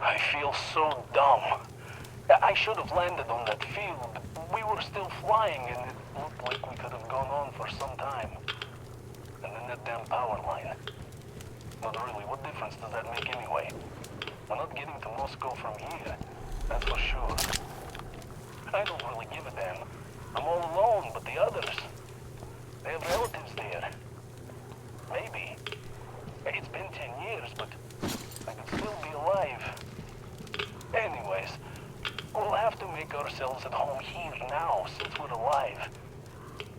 I feel so dumb. I should have landed on that field. We were still flying and it looked like we could have gone on for some time. And then that damn power line. But really, what difference does that make anyway? We're not getting to Moscow from here, that's for sure. I don't really give a damn. I'm all alone, but the others, they have relatives there. Maybe. It's been 10 years, but I could still be alive. Anyways, we'll have to make ourselves at home here now, since we're alive.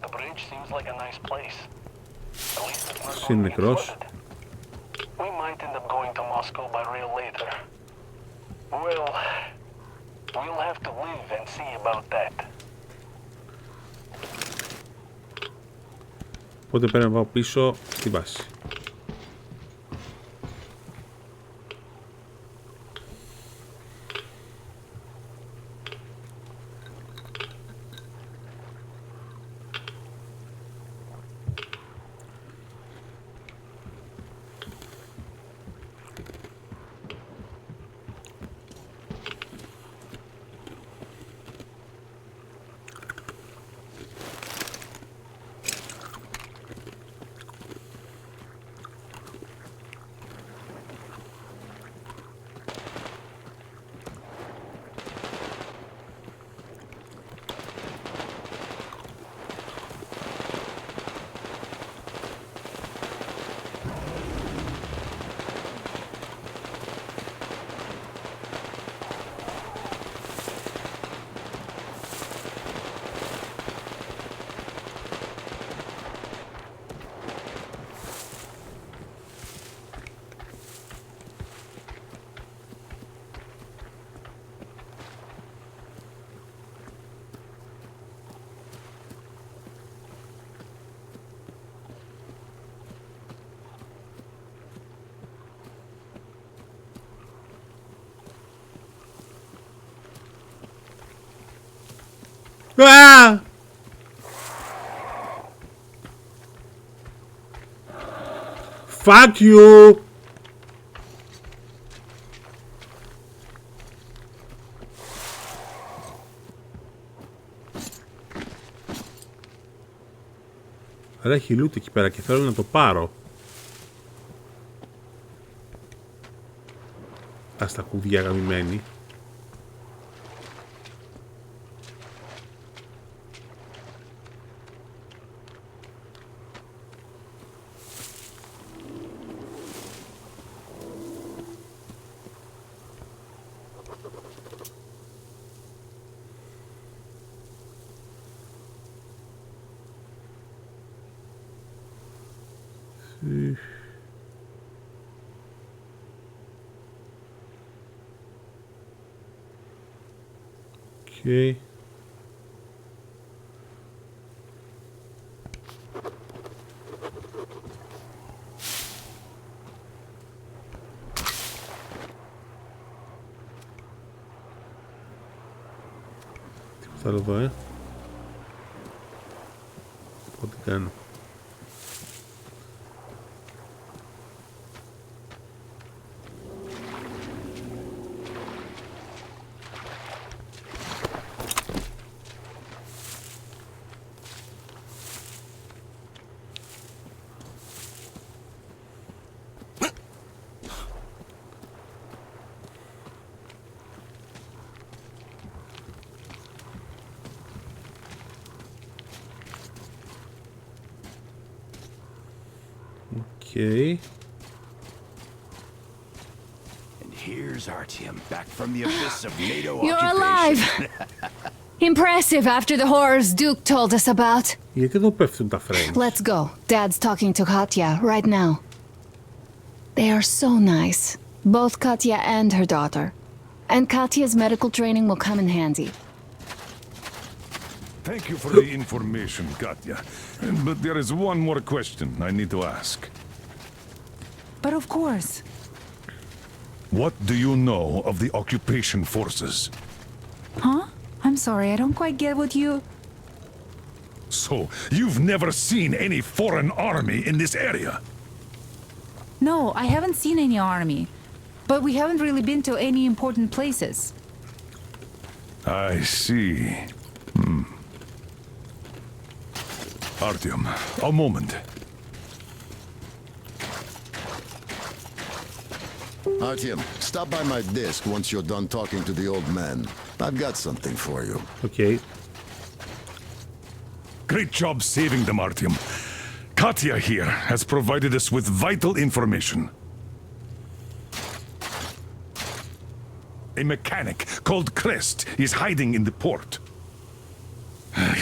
The bridge seems like a nice place. At least it's not going to get flooded. We might end up going to Moscow by rail later. Well, we'll have to live and see about that. Οπότε πρέπει να πάω πίσω στη βάση. Ah! Fuck you! Αλλά έχει loot εκεί πέρα και θέλω να το πάρω. Ας τα κουβιά γαμημένη. Okay. Τίποτα άλλο εδώ, Ό,τι κάνω. Okay. And here's Artyom, back from the abyss of NATO You're occupation. alive! Impressive after the horrors Duke told us about. Γιατί εδώ πέφτουν τα frames? Let's go. Dad's talking to Katya right now. They are so nice. Both Katya and her daughter. And Katya's medical training will come in handy. Thank you for the information, Katya. But there is one more question I need to ask. But of course. What do you know of the occupation forces? Huh? I'm sorry, I don't quite get what you... So, you've never seen any foreign army in this area? No, I haven't seen any army. But we haven't really been to any important places. I see. Artyom, a moment. Artyom, stop by my desk once you're done talking to the old man. I've got something for you. Okay. Great job saving them, Artyom. Katya here has provided us with vital information. A mechanic called Crest is hiding in the port.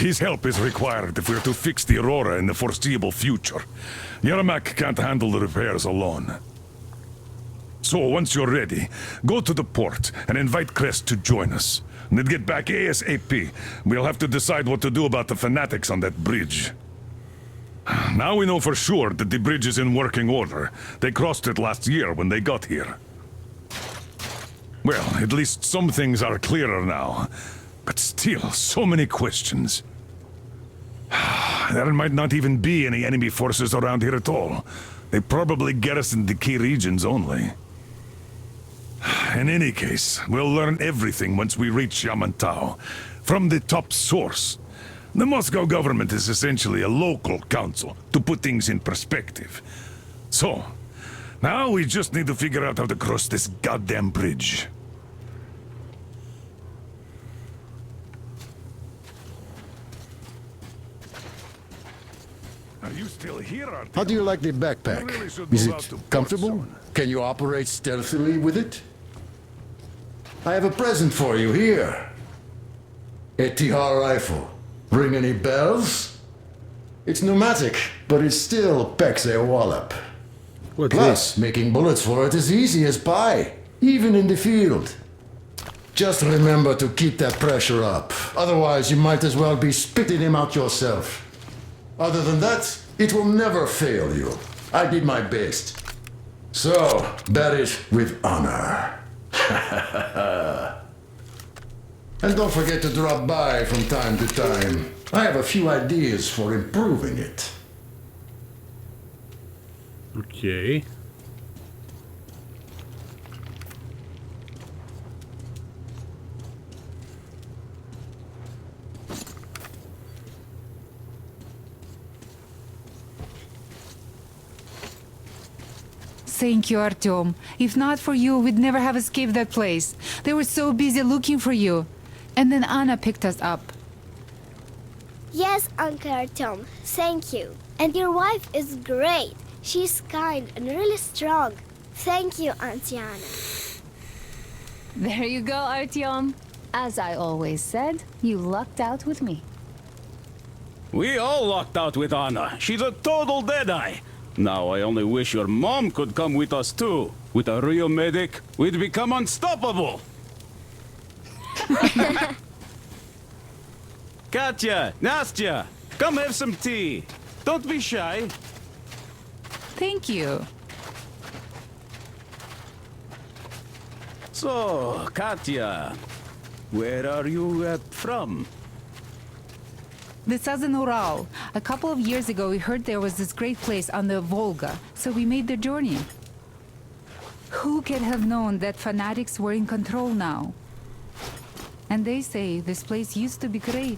His help is required if we're to fix the Aurora in the foreseeable future. Yermak can't handle the repairs alone. So, once you're ready, go to the port and invite Crest to join us. And get back ASAP. We'll have to decide what to do about the fanatics on that bridge. Now we know for sure that the bridge is in working order. They crossed it last year when they got here. Well, at least some things are clearer now. But still, so many questions. There might not even be any enemy forces around here at all. They probably garrison the key regions only. In any case, we'll learn everything once we reach Yamantau. From the top source. The Moscow government is essentially a local council, to put things in perspective. So, now we just need to figure out how to cross this goddamn bridge. Are you still here, Artyom? How do you like the backpack? Is it comfortable? Can you operate stealthily with it? I have a present for you here. A TR rifle. Ring any bells? It's pneumatic, but it still packs a wallop. Plus, making bullets for it is easy as pie, even in the field. Just remember to keep that pressure up. Otherwise, you might as well be spitting him out yourself. Other than that, it will never fail you. I did my best. So, bear it with honor. And don't forget to drop by from time to time. I have a few ideas for improving it. Okay. Thank you, Artyom. If not for you, we'd never have escaped that place. They were so busy looking for you. And then Anna picked us up. Yes, Uncle Artyom, thank you. And your wife is great. She's kind and really strong. Thank you, Auntie Anna. There you go, Artyom. As I always said, you lucked out with me. We all lucked out with Anna. She's a total deadeye. Now I only wish your mom could come with us too. With a real medic, we'd become unstoppable. Katya, Nastya, come have some tea. Don't be shy. Thank you. So, Katya, where are you from? The southern Ural. A couple of years ago, we heard there was this great place on the Volga, so we made the journey. Who could have known that fanatics were in control now? And they say this place used to be great.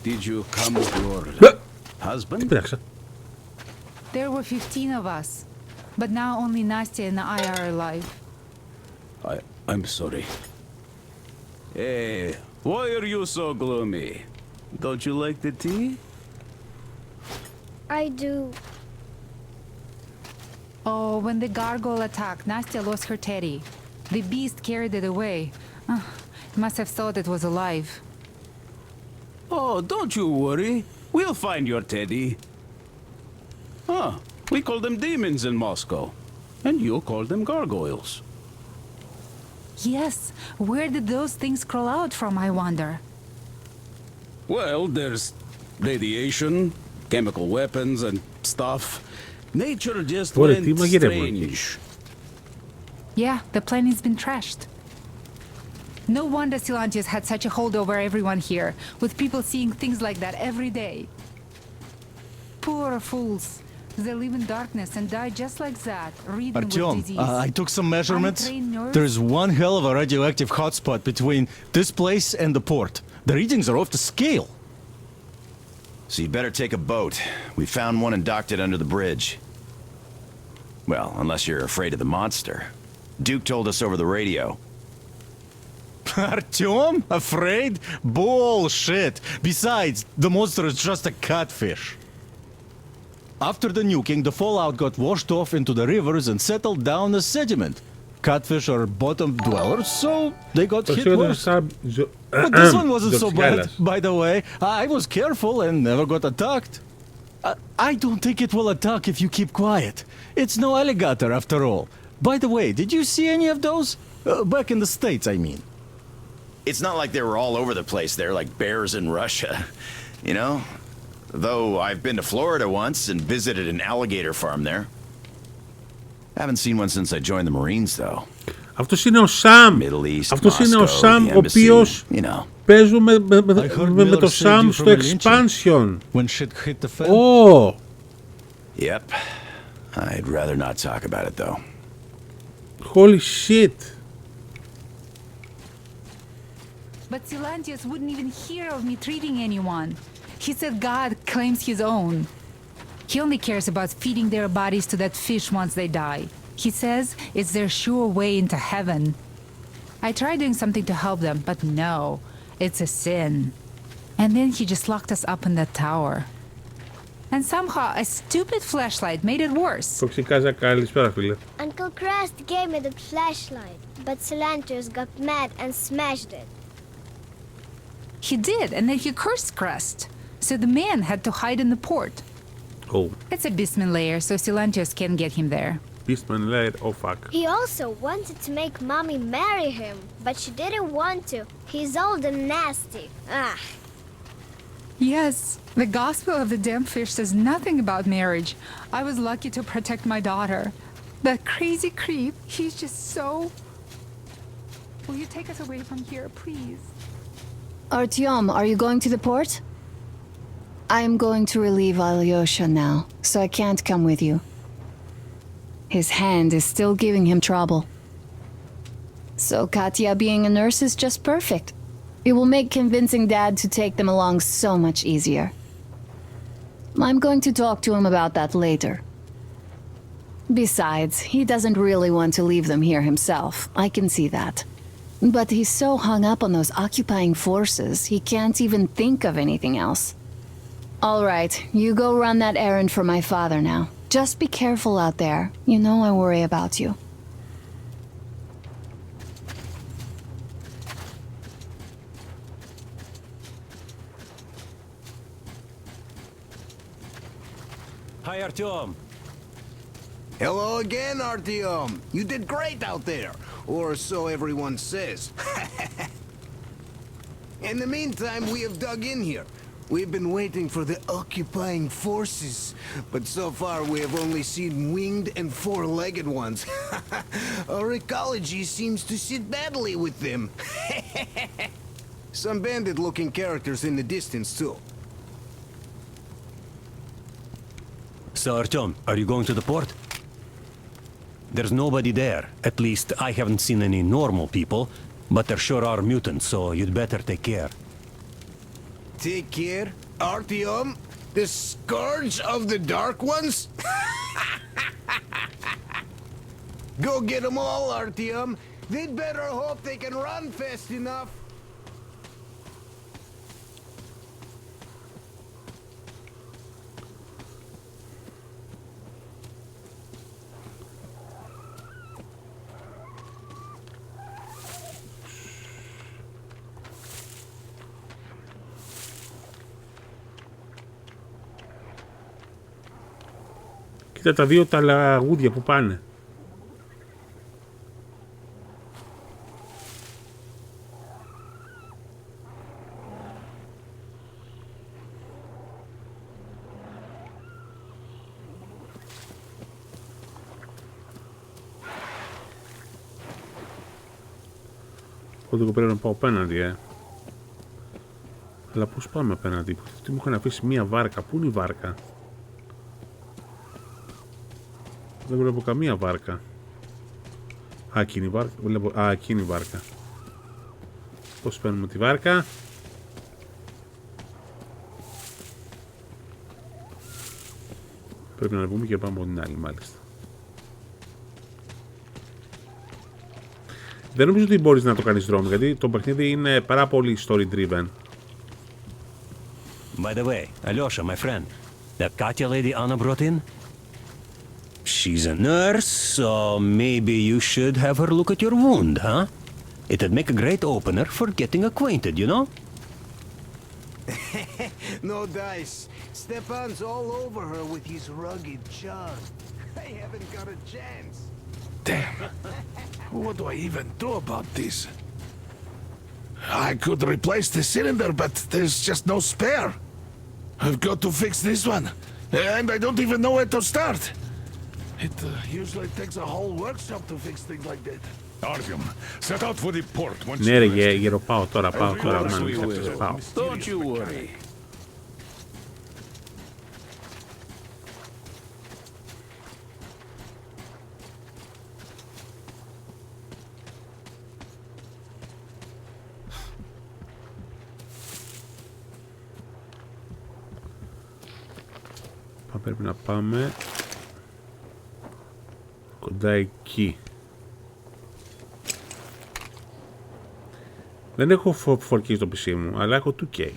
Did you come with your husband? There were 15 of us, but now only Nastya and I are alive. I'm sorry. Hey, why are you so gloomy? Don't you like the tea? I do. Oh, when the gargoyle attacked, Nastya lost her teddy. The beast carried it away. Must have thought it was alive. Oh, don't you worry. We'll find your teddy. Ah, we call them demons in Moscow. And you call them gargoyles. Yes, where did those things crawl out from, I wonder? Well, there's radiation, chemical weapons, and stuff. Nature just went strange. Yeah, the planet's been trashed. No wonder Silantius had such a hold over everyone here, with people seeing things like that every day. Poor fools. They live in darkness and die just like that, ridden with Artyom, disease. I took some measurements. Untrained nurse? There's one hell of a radioactive hotspot between this place and the port. The readings are off the scale. So you'd better take a boat. We found one and docked it under the bridge. Well, unless you're afraid of the monster. Duke told us over the radio. Artyom? Afraid? Bullshit! Besides, the monster is just a catfish. After the nuking, the fallout got washed off into the rivers and settled down as sediment. Catfish are bottom dwellers, so they got hit worse. But this one wasn't so bad, by the way. I was careful and never got attacked. I don't think it will attack if you keep quiet. It's no alligator after all. By the way, did you see any of those? Back in the States, I mean. It's not like they were all over the place there like bears in Russia, you know? Though I've been to Florida once and visited an alligator farm there. Haven't seen one since I joined the Marines, though. Αυτός είναι ο Σαμ. Αυτός είναι ο Σαμ, ο οποίος παίζουμε με το Σαμ στο expansion. Oh. Yep. I'd rather not talk about it, though. Holy shit. But Silantius wouldn't even hear of me treating anyone. He said God claims his own. He only cares about feeding their bodies to that fish once they die. He says it's their sure way into heaven. I tried doing something to help them, but no, it's a sin. And then he just locked us up in that tower. And somehow a stupid flashlight made it worse. Uncle Crust gave me the flashlight, but Silantius got mad and smashed it. He did, and then he cursed Crust. So the man had to hide in the port. Oh. It's a Beastman lair, so Silantius can't get him there. Beastman lair, oh fuck. He also wanted to make Mommy marry him, but she didn't want to. He's old and nasty. Ah. Yes, the Gospel of the Damned Fish says nothing about marriage. I was lucky to protect my daughter. That crazy creep, he's just so... Will you take us away from here, please? Artyom, are you going to the port? I'm going to relieve Alyosha now, so I can't come with you. His hand is still giving him trouble. So Katya being a nurse is just perfect. It will make convincing Dad to take them along so much easier. I'm going to talk to him about that later. Besides, he doesn't really want to leave them here himself. I can see that. But he's so hung up on those occupying forces, he can't even think of anything else. All right, you go run that errand for my father now. Just be careful out there. You know I worry about you. Hi, Artyom. Hello again, Artyom. You did great out there. Or so everyone says. In the meantime, we have dug in here. We've been waiting for the occupying forces, but so far we have only seen winged and four-legged ones. Our ecology seems to sit badly with them. Some bandit-looking characters in the distance, too. So, Artyom, are you going to the port? There's nobody there. At least, I haven't seen any normal people, but there sure are mutants, so you'd better take care. Take care, Artyom? The scourge of the Dark Ones? Go get them all, Artyom. They'd better hope they can run fast enough. Κοίτα τα δύο τα λαγούδια που πάνε. Οπότε εγώ πρέπει να πάω απέναντι, Αλλά πώς πάμε απέναντι? Τι μου είχαν αφήσει μία βάρκα. Πού είναι η βάρκα? Δεν βλέπω καμία βάρκα. Α, εκείνη η βάρκα. Βλέπω... Α, εκείνη η βάρκα. Πώς παίρνουμε τη βάρκα? Πρέπει να ανεβούμε και πάμε από την άλλη, μάλιστα. Δεν νομίζω ότι μπορείς να το κάνεις δρόμο, γιατί το παιχνίδι είναι πάρα πολύ story driven. By the way, Alyosha, my friend, that Katya lady Anna brought in? She's a nurse, so maybe you should have her look at your wound, huh? It'd make a great opener for getting acquainted, you know? No dice. Stepan's all over her with his rugged charm. I haven't got a chance. Damn. What do I even do about this? I could replace the cylinder, but there's just no spare. I've got to fix this one. And I don't even know where to start. It usually takes a whole workshop to fix things like that. Artyom, set out for the port once Ναι, ρε γέρο, πάω τώρα, πάω. Don't you worry. Πρέπει να πάμε κοντά εκεί. Δεν έχω φορκή στο PC μου, αλλά έχω 2K.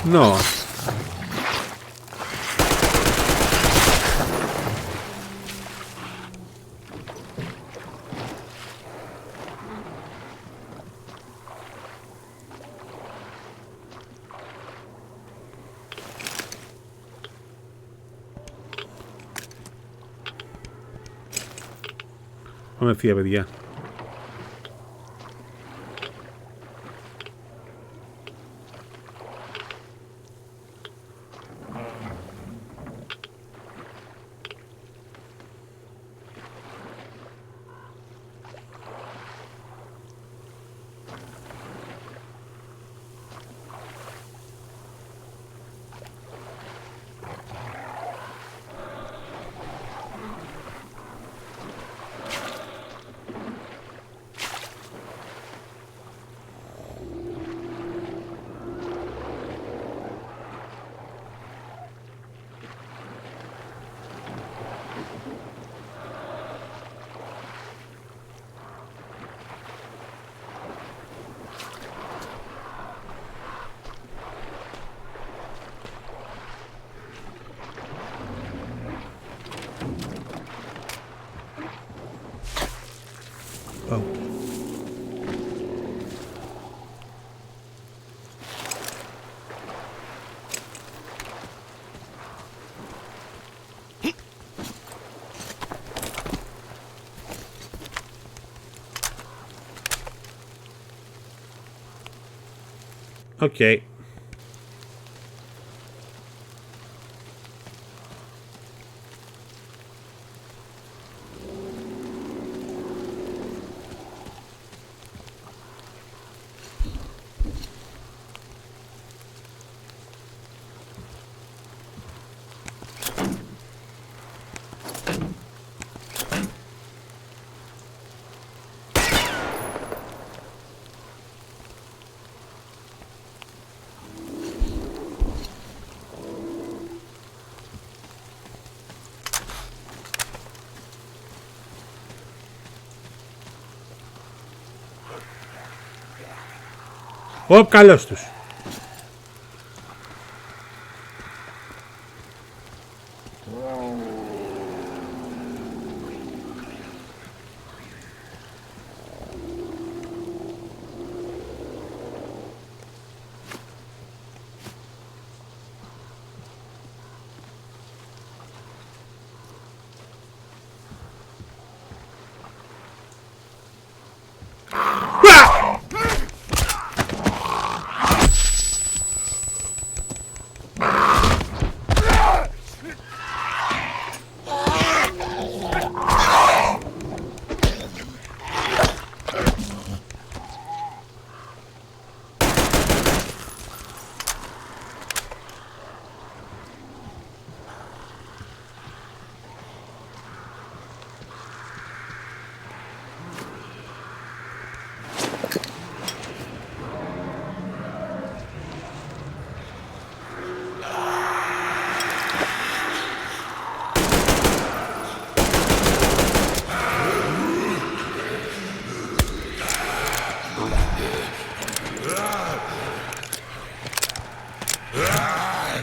No. Πάμε ευθεία, παιδιά. Oh. Okay. Καλώς τους.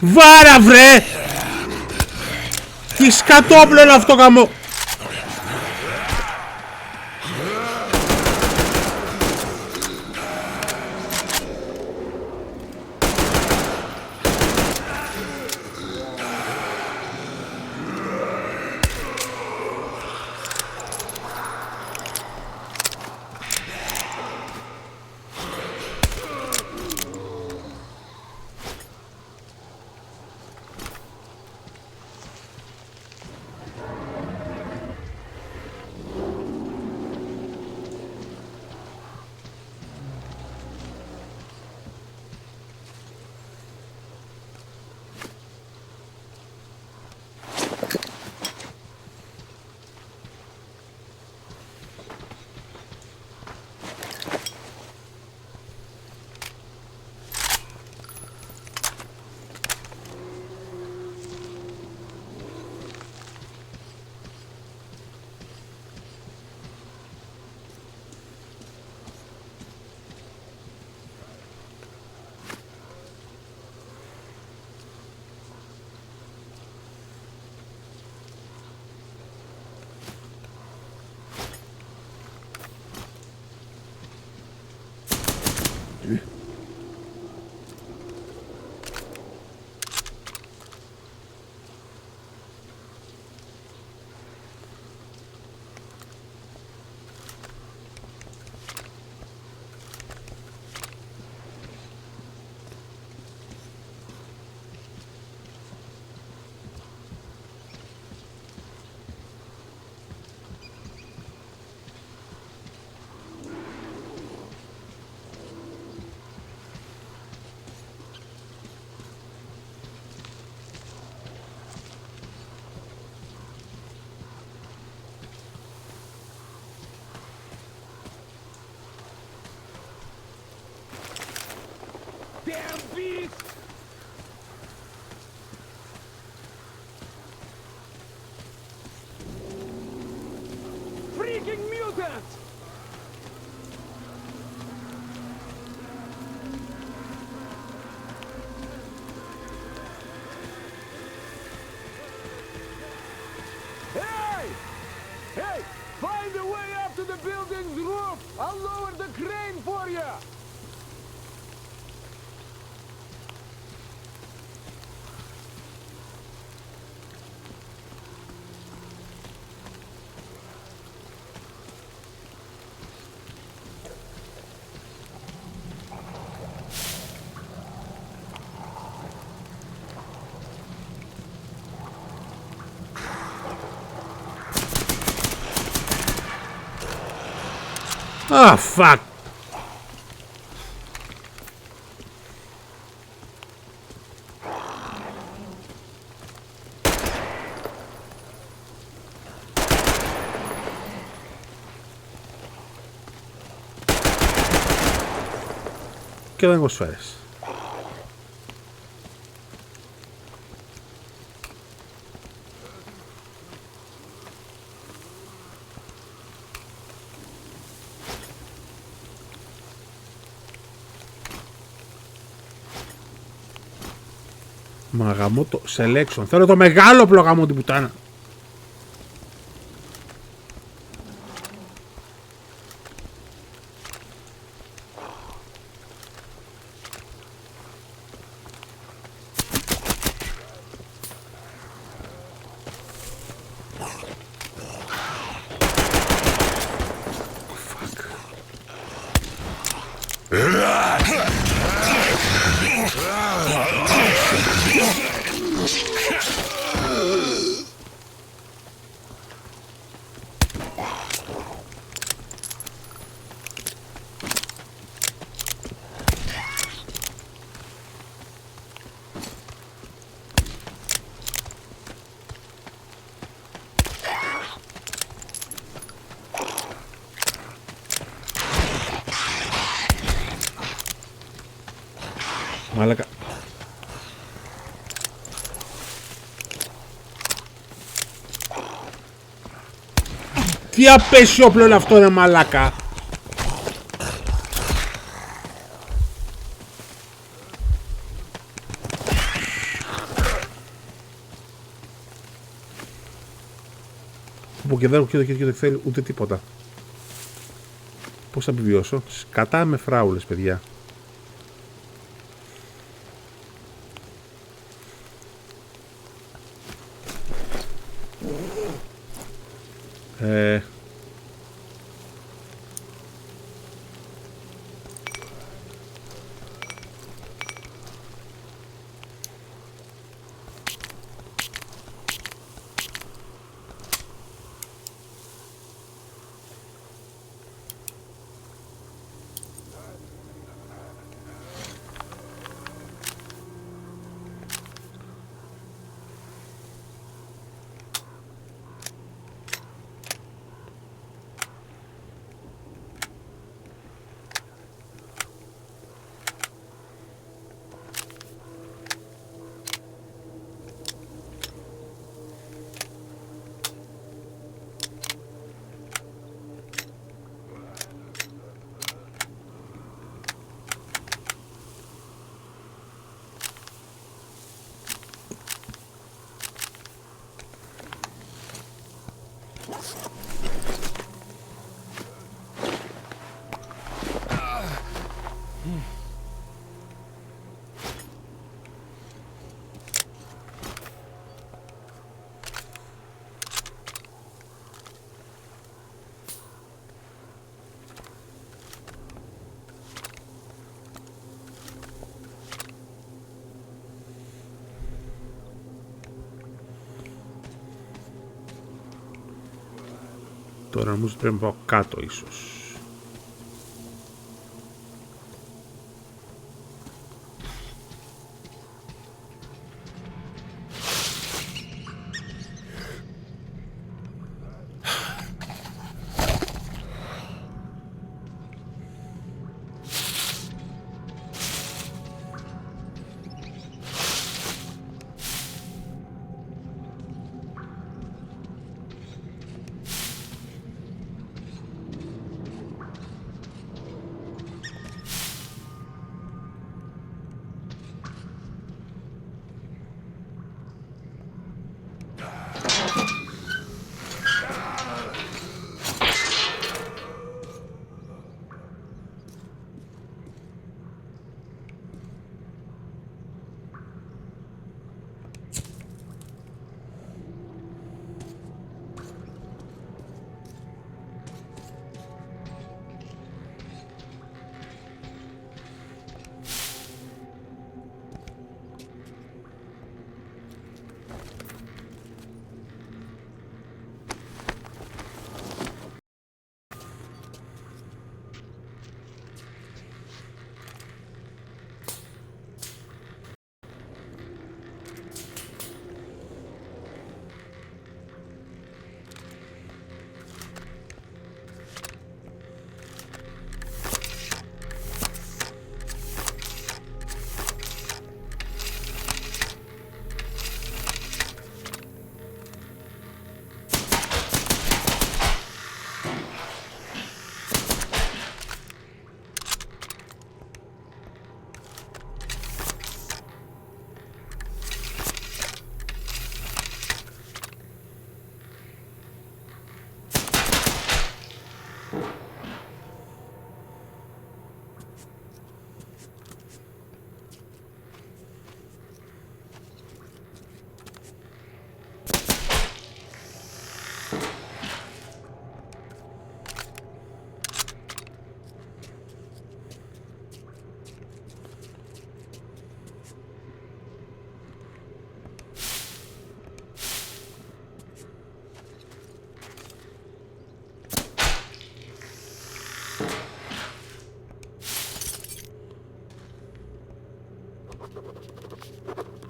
Βάρα βρε! Τι σκατόπλο είναι αυτό γαμό! Damn beast! Freaking mutant! Hey! Hey! Find a way up to the building's roof! I'll lower the crane for you! Ah, fuck. Και δεν έχω σφαίρες. Μα γαμώ το selection. Θέλω το μεγάλο πλογάμο την πουτάνα. Μαλάκα. Τι απέσιο όπλο είναι αυτό, ρε μαλάκα. Από και δεν έχω και δεν θέλει ούτε τίποτα. Πώς θα επιβιώσω? Σκατά με φράουλες, παιδιά. Τώρα νομίζω πρέπει να πάω κάτω ίσως.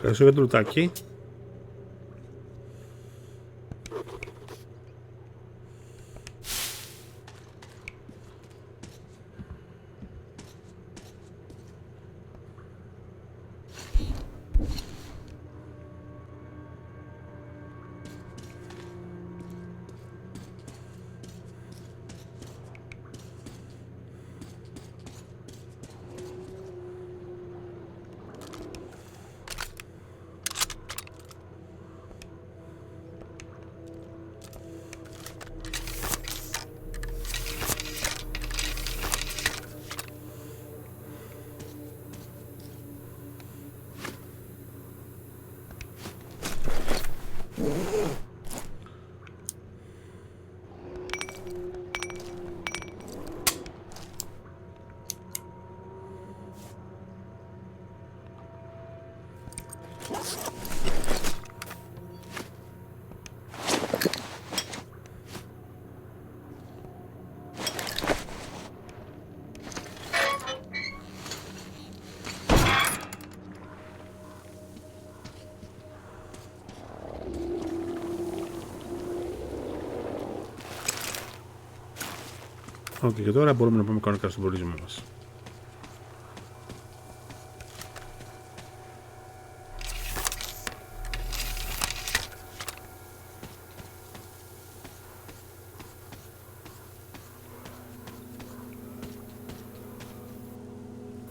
Ευχαριστώ για το λουτάκι. Ok, και τώρα μπορούμε να πάμε κανονικά στον προορισμό μας.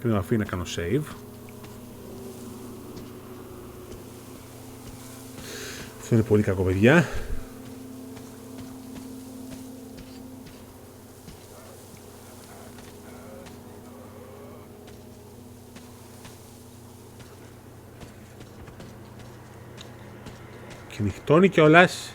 Και να αφήνω να κάνω save. Αυτό είναι πολύ κακό, παιδιά. Και νυχτώνει κιόλας.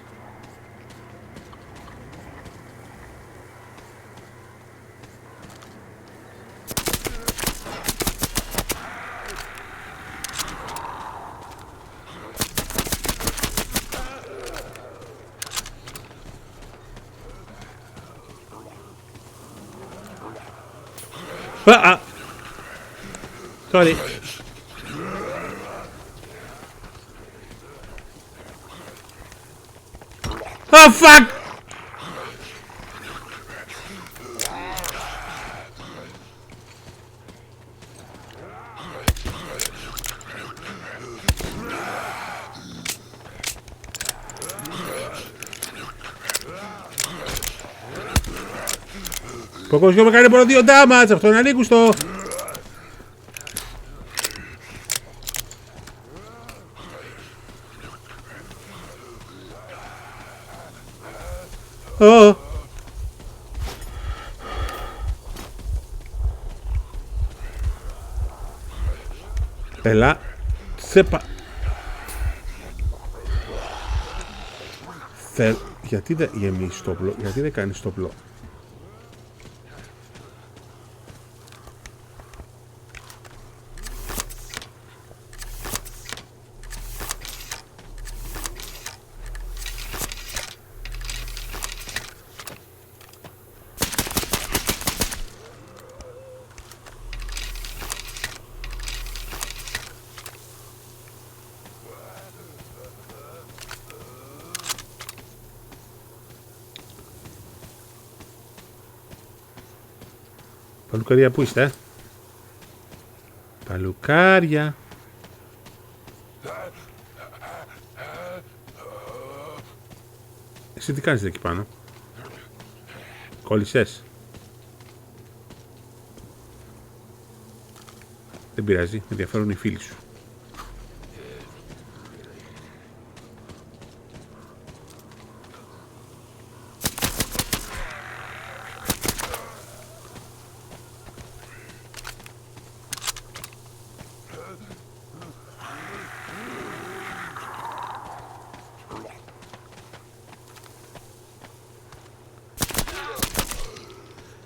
Sorry. Oh fuck! Το κοσιό με κάνει μόνο 2 damage, αυτό είναι ανήκουστο. Έλα, σέπα. Γιατί δεν γεμίσει το όπλο, γιατί δεν κάνεις το όπλο. Παλουκάρια που είστε, Παλουκάρια. Εσύ τι κάνεις εκεί πάνω? Κόλλησες? Δεν πειράζει, με ενδιαφέρουν οι φίλοι σου.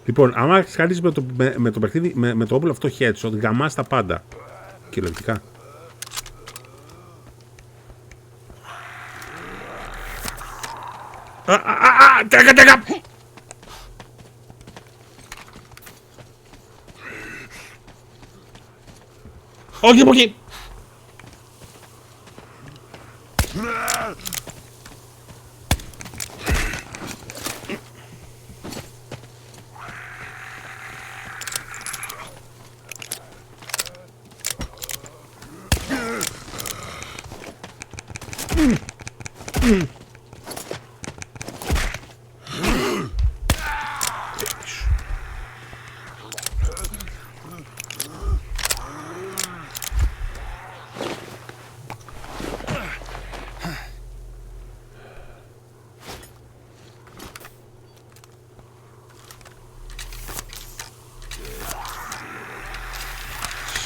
Λοιπόν, άμα αρχίσεις με το παιχνίδι, με το όπλο αυτό headshot, γαμάς τα πάντα. Κυριολεκτικά. Τέκα! Όχι από εκεί!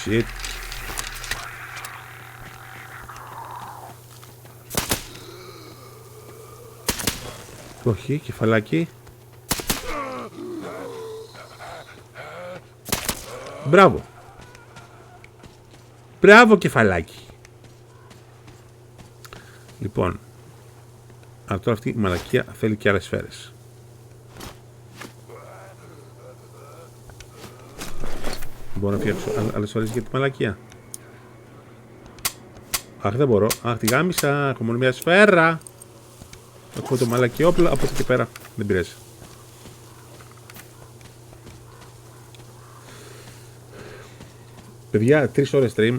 Shit. Όχι, κεφαλάκι. Μπράβο. Μπράβο, κεφαλάκι. Λοιπόν. Αλλά τώρα αυτή η μαλακία θέλει και άλλες σφαίρες. Μπορώ να φτιάξω άλλες σφαίρες για τη μαλακία. Αχ, δεν μπορώ. Αχ, τη γάμισα. Έχω μόνο μια σφαίρα. Έχω το μαλακιόπλα από εκεί και πέρα. Δεν πειράζει. Παιδιά, 3 ώρες stream.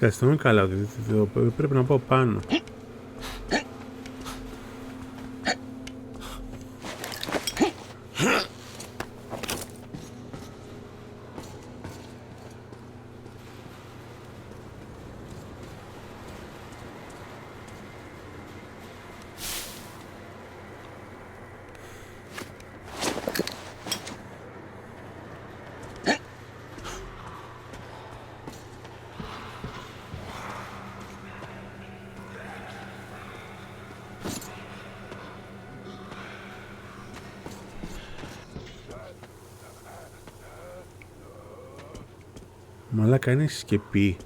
Αισθάνομαι καλά, πρέπει να πάω πάνω. Μαλάκα, είναι σκεπή.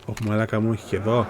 Όχι μαλάκα μου, έχει και εδώ.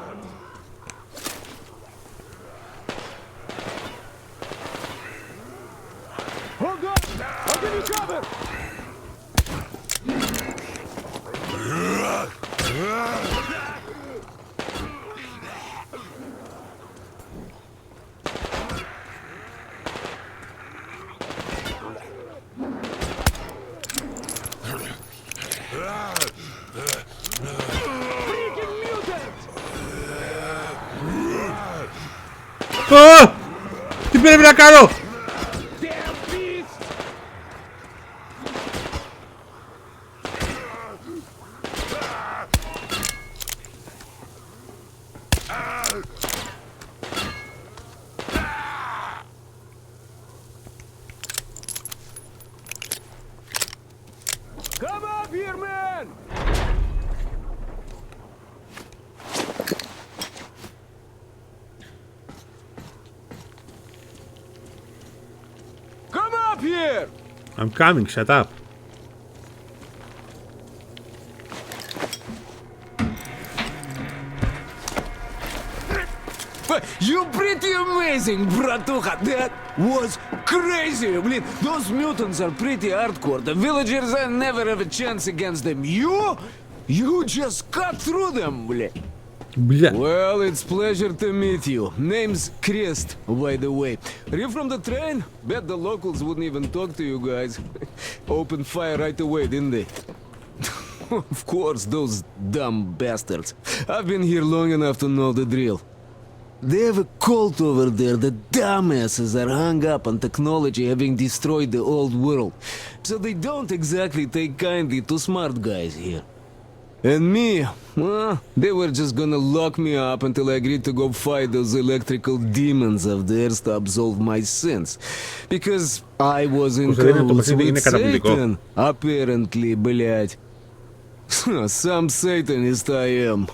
Τι πρέπει να κάνω! Come up here, man! Come up here! I'm coming, shut up. You're pretty amazing, bratuха. That was crazy. Блин, those mutants are pretty hardcore. The villagers never have a chance against them. You just cut through them, блин. Well, it's pleasure to meet you. Name's Crest, by the way. Are you from the train? Bet the locals wouldn't even talk to you guys. Opened fire right away, didn't they? Of course, those dumb bastards. I've been here long enough to know the drill. They have a cult over there. The dumbasses are hung up on technology having destroyed the old world. So they don't exactly take kindly to smart guys here. And me, well, they were just gonna lock me up until I agreed to go fight those electrical demons of theirs to absolve my sins. Because I was in cahoots with Satan, apparently, блядь. Some Satanist I am.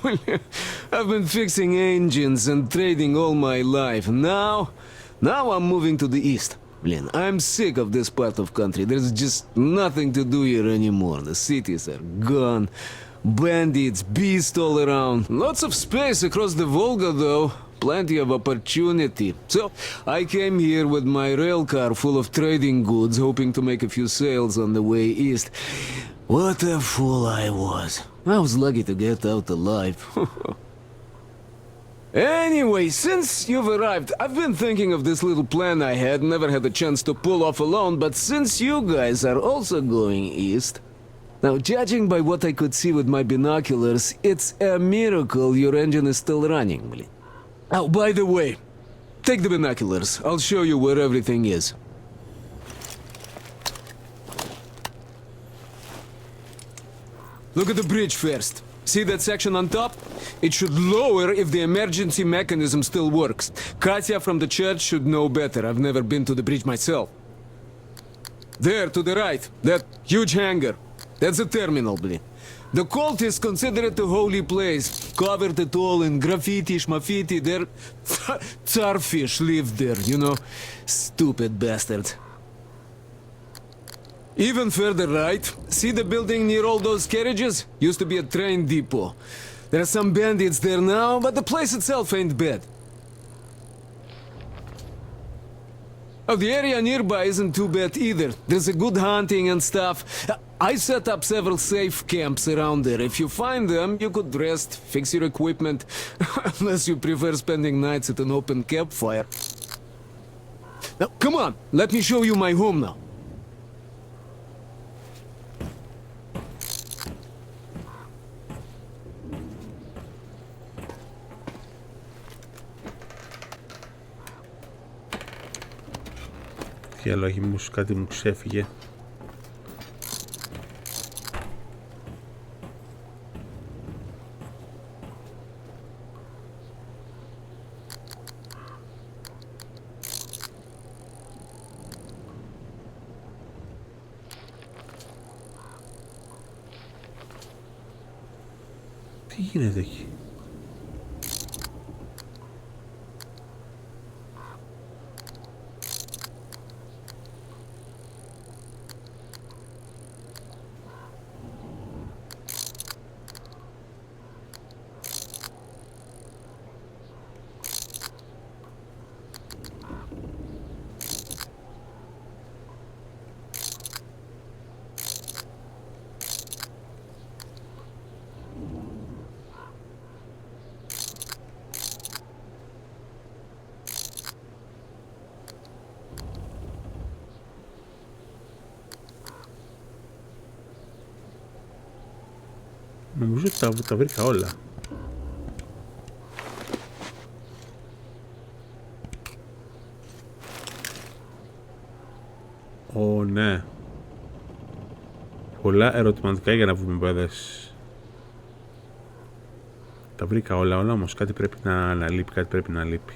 I've been fixing engines and trading all my life. Now I'm moving to the east. Blin, I'm sick of this part of country. There's just nothing to do here anymore. The cities are gone. Bandits, beasts all around. Lots of space across the Volga, though. Plenty of opportunity. So, I came here with my rail car full of trading goods, hoping to make a few sales on the way east. What a fool I was. I was lucky to get out alive. Anyway, since you've arrived, I've been thinking of this little plan I had, never had a chance to pull off alone, but since you guys are also going east... Now, judging by what I could see with my binoculars, it's a miracle your engine is still running. Oh, by the way, take the binoculars. I'll show you where everything is. Look at the bridge first. See that section on top? It should lower if the emergency mechanism still works. Katya from the church should know better. I've never been to the bridge myself. There, to the right, that huge hangar. That's a terminal, blin. The cult is considered a holy place. Covered it all in graffiti, schmaffiti. Their tsarfish live there, you know. Stupid bastards. Even further right, see the building near all those carriages? Used to be a train depot. There are some bandits there now, but the place itself ain't bad. Oh, the area nearby isn't too bad either. There's a good hunting and stuff. I set up several safe camps around there. If you find them, you could rest, fix your equipment. Unless you prefer spending nights at an open campfire. Now, come on, let me show you my home now. Τι άλλο έχει, μήπως κάτι μου ξέφυγε. Τι γίνεται εκεί? Νομίζω ότι τα βρήκα όλα. Ω, ναι. Πολλά ερωτηματικά για να βγούμε παιδες. Τα βρήκα όλα όμως κάτι πρέπει να λείπει, κάτι πρέπει να λείπει.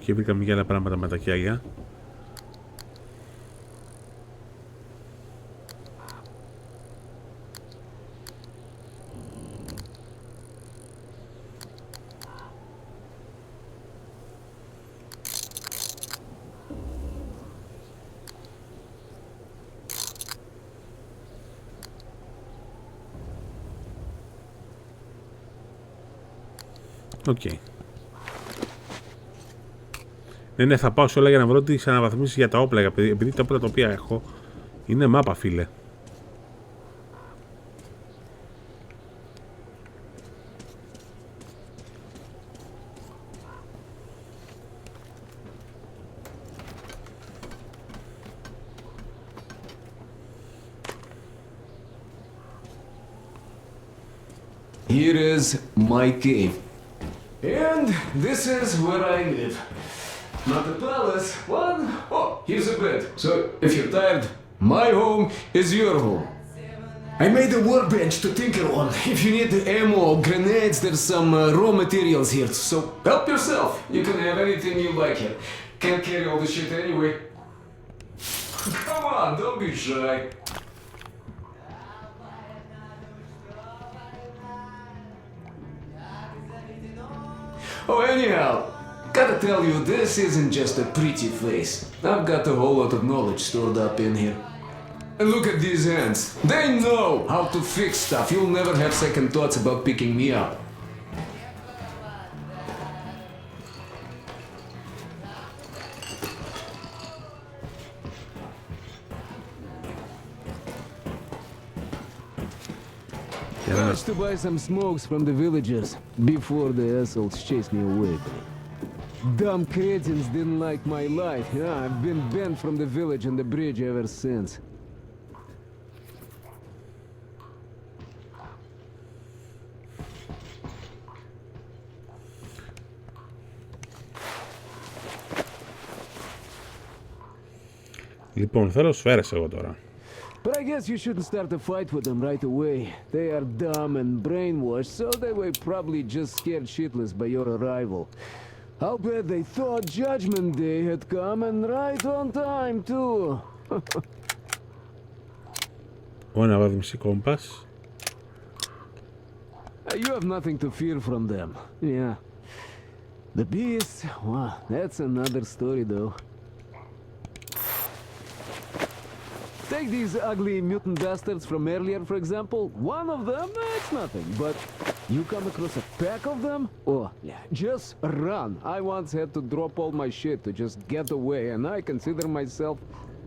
Και βρήκαμε και άλλα πράγματα με τα κιάλια. Okay. Ναι, θα πάω σε όλα για να βρω τις αναβαθμίσεις για τα όπλα, επειδή τα όπλα τα οποία έχω είναι μάπα, φίλε. Here is my cave. And this is where I live. Not a palace, one. Oh, here's a bed. So, if you're tired, my home is your home. I made a workbench to tinker on. If you need ammo or grenades, there's some raw materials here. So, help yourself. You can have anything you like here. Can't carry all the shit anyway. Come on, don't be shy. Oh, anyhow, gotta tell you, this isn't just a pretty place. I've got a whole lot of knowledge stored up in here. And look at these hands. They know how to fix stuff. You'll never have second thoughts about picking me up. First to buy some smokes from the villagers before the assholes chased me away. Dumb cretins didn't like my life. Yeah, I've been banned from the village and the bridge ever since. Λοιπόν, θέλω σφαίρες εγώ τώρα. But I guess you shouldn't start a fight with them right away. They are dumb and brainwashed, so they were probably just scared shitless by your arrival. I'll bet they thought Judgment Day had come, and right on time, too. Αναβάθμιση κόμπας. You have nothing to fear from them. Yeah. The beast, wow, that's another story, though. Take these ugly mutant bastards from earlier, for example. One of them, it's nothing, but you come across a pack of them? Oh, yeah, just run. I once had to drop all my shit to just get away, and I consider myself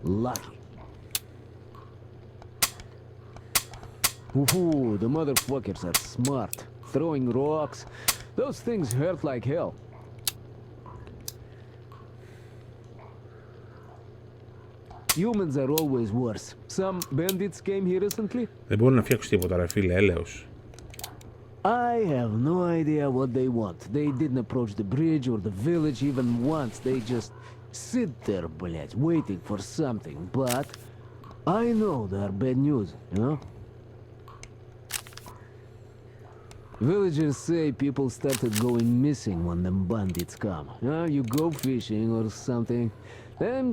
lucky. Ooh, the motherfuckers are smart. Throwing rocks. Those things hurt like hell. Humans are always worse. Some bandits came here recently. Δεν μπορώ να φτιάξω τίποτα, ρε φίλε, έλεος. I have no idea what they want. They didn't approach the bridge or the village even once. They just sit there, блядь, waiting for something. But I know they are bad news, you know? Villagers say people started going missing when them bandits come. You go fishing or something, and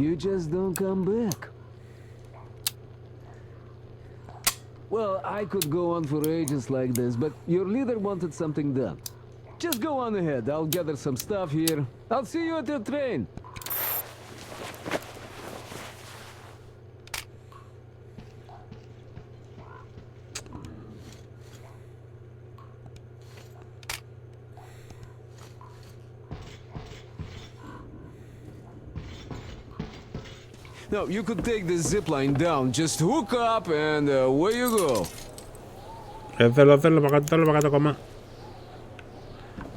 you just don't come back. Well, I could go on for ages like this, but your leader wanted something done. Just go on ahead, I'll gather some stuff here. I'll see you at your train. No, you could take the zip line down. Just hook up and away you go. Δεν θέλω να πάω κάτω ακόμα.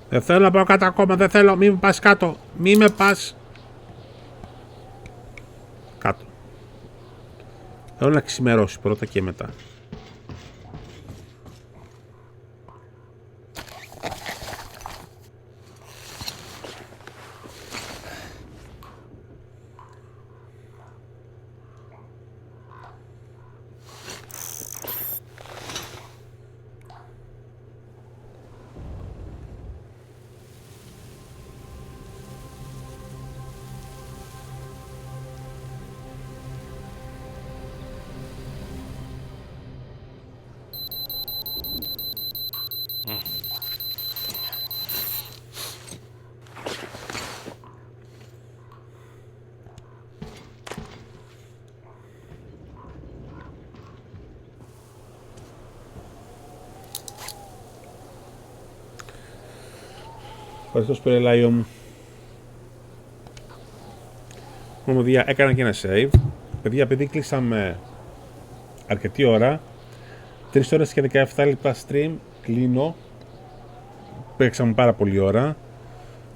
Δεν θέλω να πάω κάτω ακόμα, δεν θέλω. Μην με πας κάτω. Μην με πας κάτω. Θέλω να ξημερώσει πρώτα και μετά. Ευχαριστώ σπερελάιο μου. Παιδιά, έκανα και ένα save. Παιδιά, επειδή κλείσαμε αρκετή ώρα, 3 ώρες και 17 λεπτά stream, κλείνω. Παίξαμε πάρα πολύ ώρα.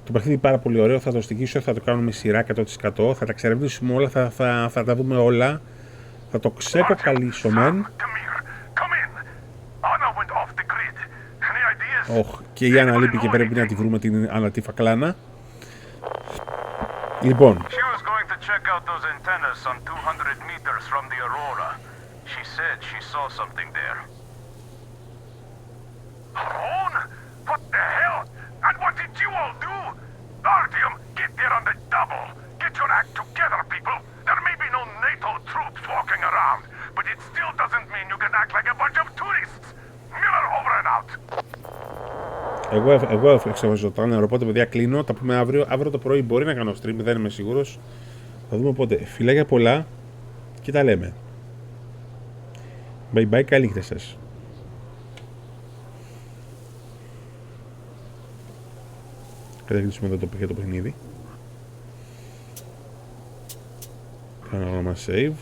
Το παιχνίδι πάρα πολύ ωραίο, θα το στοιχήσω, θα το κάνουμε σειρά 100%. Θα τα εξερευνήσουμε όλα, θα τα δούμε όλα. Θα το ξεκοκαλύσουμε. Και η Άννα λείπει και πρέπει να τη βρούμε την Ανατίφα Κλάνα. Λοιπόν. Εγώ εξεβαζόταν, οπότε παιδιά κλείνω, τα πούμε αύριο. Αύριο το πρωί μπορεί να κάνω stream, δεν είμαι σίγουρος. Θα δούμε πότε. Φιλάκια πολλά και τα λέμε. Bye bye, καλή νύχτα σας. Κατακλείσουμε εδώ το παιχνίδι. Κάνω όνομα save.